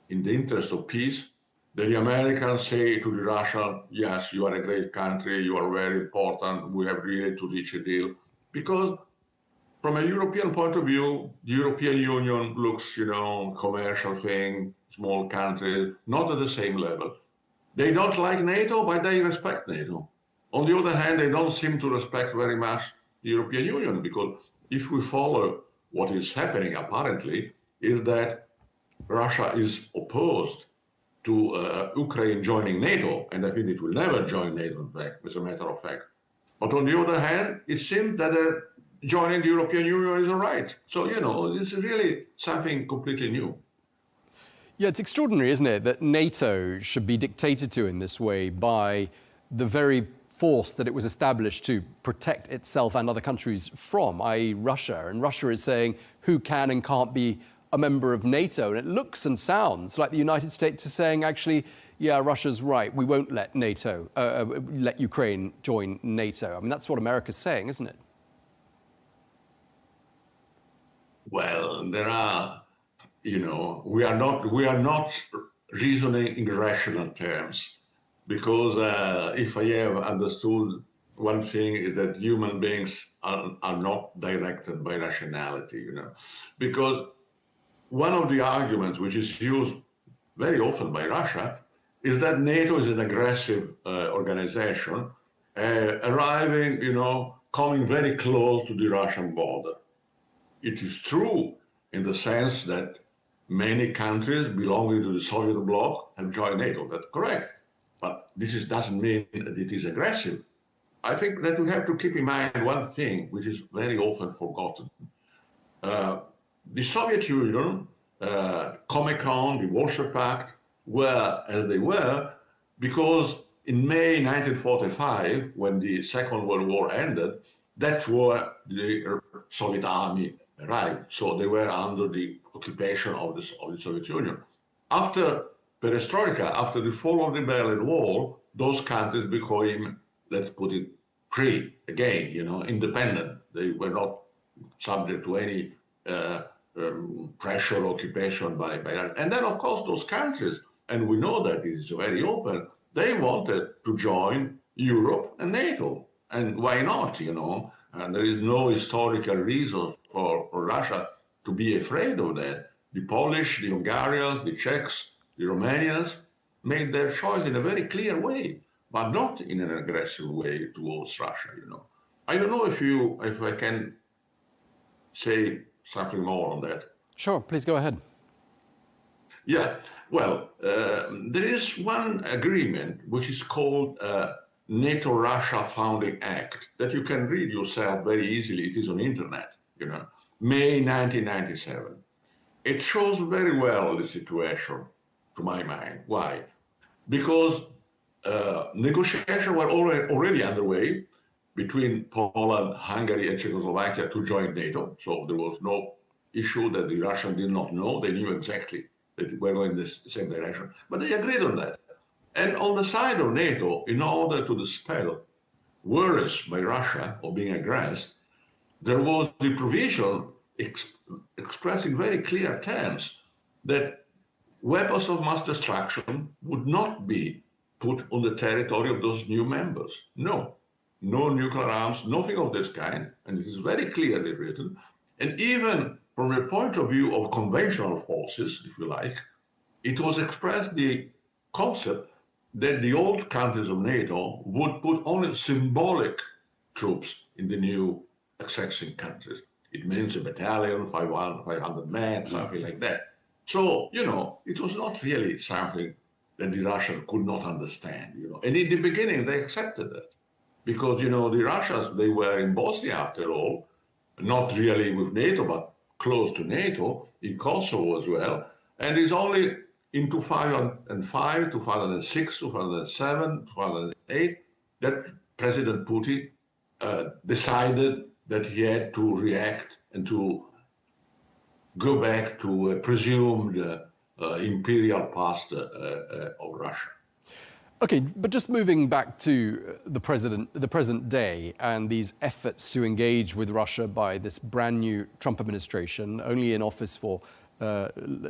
in the interest of peace, that the Americans say to the Russians, yes, you are a great country, you are very important, we have really to reach a deal. Because from a European point of view, the European Union looks, commercial thing, small country, not at the same level. They don't like NATO, but they respect NATO. On the other hand, they don't seem to respect very much the European Union, because if we follow what is happening apparently, is that Russia is opposed to Ukraine joining NATO, and I think it will never join NATO, in fact, as a matter of fact. But on the other hand, it seems that joining the European Union is all right. So, it's really something completely new. Yeah, it's extraordinary, isn't it, that NATO should be dictated to in this way by the very force that it was established to protect itself and other countries from, i.e. Russia. And Russia is saying who can and can't be a member of NATO. And it looks and sounds like the United States is saying, actually, yeah, Russia's right. We won't let let Ukraine join NATO. I mean, that's what America's saying, isn't it? Well, there are, we are not reasoning in rational terms, because if I have understood one thing is that human beings are not directed by rationality, because one of the arguments which is used very often by Russia is that NATO is an aggressive organization, arriving, coming very close to the Russian border. It is true in the sense that many countries belonging to the Soviet bloc have joined NATO. That's correct. But this doesn't mean that it is aggressive. I think that we have to keep in mind one thing, which is very often forgotten. The Soviet Union, Comecon, the Warsaw Pact, were as they were because in May 1945, when the Second World War ended, that's where the Soviet army arrived. So they were under the occupation of the Soviet Union. After perestroika, after the fall of the Berlin Wall, those countries became, let's put it, free again, independent. They were not subject to any pressure or occupation by and then, of course, those countries, and we know that it's very open, they wanted to join Europe and NATO. And why not, And there is no historical reason for Russia to be afraid of that. The Polish, the Hungarians, the Czechs, the Romanians made their choice in a very clear way, but not in an aggressive way towards Russia, I don't know if I can say something more on that. Sure, please go ahead. Yeah, well, there is one agreement which is called NATO-Russia Founding Act that you can read yourself very easily. It is on internet, you know, May 1997. It shows very well the situation, to my mind. Why? Because negotiations were already underway between Poland, Hungary, and Czechoslovakia to join NATO. So there was no issue that the Russians did not know. They knew exactly that we were going in the same direction. But they agreed on that. And on the side of NATO, in order to dispel worries by Russia of being aggressed, there was the provision expressed in very clear terms that weapons of mass destruction would not be put on the territory of those new members. No nuclear arms, nothing of this kind, and it is very clearly written. And even from the point of view of conventional forces, if you like, it was expressed the concept that the old countries of NATO would put only symbolic troops in the new accessing countries. It means a battalion, 500 men, something like that. So, you know, it was not really something that the Russians could not understand, you know. And in the beginning, they accepted it. Because, you know, the Russians, they were in Bosnia after all, not really with NATO, but close to NATO, in Kosovo as well. And it's only in 2005, 2006, 2007, 2008, that President Putin decided that he had to react and to go back to a presumed imperial past of Russia. Okay, but just moving back to the present day and these efforts to engage with Russia by this brand new Trump administration, only in office for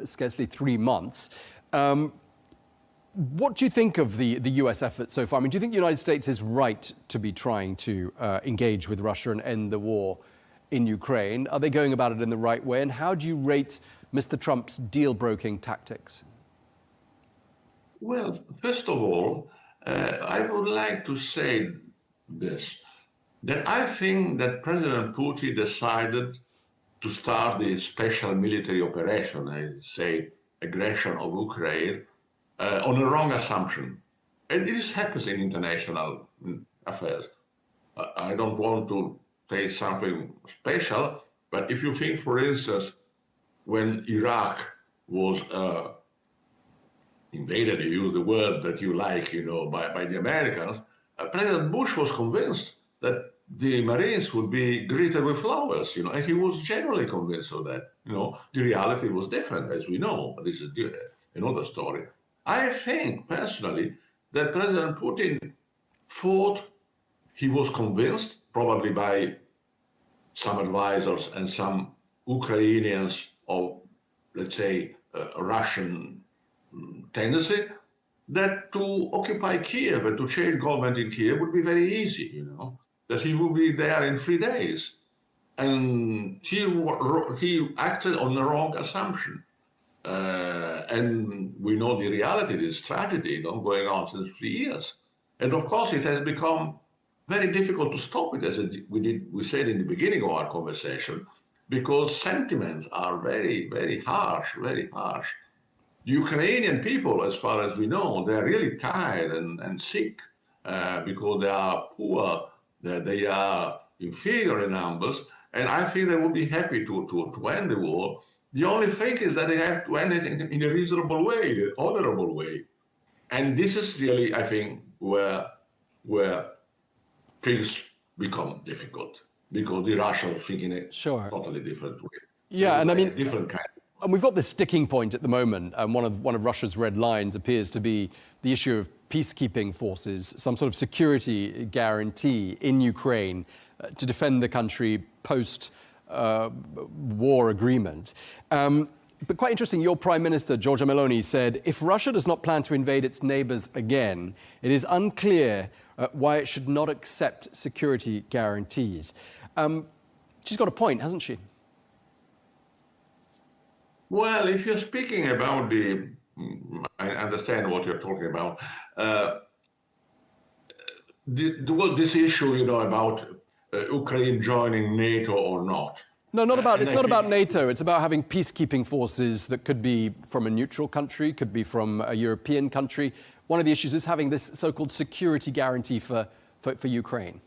scarcely 3 months. What do you think of the US effort so far? I mean, do you think the United States is right to be trying to engage with Russia and end the war in Ukraine? Are they going about it in the right way? And how do you rate Mr. Trump's deal-broking tactics? Well, first of all, I would like to say this, that I think that President Putin decided to start the special military operation, I say aggression of Ukraine, on a wrong assumption. And this happens in international affairs. I don't want to say something special, but if you think, for instance, when Iraq was invaded, you use the word that you like, you know, by the Americans, President Bush was convinced that the Marines would be greeted with flowers, you know, and he was generally convinced of that. You know, the reality was different, as we know, but this is another story. I think, personally, that President Putin thought he was convinced, probably by some advisors and some Ukrainians of, let's say, Russian tendency, that to occupy Kiev and to change government in Kiev would be very easy, you know, that he would be there in 3 days. And he acted on the wrong assumption. And we know the reality, this tragedy, you know, going on since 3 years. And of course, it has become very difficult to stop it, as we said in the beginning of our conversation, because sentiments are very, very harsh, very harsh. The Ukrainian people, as far as we know, they're really tired and sick because they are poor, they are inferior in numbers, and I think they would be happy to end the war. The only thing is that they have to end it in a reasonable way, an honorable way. And this is really, I think, where things become difficult, because the Russians think in a totally different way. Yeah, and I mean, different kind. And we've got this sticking point at the moment, and one of Russia's red lines appears to be the issue of peacekeeping forces, some sort of security guarantee in Ukraine to defend the country post war agreement. But quite interesting, your Prime Minister, Giorgia Meloni, said, if Russia does not plan to invade its neighbours again, it is unclear why it should not accept security guarantees. She's got a point, hasn't she? Well, if you're speaking about I understand what you're talking about. This issue, you know, about Ukraine joining NATO or not. No, it's not about NATO. It's about having peacekeeping forces that could be from a neutral country, could be from a European country. One of the issues is having this so-called security guarantee for Ukraine.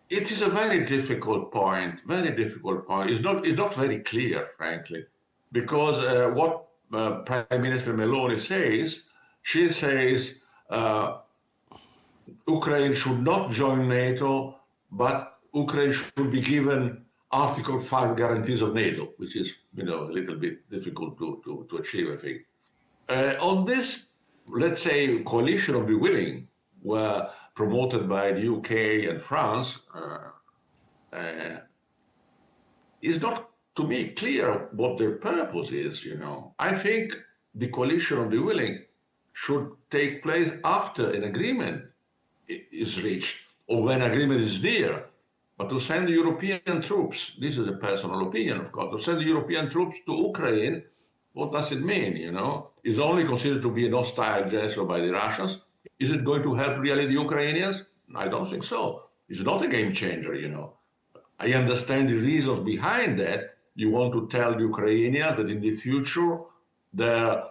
It is a very difficult point. Very difficult point. It's not very clear, frankly, because what Prime Minister Meloni says, she says Ukraine should not join NATO, but Ukraine should be given Article 5 guarantees of NATO, which is, a little bit difficult to achieve, I think. On this, let's say, coalition of the willing, were promoted by the UK and France, is not, to me, clear what their purpose is, I think the coalition of the willing should take place after an agreement is reached, or when agreement is near. But to send European troops, this is a personal opinion, of course, to send European troops to Ukraine, what does it mean, Is only considered to be a hostile gesture by the Russians? Is it going to help really the Ukrainians? I don't think so. It's not a game changer, I understand the reasons behind that. You want to tell the Ukrainians that in the future their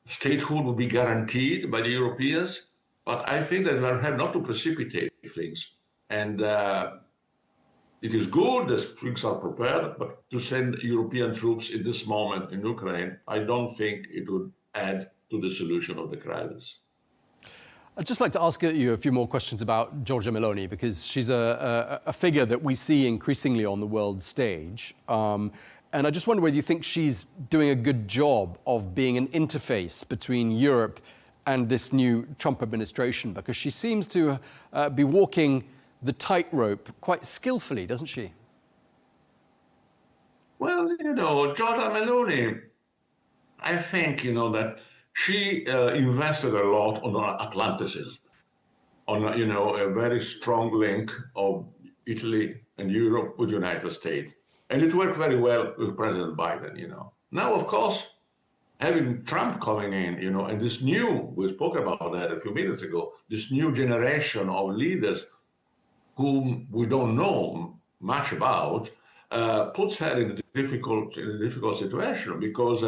statehood will be guaranteed by the Europeans, but I think that we have not to precipitate things. And it is good that things are prepared, but to send European troops in this moment in Ukraine, I don't think it would add to the solution of the crisis. I'd just like to ask you a few more questions about Giorgia Meloni, because she's a figure that we see increasingly on the world stage. And I just wonder whether you think she's doing a good job of being an interface between Europe and this new Trump administration, because she seems to be walking the tightrope quite skillfully, doesn't she? Well, Giorgia Meloni, I think, that she invested a lot on Atlanticism, on, a very strong link of Italy and Europe with the United States. And it worked very well with President Biden, Now, of course, having Trump coming in, and this new, we spoke about that a few minutes ago, this new generation of leaders whom we don't know much about, puts her in a difficult situation, because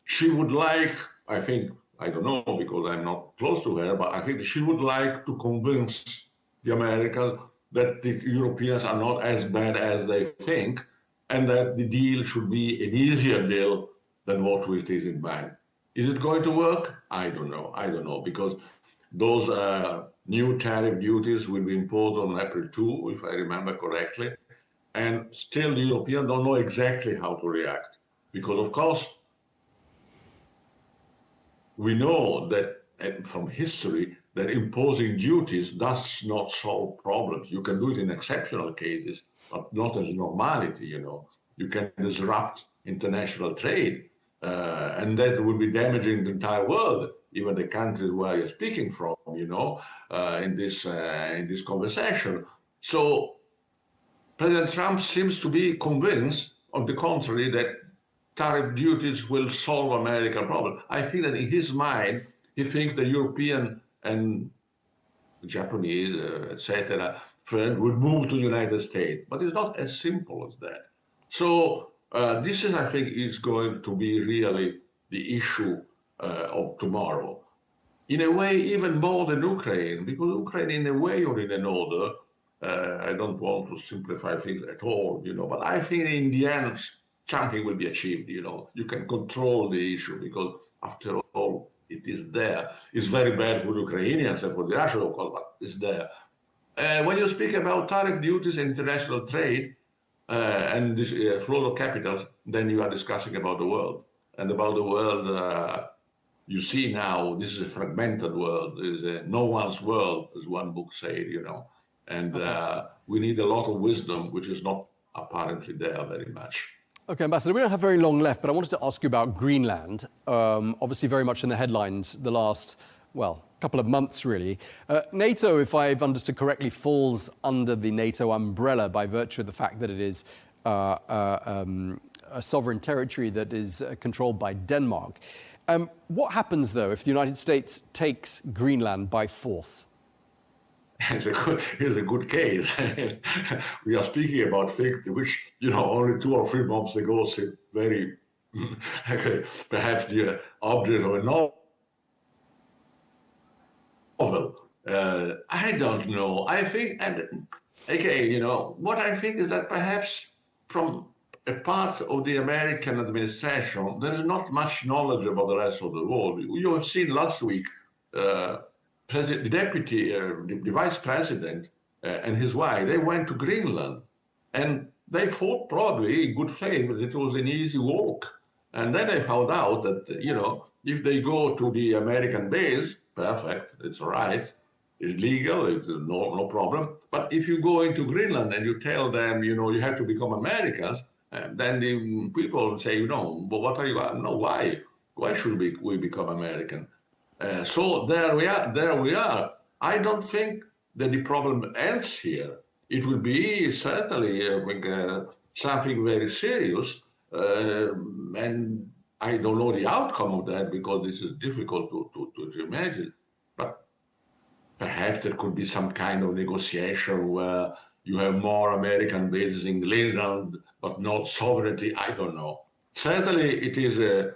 she would like, I think, I don't know because I'm not close to her, but I think she would like to convince the Americans that the Europeans are not as bad as they think, and that the deal should be an easier deal than what it is in mind. Is it going to work? I don't know, because those new tariff duties will be imposed on April 2, if I remember correctly, and still the Europeans don't know exactly how to react, because of course, we know that from history that imposing duties does not solve problems. You can do it in exceptional cases, but not as normality, You can disrupt international trade, and that would be damaging the entire world, even the countries where you're speaking from, in this conversation. So President Trump seems to be convinced, on the contrary, that tariff duties will solve America's problem. I think that in his mind, he thinks the European and Japanese, etc., friend would move to the United States. But it's not as simple as that. So this is, I think, is going to be really the issue of tomorrow. In a way, even more than Ukraine, because Ukraine, in a way or in another, I don't want to simplify things at all, but I think in the end, something will be achieved, You can control the issue because, after all, it is there. It's very bad for the Ukrainians and for the Russians, of course, but it's there. When you speak about tariff duties and international trade and this flow of capitals, then you are discussing about the world. And about the world, you see now, this is a fragmented world. It is a no one's world, as one book said, And we need a lot of wisdom, which is not apparently there very much. Okay, Ambassador, we don't have very long left, but I wanted to ask you about Greenland. Obviously very much in the headlines the last, couple of months, really. NATO, if I've understood correctly, falls under the NATO umbrella by virtue of the fact that it is a sovereign territory that is controlled by Denmark. What happens, though, if the United States takes Greenland by force? is a good case. We are speaking about things which, only 2 or 3 months ago seemed very, perhaps the object of a novel. I don't know. I think, and again, what I think is that perhaps from a part of the American administration, there is not much knowledge about the rest of the world. You have seen last week, the vice president and his wife, they went to Greenland, and they thought probably in good faith that it was an easy walk. And then they found out that, if they go to the American base, perfect, it's all right, it's legal, it's no problem. But if you go into Greenland and you tell them, you have to become Americans, then the people say, but what are you, no, why? Why should we become American? So there we are. I don't think that the problem ends here. It will be certainly something very serious, and I don't know the outcome of that because this is difficult to imagine. But perhaps there could be some kind of negotiation where you have more American bases in Greenland, but not sovereignty. I don't know. Certainly, it is a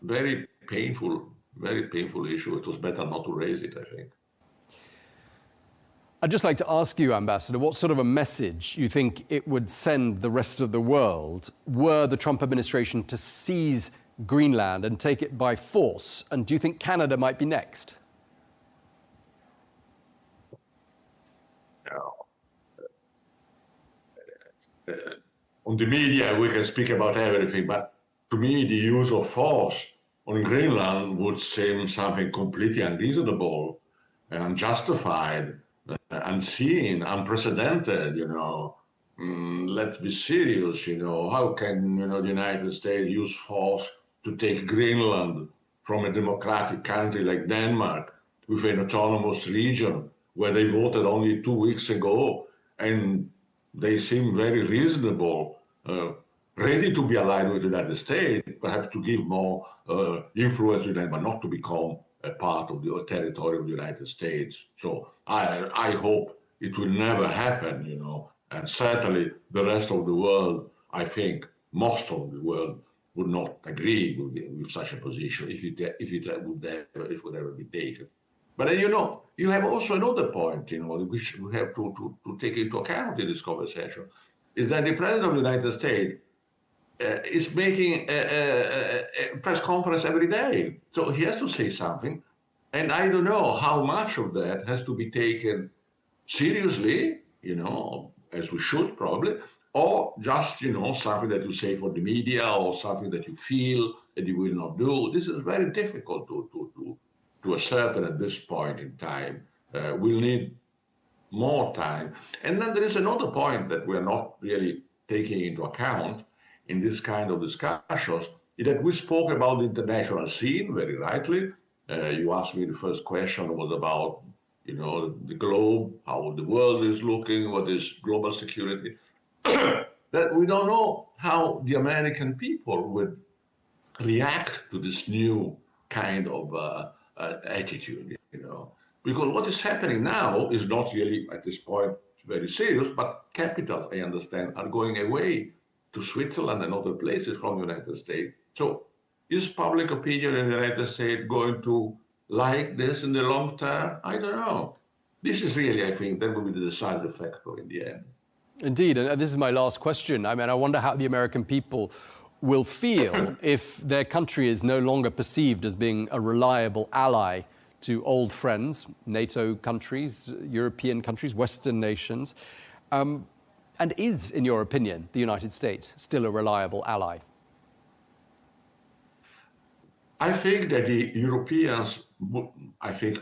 very painful issue. It was better not to raise it, I think. I'd just like to ask you, Ambassador, what sort of a message you think it would send the rest of the world were the Trump administration to seize Greenland and take it by force? And do you think Canada might be next? On the media, we can speak about everything, but to me, the use of force on Greenland would seem something completely unreasonable, unjustified, unseen, unprecedented, Let's be serious, How can, the United States use force to take Greenland from a democratic country like Denmark with an autonomous region where they voted only 2 weeks ago, and they seem very reasonable, ready to be allied with the United States, perhaps to give more influence with them, but not to become a part of the territory of the United States. So I hope it will never happen, and certainly the rest of the world, I think most of the world would not agree with such a position if it would ever be taken. But then, you have also another point, which we have to take into account in this conversation, is that the President of the United States is making a press conference every day. So he has to say something. And I don't know how much of that has to be taken seriously, as we should probably, or just, something that you say for the media or something that you feel that you will not do. This is very difficult to ascertain at this point in time. We'll need more time. And then there is another point that we are not really taking into account in this kind of discussions, is that we spoke about the international scene very rightly. You asked me the first question was about, the globe, how the world is looking, what is global security. That we don't know how the American people would react to this new kind of attitude, because what is happening now is not really at this point very serious, but capitals, I understand, are going away to Switzerland and other places from the United States. So is public opinion in the United States going to like this in the long term? I don't know. This is really, I think, that will be the decisive factor in the end. Indeed, and this is my last question. I wonder how the American people will feel if their country is no longer perceived as being a reliable ally to old friends, NATO countries, European countries, Western nations. And is, in your opinion, the United States still a reliable ally? I think that the Europeans, I think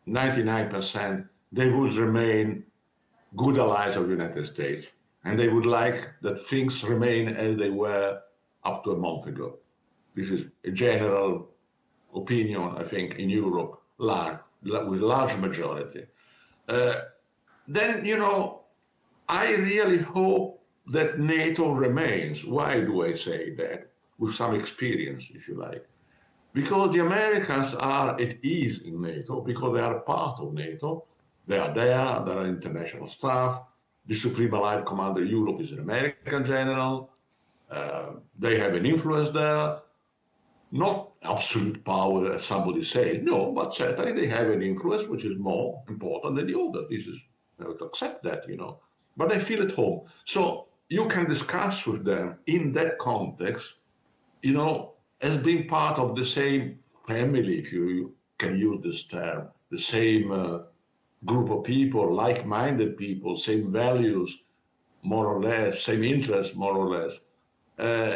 99%, they would remain good allies of the United States. And they would like that things remain as they were up to a month ago. This is a general opinion, I think, in Europe, with large majority. Then, I really hope that NATO remains. Why do I say that? With some experience, if you like. Because the Americans are at ease in NATO, because they are part of NATO. They are there, there are international staff. The Supreme Allied Commander of Europe is an American general. They have an influence there. Not absolute power, as somebody said, no, but certainly they have an influence which is more important than the other. This is, I have to accept that, you know. But they feel at home. So you can discuss with them in that context, you know, as being part of the same family, if you can use this term, the same group of people, like-minded people, same values, more or less, same interests, more or less.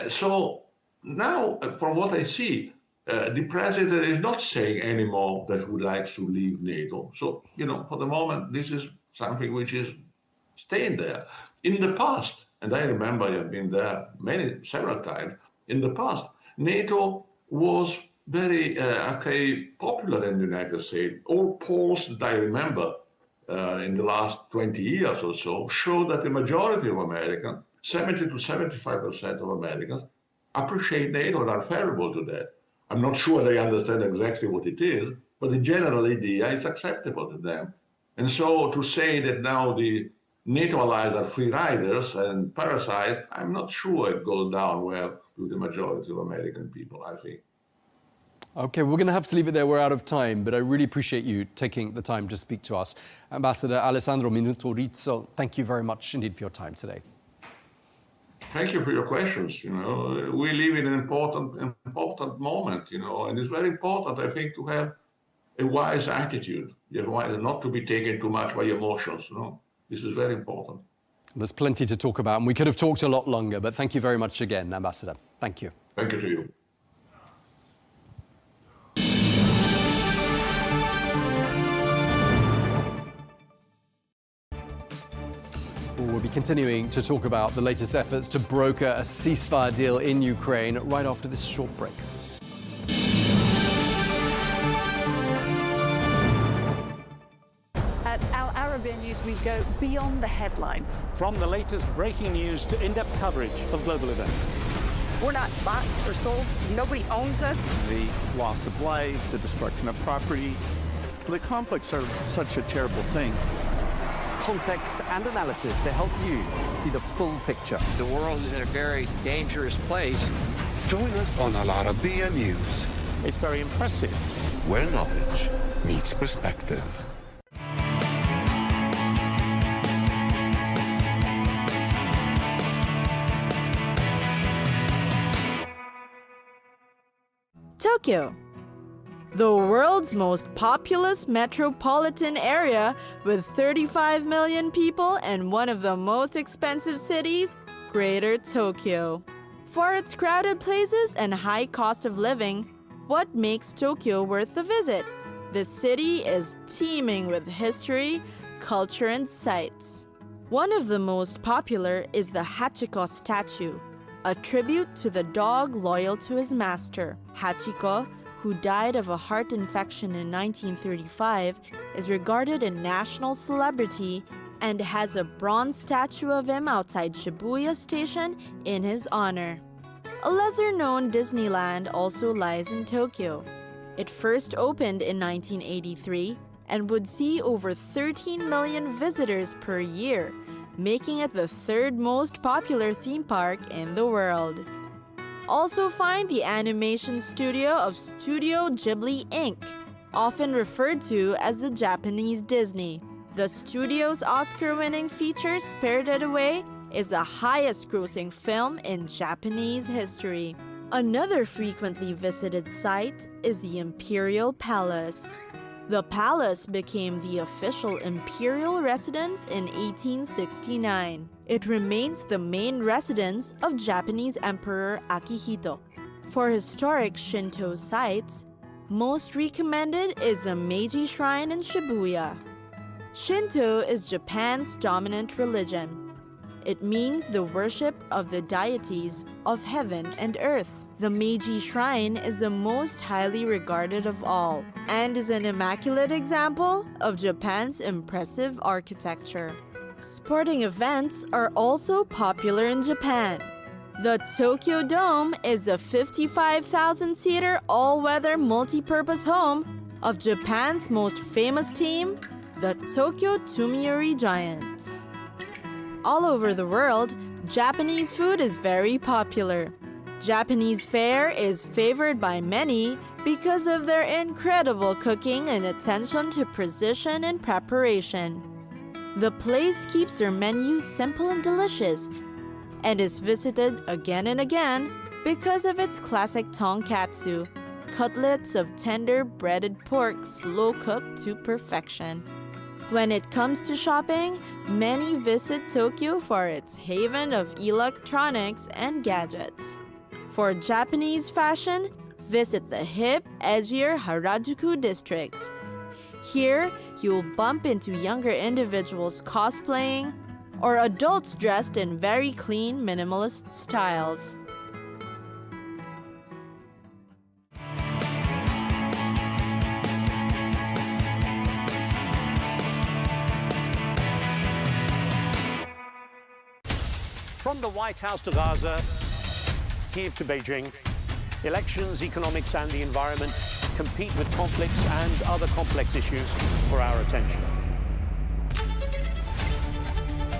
So now, from what I see, the president is not saying anymore that he would like to leave NATO. So, you know, for the moment, this is something which is staying there. In the past, and I remember I have been there several times, in the past, NATO was very popular in the United States. All polls that I remember in the last 20 years or so show that the majority of Americans, 70 to 75% of Americans, appreciate NATO and are favorable to that. I'm not sure they understand exactly what it is, but the general idea is acceptable to them. And so to say that now the NATO allies are free riders and parasites, I'm not sure it goes down well with the majority of American people, I think. Okay, we're going to have to leave it there. We're out of time, but I really appreciate you taking the time to speak to us. Ambassador Alessandro Minuto Rizzo, thank you very much indeed for your time today. Thank you for your questions. You know, we live in an important moment, you know, and it's very important, I think, to have a wise attitude. Not to be taken too much by emotions, you know. This is very important. There's plenty to talk about, and we could have talked a lot longer, but thank you very much again, Ambassador. Thank you. Thank you to you. We'll be continuing to talk about the latest efforts to broker a ceasefire deal in Ukraine right after this short break. At Arabiya News, we go beyond the headlines. From the latest breaking news to in-depth coverage of global events. We're not bought or sold. Nobody owns us. The loss of life, the destruction of property. The conflicts are such a terrible thing. Context and analysis to help you see the full picture. The world is in a very dangerous place. Join us on Arabiya News, It's very impressive. where knowledge meets perspective. Tokyo, the world's most populous metropolitan area with 35 million people and one of the most expensive cities, Greater Tokyo. For its crowded places and high cost of living, what makes Tokyo worth the visit? The city is teeming with history, culture, and sights. One of the most popular is the Hachiko statue, a tribute to the dog loyal to his master. Hachiko, who died of a heart infection in 1935, is regarded a national celebrity and has a bronze statue of him outside Shibuya Station in his honor. A lesser-known Disneyland also lies in Tokyo. It first opened in 1983 and would see over 13 million visitors per year, making it the third most popular theme park in the world. Also find the animation studio of Studio Ghibli Inc., often referred to as the Japanese Disney. The studio's Oscar-winning feature Spirited Away is the highest-grossing film in Japanese history. Another frequently visited site is the Imperial Palace. The palace became the official imperial residence in 1869. It remains the main residence of Japanese Emperor Akihito. For historic Shinto sites, most recommended is the Meiji Shrine in Shibuya. Shinto is Japan's dominant religion. It means the worship of the deities of heaven and earth. The Meiji Shrine is the most highly regarded of all and is an immaculate example of Japan's impressive architecture. Sporting events are also popular in Japan. The Tokyo Dome is a 55,000-seater all-weather multi-purpose home of Japan's most famous team, the Tokyo Tomiyori Giants. All over the world, Japanese food is very popular. Japanese fare is favored by many because of their incredible cooking and attention to precision and preparation. The place keeps their menu simple and delicious, and is visited again and again because of its classic tonkatsu, cutlets of tender breaded pork slow-cooked to perfection. When it comes to shopping, many visit Tokyo for its haven of electronics and gadgets. For Japanese fashion, visit the hip, edgier Harajuku district. Here, you'll bump into younger individuals cosplaying or adults dressed in very clean minimalist styles. From the White House to Gaza, Kyiv to Beijing, elections, economics, and the environment compete with conflicts and other complex issues for our attention.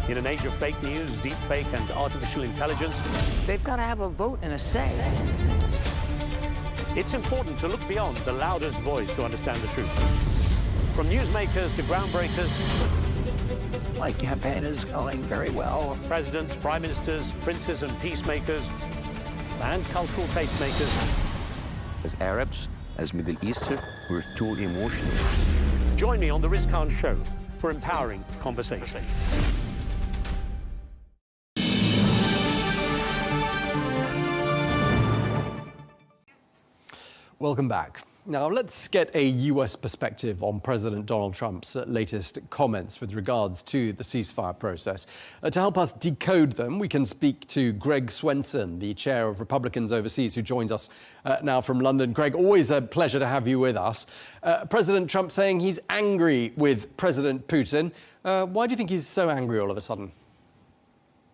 In an age of fake news, deepfake, and artificial intelligence, they've got to have a vote and a say. It's important to look beyond the loudest voice to understand the truth. From newsmakers to groundbreakers, My campaign is going very well. Presidents, prime ministers, princes and peacemakers, and cultural tastemakers. As Arabs, as Middle Eastern, we're too emotional. Join me on the Risan Show for empowering conversation. Welcome back. Now, let's get a US perspective on President Donald Trump's latest comments with regards to the ceasefire process. To help us decode them, we can speak to Greg Swenson, the chair of Republicans Overseas, who joins us now from London. Greg, always a pleasure to have you with us. President Trump saying he's angry with President Putin. Why do you think he's so angry all of a sudden?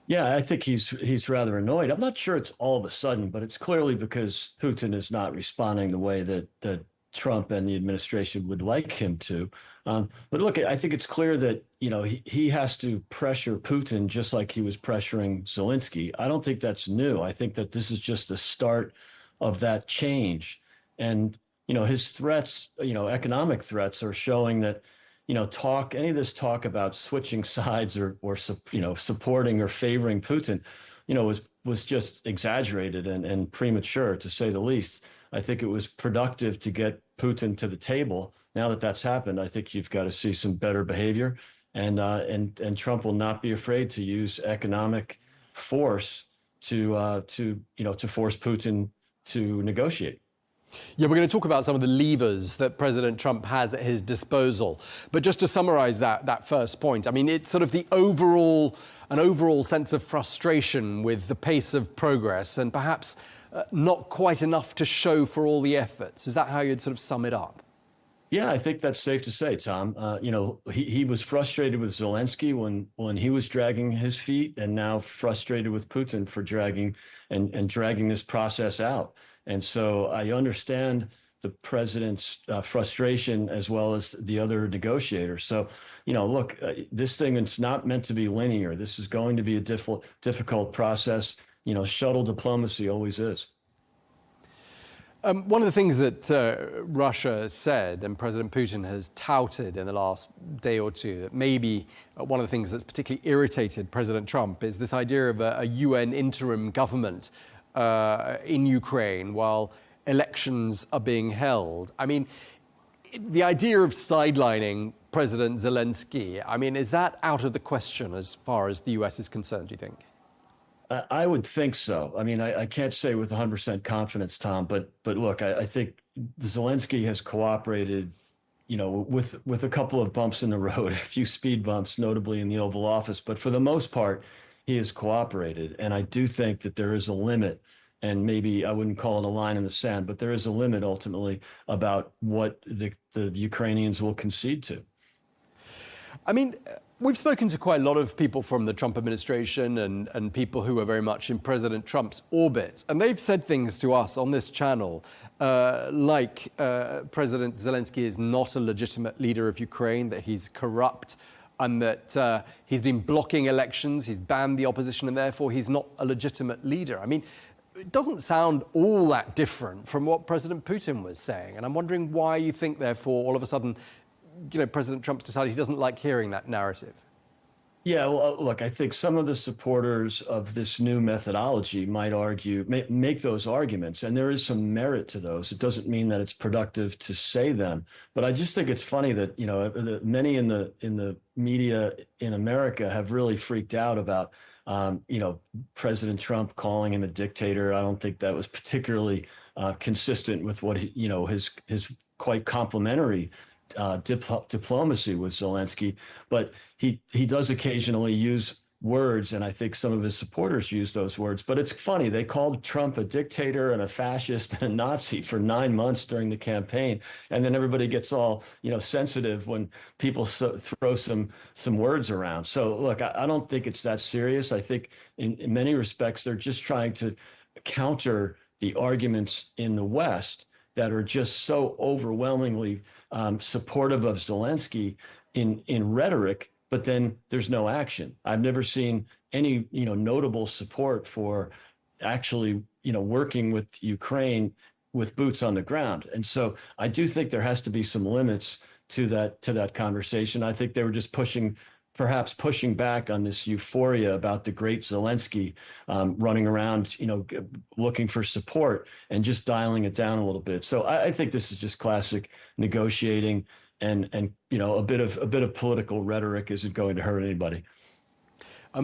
Yeah, I think he's rather annoyed. I'm not sure it's all of a sudden, but it's clearly because Putin is not responding the way that Trump and the administration would like him to. But look, I think it's clear that, you know, he has to pressure Putin just like he was pressuring Zelensky. I don't think that's new. I think that this is just the start of that change. And, you know, his threats, you know, economic threats are showing that, you know, any of this talk about switching sides or you know, supporting or favoring Putin, you know, was just exaggerated and premature, to say the least. I think it was productive to get Putin to the table. Now that that's happened, I think you've got to see some better behavior, and Trump will not be afraid to use economic force to force Putin to negotiate. Yeah, we're going to talk about some of the levers that President Trump has at his disposal. But just to summarize that first point, I mean, it's sort of an overall sense of frustration with the pace of progress and perhaps not quite enough to show for all the efforts. Is that how you'd sort of sum it up? Yeah, I think that's safe to say, Tom. You know, he was frustrated with Zelensky when he was dragging his feet, and now frustrated with Putin for dragging this process out. And so I understand the president's frustration as well as the other negotiators. So, you know, look, this thing is not meant to be linear. This is going to be a difficult process. You know, shuttle diplomacy always is. One of the things that Russia said and President Putin has touted in the last day or two, that maybe one of the things that's particularly irritated President Trump is this idea of a UN interim government in Ukraine while elections are being held. I mean, the idea of sidelining President Zelensky, I mean, is that out of the question as far as the US is concerned, do you think? I would think so. I mean, I can't say with 100% confidence, Tom, but look, I think Zelensky has cooperated, you know, with a couple of bumps in the road, a few speed bumps, notably in the Oval Office. But for the most part, he has cooperated. And I do think that there is a limit, and maybe I wouldn't call it a line in the sand, but there is a limit ultimately about what the Ukrainians will concede to. I mean, We've spoken to quite a lot of people from the Trump administration and people who are very much in President Trump's orbit. And they've said things to us on this channel, like President Zelensky is not a legitimate leader of Ukraine, that he's corrupt, and that he's been blocking elections, he's banned the opposition, and therefore he's not a legitimate leader. I mean, it doesn't sound all that different from what President Putin was saying. And I'm wondering why you think, therefore, all of a sudden, President Trump's decided he doesn't like hearing that narrative. Yeah, well, look, I think some of the supporters of this new methodology might argue, make those arguments, and there is some merit to those. It doesn't mean that it's productive to say them, but I just think it's funny that many in the media in America have really freaked out about President Trump calling him a dictator. I don't think that was particularly consistent with what his quite complimentary diplomacy with Zelensky, but he does occasionally use words, and I think some of his supporters use those words. But it's funny, they called Trump a dictator and a fascist and a Nazi for 9 months during the campaign, and then everybody gets all sensitive when people throw some words around. So look, I don't think it's that serious. I think in many respects they're just trying to counter the arguments in the West that are just so overwhelmingly supportive of Zelensky in rhetoric, but then there's no action. I've never seen any notable support for actually working with Ukraine with boots on the ground. And so I do think there has to be some limits to that conversation. I think they were just perhaps pushing back on this euphoria about the great Zelensky running around, looking for support, and just dialing it down a little bit. So I think this is just classic negotiating, and a bit of political rhetoric isn't going to hurt anybody.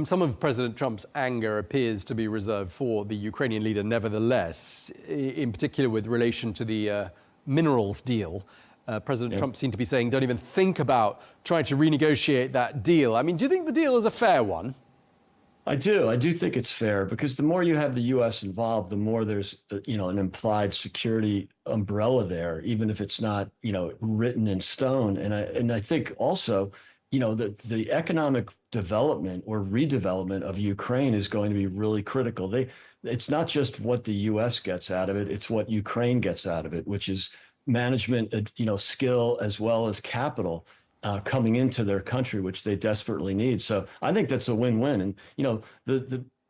Some of President Trump's anger appears to be reserved for the Ukrainian leader, nevertheless, in particular with relation to the minerals deal. President Trump seemed to be saying, don't even think about trying to renegotiate that deal. I mean, do you think the deal is a fair one? I do. I do think it's fair, because the more you have the U.S. involved, the more there's, an implied security umbrella there, even if it's not, written in stone. And I think also, the economic development or redevelopment of Ukraine is going to be really critical. It's not just what the U.S. gets out of it, it's what Ukraine gets out of it, which is management, skill, as well as capital coming into their country, which they desperately need. So I think that's a win-win. And,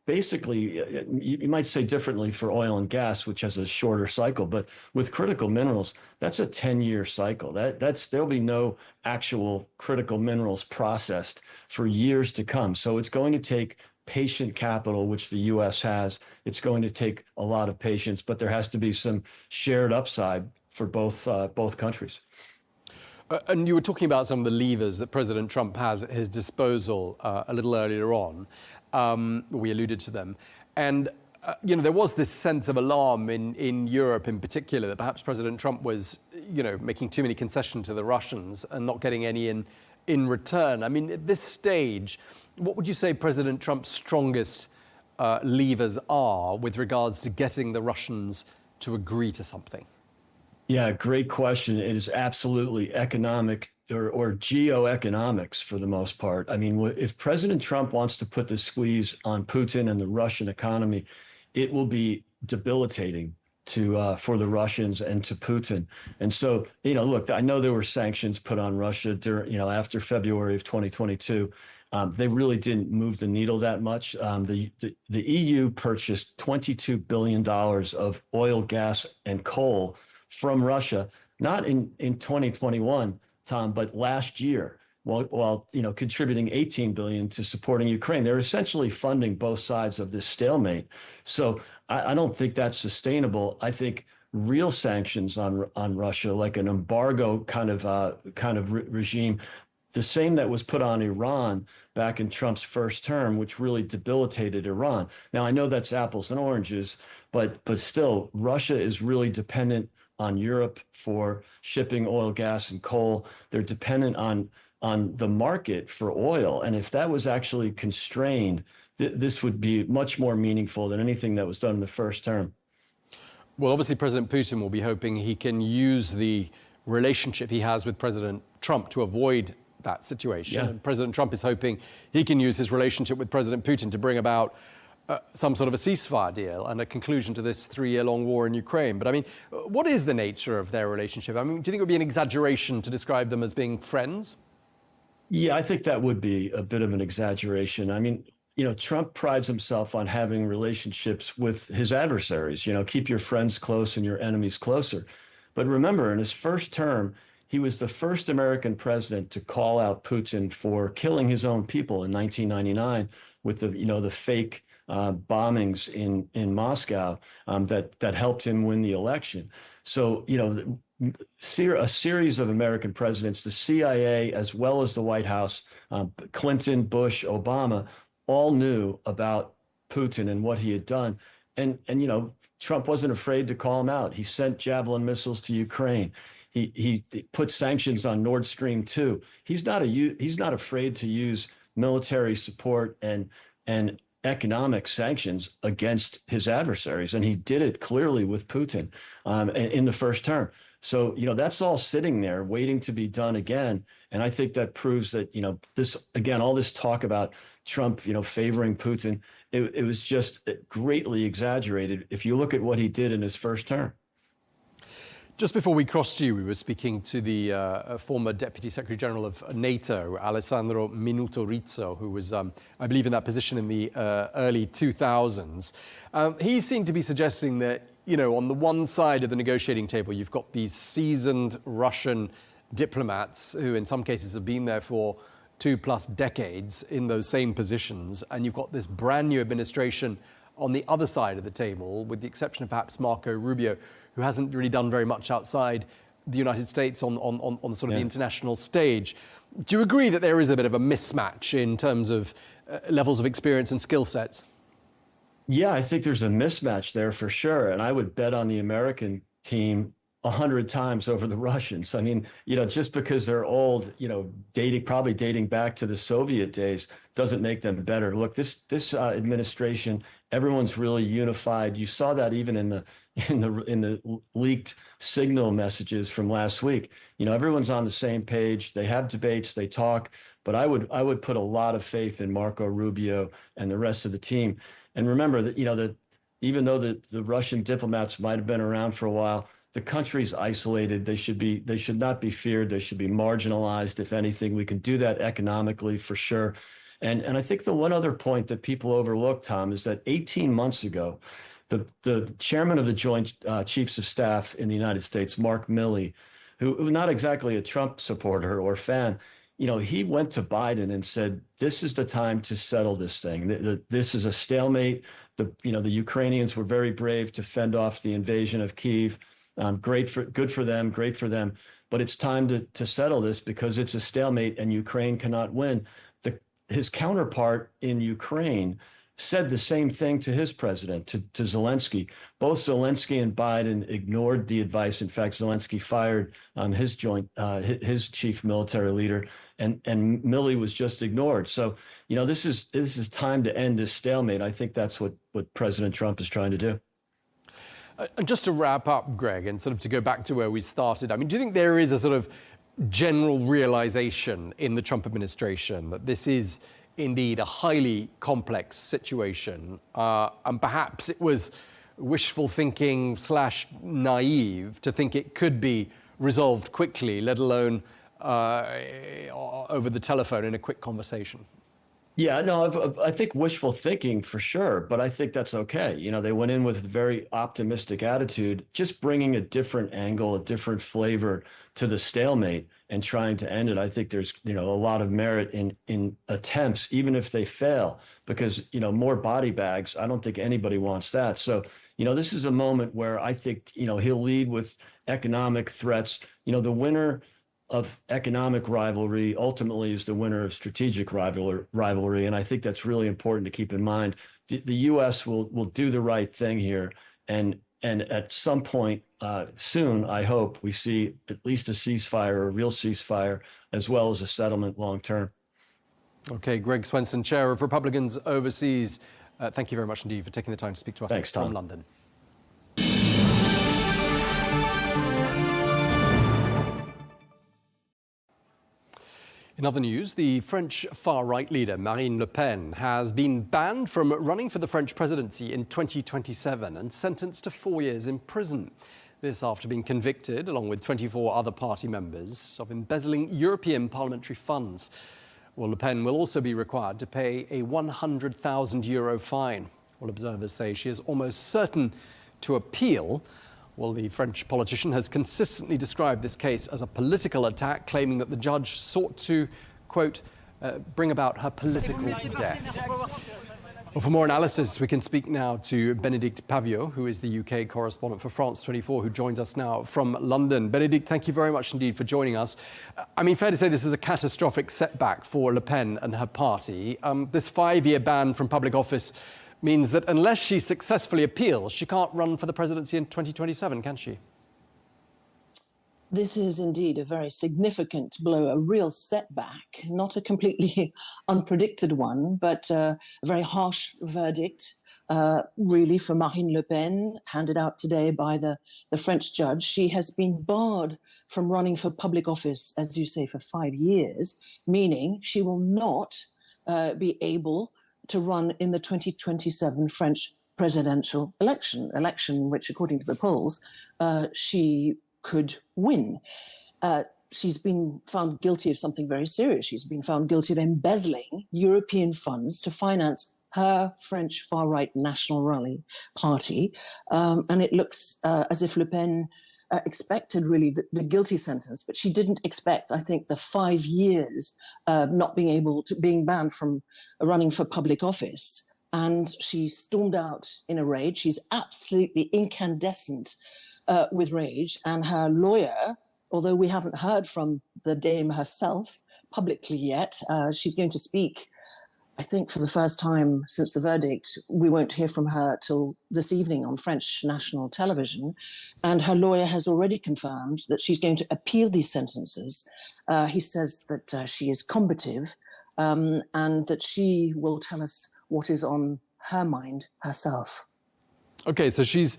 basically, you might say differently for oil and gas, which has a shorter cycle, but with critical minerals, that's a 10-year cycle. There'll be no actual critical minerals processed for years to come. So it's going to take patient capital, which the U.S. has. It's going to take a lot of patience, but there has to be some shared upside for both countries. And you were talking about some of the levers that President Trump has at his disposal a little earlier on. We alluded to them. And, there was this sense of alarm in Europe in particular that perhaps President Trump was, making too many concessions to the Russians and not getting any in return. I mean, at this stage, what would you say President Trump's strongest levers are with regards to getting the Russians to agree to something? Yeah, great question. It is absolutely economic or geoeconomics for the most part. I mean, if President Trump wants to put the squeeze on Putin and the Russian economy, it will be debilitating for the Russians and to Putin. And so, look, I know there were sanctions put on Russia after February of 2022. They really didn't move the needle that much. The EU purchased $22 billion of oil, gas, and coal from Russia, not in 2021, Tom, but last year, while contributing $18 billion to supporting Ukraine. They're essentially funding both sides of this stalemate. So I don't think that's sustainable. I think real sanctions on Russia, like an embargo kind of regime, the same that was put on Iran back in Trump's first term, which really debilitated Iran. Now, I know that's apples and oranges, but still, Russia is really dependent on Europe for shipping oil, gas, and coal. They're dependent on the market for oil. And if that was actually constrained, this would be much more meaningful than anything that was done in the first term. Well, obviously, President Putin will be hoping he can use the relationship he has with President Trump to avoid that situation. Yeah. And President Trump is hoping he can use his relationship with President Putin to bring about some sort of a ceasefire deal and a conclusion to this 3-year-long war in Ukraine. But I mean, what is the nature of their relationship? I mean, do you think it would be an exaggeration to describe them as being friends? Yeah, I think that would be a bit of an exaggeration. I mean, Trump prides himself on having relationships with his adversaries. Keep your friends close and your enemies closer. But remember, in his first term, he was the first American president to call out Putin for killing his own people in 1999 with the fake bombings in Moscow that helped him win the election. So, a series of American presidents, the CIA, as well as the White House, Clinton, Bush, Obama, all knew about Putin and what he had done. And Trump wasn't afraid to call him out. He sent Javelin missiles to Ukraine. He put sanctions on Nord Stream 2. He's not afraid to use military support and economic sanctions against his adversaries. And he did it clearly with Putin in the first term. So, that's all sitting there waiting to be done again. And I think that proves that, all this talk about Trump, favoring Putin, it was just greatly exaggerated if you look at what he did in his first term. Just before we crossed you, we were speaking to the former Deputy Secretary General of NATO, Alessandro Minuto Rizzo, who was, I believe, in that position in the early 2000s. He seemed to be suggesting that, on the one side of the negotiating table, you've got these seasoned Russian diplomats who in some cases have been there for 2+ decades in those same positions, and you've got this brand new administration on the other side of the table, with the exception of perhaps Marco Rubio, who hasn't really done very much outside the United States on sort of the international stage. Do you agree that there is a bit of a mismatch in terms of levels of experience and skill sets? Yeah, I think there's a mismatch there for sure. And I would bet on the American team 100 times over the Russians. I mean, just because they're old, probably dating back to the Soviet days doesn't make them better. Look, this administration, everyone's really unified. You saw that even in the leaked signal messages from last week. Everyone's on the same page. They have debates, they talk, but I would put a lot of faith in Marco Rubio and the rest of the team. And remember that, that even though the Russian diplomats might have been around for a while, the country's isolated. They should not be feared. They should be marginalized. If anything, we can do that economically for sure. And I think the one other point that people overlook, Tom, is that 18 months ago, the chairman of the Joint Chiefs of Staff in the United States, Mark Milley, who was not exactly a Trump supporter or fan, he went to Biden and said, this is the time to settle this thing. This is a stalemate. The Ukrainians were very brave to fend off the invasion of Kyiv. Good for them, great for them. But it's time to settle this because it's a stalemate and Ukraine cannot win. His counterpart in Ukraine said the same thing to his president, to Zelensky. Both Zelensky and Biden ignored the advice. In fact, Zelensky fired his chief military leader, and Milley was just ignored. So, this is time to end this stalemate. I think that's what President Trump is trying to do. And just to wrap up, Greg, and sort of to go back to where we started, I mean, do you think there is a sort of general realization in the Trump administration that this is indeed a highly complex situation, and perhaps it was wishful thinking / naive to think it could be resolved quickly, let alone over the telephone in a quick conversation? Yeah, no, I think wishful thinking for sure, but I think that's okay. They went in with a very optimistic attitude, just bringing a different angle, a different flavor to the stalemate and trying to end it. I think there's, a lot of merit in attempts, even if they fail, because, more body bags, I don't think anybody wants that. So, this is a moment where I think, he'll lead with economic threats. The winner of economic rivalry ultimately is the winner of strategic rivalry. And I think that's really important to keep in mind. The U.S. will do the right thing here. And at some point soon, I hope we see at least a ceasefire, or a real ceasefire, as well as a settlement long term. Okay, Greg Swenson, Chair of Republicans Overseas. Thank you very much indeed for taking the time to speak to us. Thanks, Tom. From London. In other news, the French far-right leader Marine Le Pen has been banned from running for the French presidency in 2027 and sentenced to 4 years in prison. This after being convicted, along with 24 other party members, of embezzling European parliamentary funds. Well, Le Pen will also be required to pay a €100,000 fine. Well, observers say she is almost certain to appeal. Well, the French politician has consistently described this case as a political attack, claiming that the judge sought to, quote, bring about her political death. Well, for more analysis, we can speak now to Bénédicte Paviot, who is the UK correspondent for France 24, who joins us now from London. Bénédicte, thank you very much indeed for joining us. I mean, fair to say this is a catastrophic setback for Le Pen and her party. This 5-year ban from public office means that unless she successfully appeals, she can't run for the presidency in 2027, can she? This is indeed a very significant blow, a real setback, not a completely unpredicted one, but a very harsh verdict, really, for Marine Le Pen, handed out today by the French judge. She has been barred from running for public office, as you say, for 5 years, meaning she will not be able to run in the 2027 French presidential election which, according to the polls, she could win. She's been found guilty of something very serious. She's been found guilty of embezzling European funds to finance her French far-right National Rally party. And it looks as if Le Pen expected really the guilty sentence, but she didn't expect, I think, the 5 years being banned from running for public office. And she stormed out in a rage. She's absolutely incandescent with rage. And her lawyer, although we haven't heard from the dame herself publicly yet, she's going to speak, I think, for the first time since the verdict. We won't hear from her till this evening on French national television. And her lawyer has already confirmed that she's going to appeal these sentences. He says that she is combative and that she will tell us what is on her mind herself. OK, so she's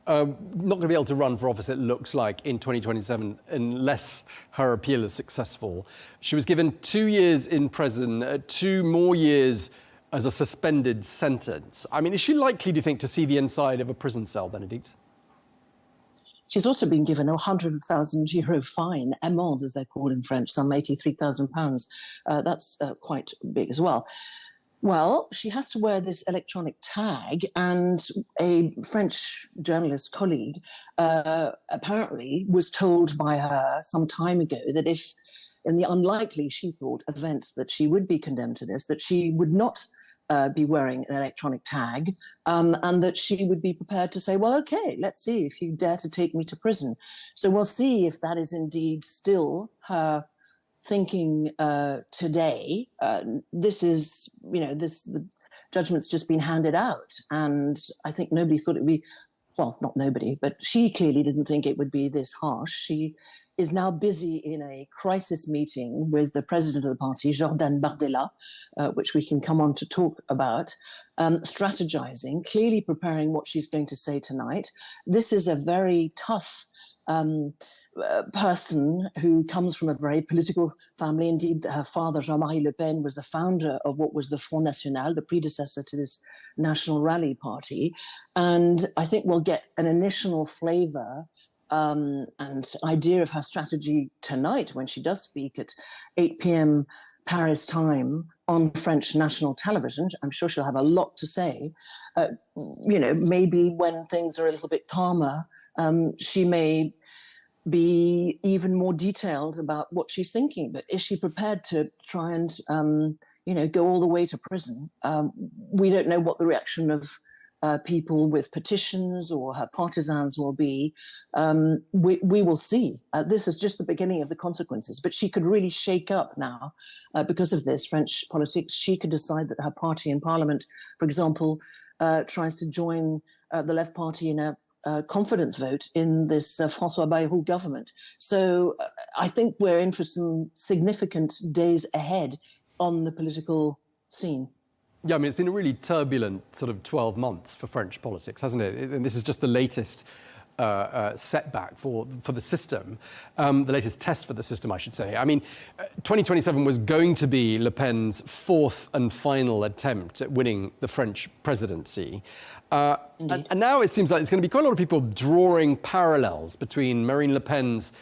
not going to be able to run for office, it looks like, in 2027 unless her appeal is successful. She was given 2 years in prison, 2 more years as a suspended sentence. I mean, is she likely, do you think, to see the inside of a prison cell, Bénédicte? She's also been given a €100,000 fine, amende, as they're called in French, some £83,000. That's quite big as well. Well, she has to wear this electronic tag, and a French journalist colleague apparently was told by her some time ago that if, in the unlikely, she thought, event that she would be condemned to this, that she would not be wearing an electronic tag, and that she would be prepared to say, well, OK, let's see if you dare to take me to prison. So we'll see if that is indeed still her thinking today. This is, the judgment's just been handed out, and I think nobody thought it would be, well, not nobody, but she clearly didn't think it would be this harsh. She is now busy in a crisis meeting with the president of the party, Jordan Bardella, which we can come on to talk about, strategizing, clearly preparing what she's going to say tonight. This is a very tough person who comes from a very political family. Indeed, her father, Jean-Marie Le Pen, was the founder of what was the Front National, the predecessor to this National Rally party. And I think we'll get an initial flavor and idea of her strategy tonight when she does speak at 8 p.m. Paris time on French national television. I'm sure she'll have a lot to say. Maybe when things are a little bit calmer, she may be even more detailed about what she's thinking. But is she prepared to try and, go all the way to prison? We don't know what the reaction of people with petitions or her partisans will be. We will see. This is just the beginning of the consequences. But she could really shake up now because of this French politics. She could decide that her party in parliament, for example, tries to join the Left Party in a confidence vote in this François Bayrou government. So I think we're in for some significant days ahead on the political scene. Yeah, I mean, it's been a really turbulent sort of 12 months for French politics, hasn't it? And this is just the latest setback for the system, the latest test for the system, I should say. I mean, 2027 was going to be Le Pen's fourth and final attempt at winning the French presidency. And now it seems like there's going to be quite a lot of people drawing parallels between Marine Le Pen's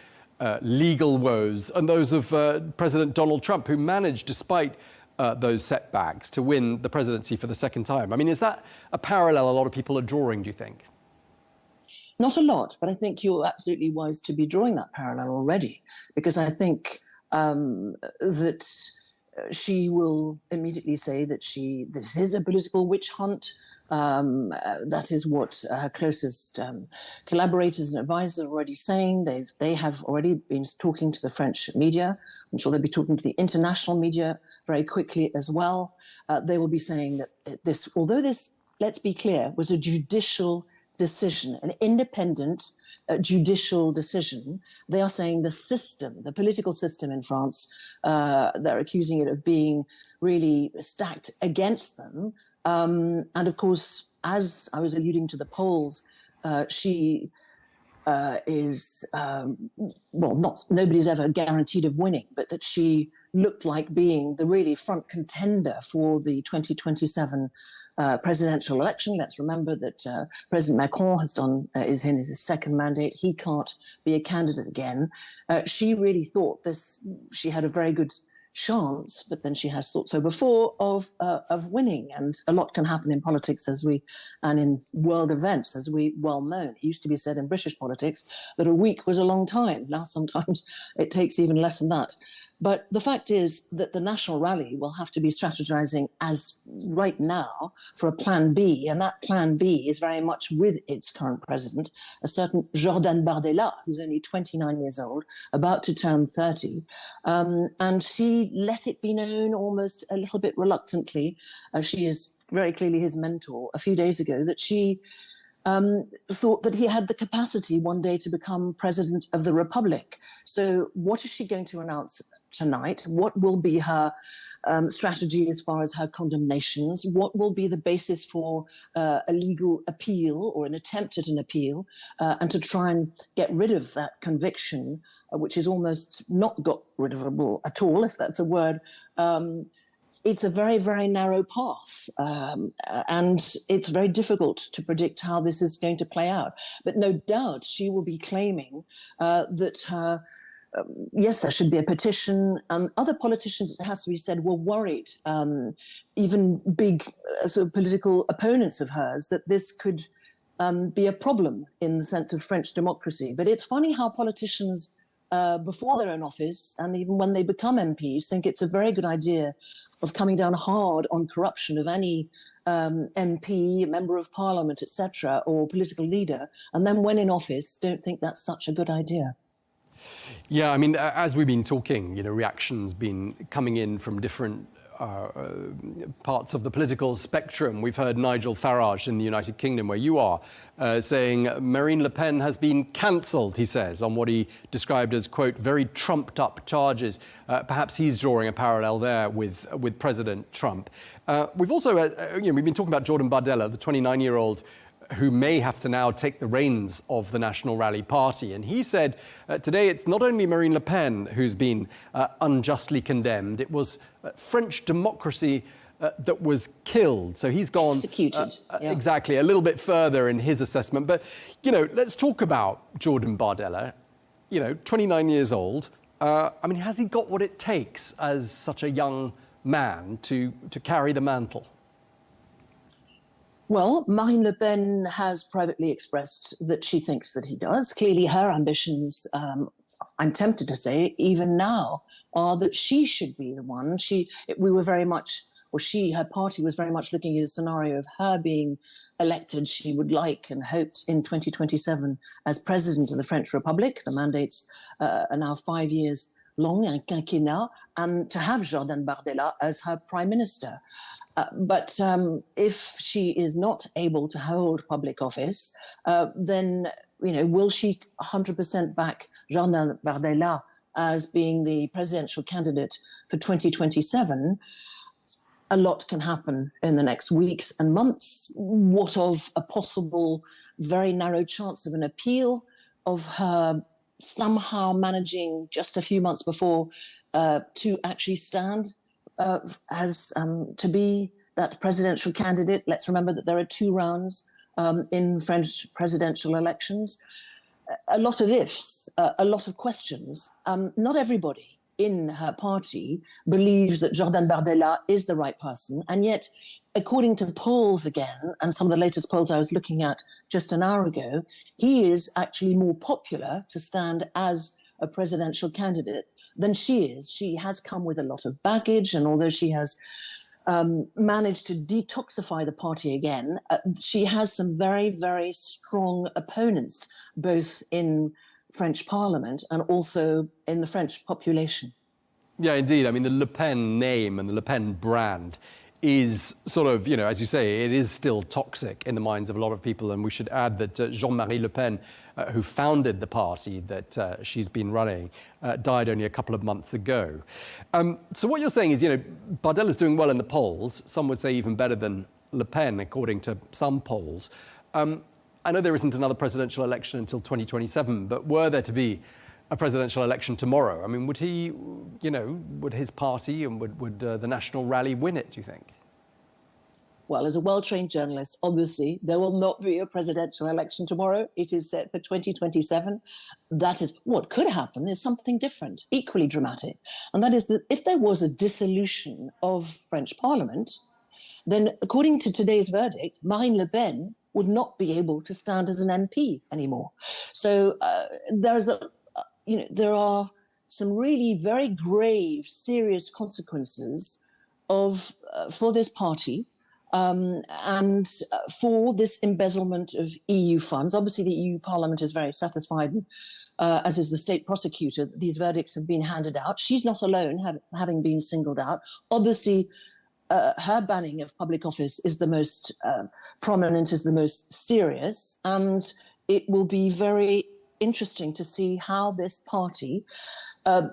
legal woes and those of President Donald Trump, who managed, despite those setbacks, to win the presidency for the second time. I mean, is that a parallel a lot of people are drawing, do you think? Not a lot, but I think you're absolutely wise to be drawing that parallel already, because I think that she will immediately say that this is a political witch hunt. That is what her closest collaborators and advisors are already saying. They have already been talking to the French media. I'm sure they'll be talking to the international media very quickly as well. They will be saying that although this, let's be clear, was a judicial decision, an independent judicial decision, they are saying the system, the political system in France, they're accusing it of being really stacked against them. And of course, as I was alluding to the polls, she is, nobody's ever guaranteed of winning, but that she looked like being the really front contender for the 2027 presidential election. Let's remember that President Macron is in his second mandate. He can't be a candidate again. She really thought she had a very good chance, but then she has thought so before of winning. And a lot can happen in politics and in world events, as we well know. It used to be said in British politics that a week was a long time. Now sometimes it takes even less than that. But the fact is that the National Rally will have to be strategizing as right now for a plan B. And that plan B is very much with its current president, a certain Jordan Bardella, who's only 29 years old, about to turn 30. And she let it be known almost a little bit reluctantly, she is very clearly his mentor, a few days ago, that she thought that he had the capacity one day to become president of the Republic. So what is she going to announce tonight? What will be her strategy as far as her condemnations? What will be the basis for a legal appeal or an attempt at an appeal, and to try and get rid of that conviction, which is almost not got rid of at all, if that's a word. It's a very, very narrow path, and it's very difficult to predict how this is going to play out. But no doubt she will be claiming that yes, there should be a petition. Other politicians, it has to be said, were worried, even big political opponents of hers, that this could be a problem in the sense of French democracy. But it's funny how politicians, before they're in office and even when they become MPs, think it's a very good idea of coming down hard on corruption of any MP, member of parliament, etc., or political leader, and then when in office don't think that's such a good idea. Yeah, I mean, as we've been talking, reactions been coming in from different parts of the political spectrum. We've heard Nigel Farage in the United Kingdom, where you are, saying Marine Le Pen has been cancelled, he says, on what he described as, quote, very trumped-up charges. Perhaps he's drawing a parallel there with President Trump. We've also, we've been talking about Jordan Bardella, the 29-year-old who may have to now take the reins of the National Rally Party. And he said today it's not only Marine Le Pen who's been unjustly condemned, it was French democracy that was killed. So he's gone executed. Exactly, a little bit further in his assessment. But, let's talk about Jordan Bardella, 29 years old. I mean, has he got what it takes as such a young man to carry the mantle? Well, Marine Le Pen has privately expressed that she thinks that he does. Clearly, her ambitions, I'm tempted to say, even now, are that she should be the one. Her party was very much looking at a scenario of her being elected, she would like and hoped, in 2027 as president of the French Republic. The mandates are now 5 years long, un quinquennat, and to have Jordan Bardella as her prime minister. But if she is not able to hold public office, then, will she 100% back Jordan Bardella as being the presidential candidate for 2027? a lot can happen in the next weeks and months. What of a possible very narrow chance of an appeal of her somehow managing just a few months before to actually stand as to be that presidential candidate? Let's remember that there are 2 rounds in French presidential elections. A lot of ifs, a lot of questions. Not everybody in her party believes that Jordan Bardella is the right person. And yet, according to polls again, and some of the latest polls I was looking at just an hour ago, he is actually more popular to stand as a presidential candidate than she is. She has come with a lot of baggage, and although she has managed to detoxify the party again, she has some very, very strong opponents, both in French Parliament and also in the French population. Yeah, indeed. I mean, the Le Pen name and the Le Pen brand is sort of, you know, as you say, it is still toxic in the minds of a lot of people. And we should add that Jean-Marie Le Pen, who founded the party that she's been running, died only a couple of months ago. So what you're saying is, you know, Bardella's doing well in the polls. Some would say even better than Le Pen, according to some polls. I know there isn't another presidential election until 2027, but were there to be a presidential election tomorrow, I mean, would he, you know, would his party and would the National Rally win it, do you think? Well, as a well-trained journalist, obviously, there will not be a presidential election tomorrow. It is set for 2027. That is what could happen is something different, equally dramatic. And that is that if there was a dissolution of French Parliament, then according to today's verdict, Marine Le Pen would not be able to stand as an MP anymore. So there are some really very grave, serious consequences for this party and for this embezzlement of EU funds. Obviously, the EU Parliament is very satisfied, as is the state prosecutor, that these verdicts have been handed out. She's not alone, having been singled out. Obviously, her banning of public office is the most prominent, is the most serious, and it will be very interesting to see how this party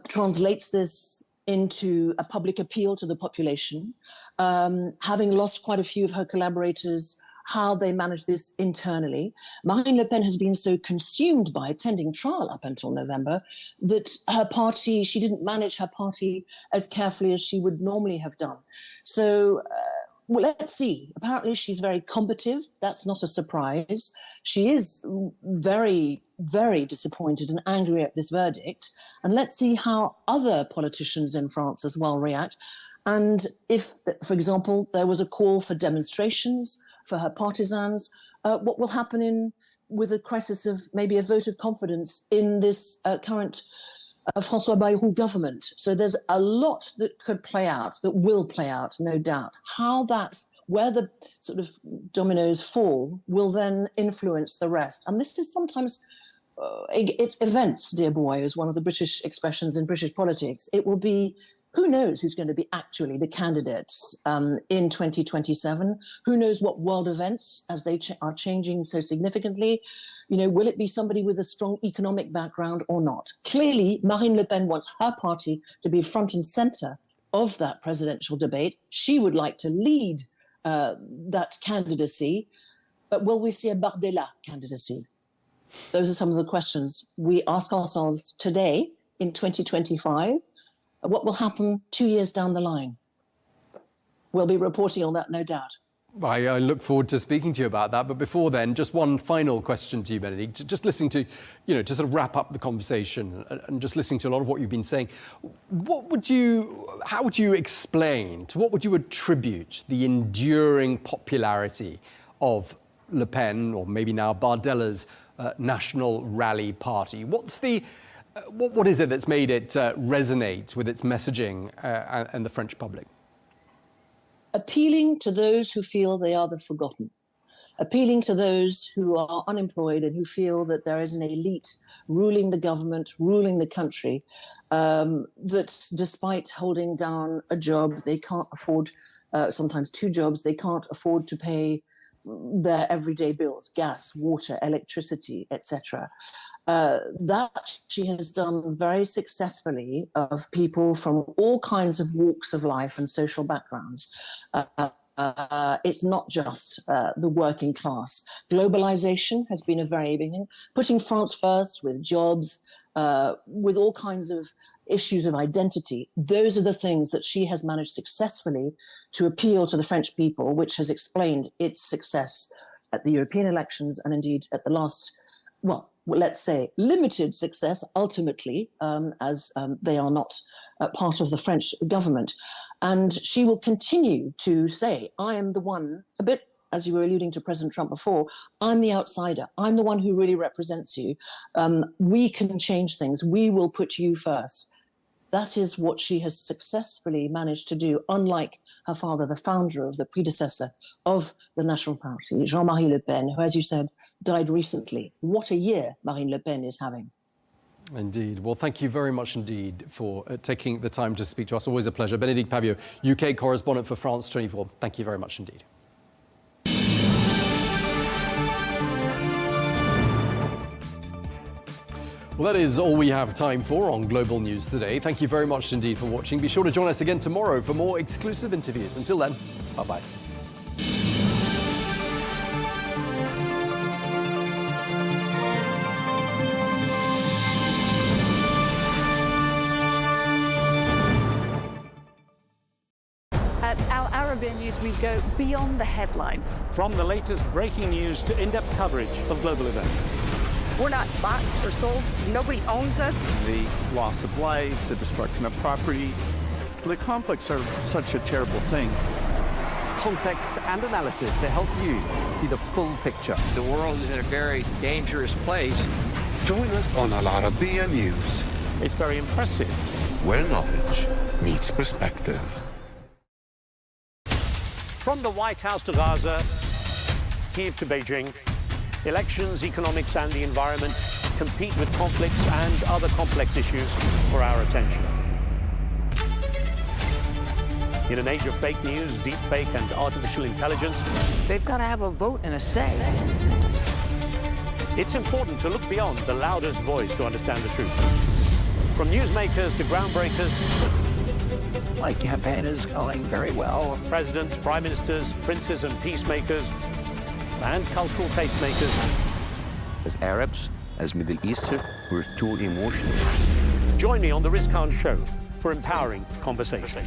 translates this into a public appeal to the population, having lost quite a few of her collaborators, how they manage this internally. Marine Le Pen has been so consumed by attending trial up until November that she didn't manage her party as carefully as she would normally have done. So, well, let's see. Apparently she's very combative. That's not a surprise. She is very, very disappointed and angry at this verdict. And let's see how other politicians in France as well react. And if, for example, there was a call for demonstrations for her partisans, what will happen with a crisis of maybe a vote of confidence in this current François Bayrou government? So there's a lot that could play out, that will play out, no doubt. Where the sort of dominoes fall will then influence the rest. And this is sometimes, it's events, dear boy, is one of the British expressions in British politics. It will be, who knows who's going to be actually the candidates in 2027? Who knows what world events, as they are changing so significantly, will it be somebody with a strong economic background or not? Clearly, Marine Le Pen wants her party to be front and center of that presidential debate. She would like to lead that candidacy, but will we see a Bardella candidacy? Those are some of the questions we ask ourselves today in 2025. What will happen 2 years down the line? We'll be reporting on that, no doubt. I look forward to speaking to you about that. But before then, just one final question to you, Benedict. Just listening to, to sort of wrap up the conversation and just listening to a lot of what you've been saying, how would you explain, to what would you attribute the enduring popularity of Le Pen, or maybe now Bardella's National Rally Party? What is it that's made it resonate with its messaging and the French public? Appealing to those who feel they are the forgotten, appealing to those who are unemployed and who feel that there is an elite ruling the government, ruling the country, that despite holding down a job, they can't afford, sometimes 2 jobs, they can't afford to pay their everyday bills, gas, water, electricity, etc. That she has done very successfully of people from all kinds of walks of life and social backgrounds. It's not just the working class. Globalization has been a very big thing, putting France first with jobs, with all kinds of issues of identity. Those are the things that she has managed successfully to appeal to the French people, which has explained its success at the European elections and indeed at the last, well, let's say, limited success, ultimately, as they are not part of the French government. And she will continue to say, I am the one, a bit as you were alluding to President Trump before, I'm the outsider. I'm the one who really represents you. We can change things. We will put you first. That is what she has successfully managed to do, unlike her father, the founder of the predecessor of the National Party, Jean-Marie Le Pen, who, as you said, died recently. What a year Marine Le Pen is having. Indeed. Well, thank you very much indeed for taking the time to speak to us. Always a pleasure. Bénédicte Pavio, UK correspondent for France 24. Thank you very much indeed. Well, that is all we have time for on Global News today. Thank you very much indeed for watching. Be sure to join us again tomorrow for more exclusive interviews. Until then, bye-bye. At Al Arabiya News, we go beyond the headlines. From the latest breaking news to in-depth coverage of global events. We're not bought or sold. Nobody owns us. The loss of life, the destruction of property. The conflicts are such a terrible thing. Context and analysis to help you see the full picture. The world is in a very dangerous place. Join us on Al Arabiya News, It's very impressive. where knowledge meets perspective. From the White House to Gaza, Kiev to Beijing, elections, economics and the environment compete with conflicts and other complex issues for our attention. In an age of fake news, deepfake and artificial intelligence, They've got to have a vote and a say. it's important to look beyond the loudest voice to understand the truth. From newsmakers to groundbreakers, My campaign is going very well. presidents, prime ministers, princes and peacemakers, and cultural tastemakers. As Arabs, as Middle Eastern, we're too emotional. Join me on The Risan Show for empowering conversation.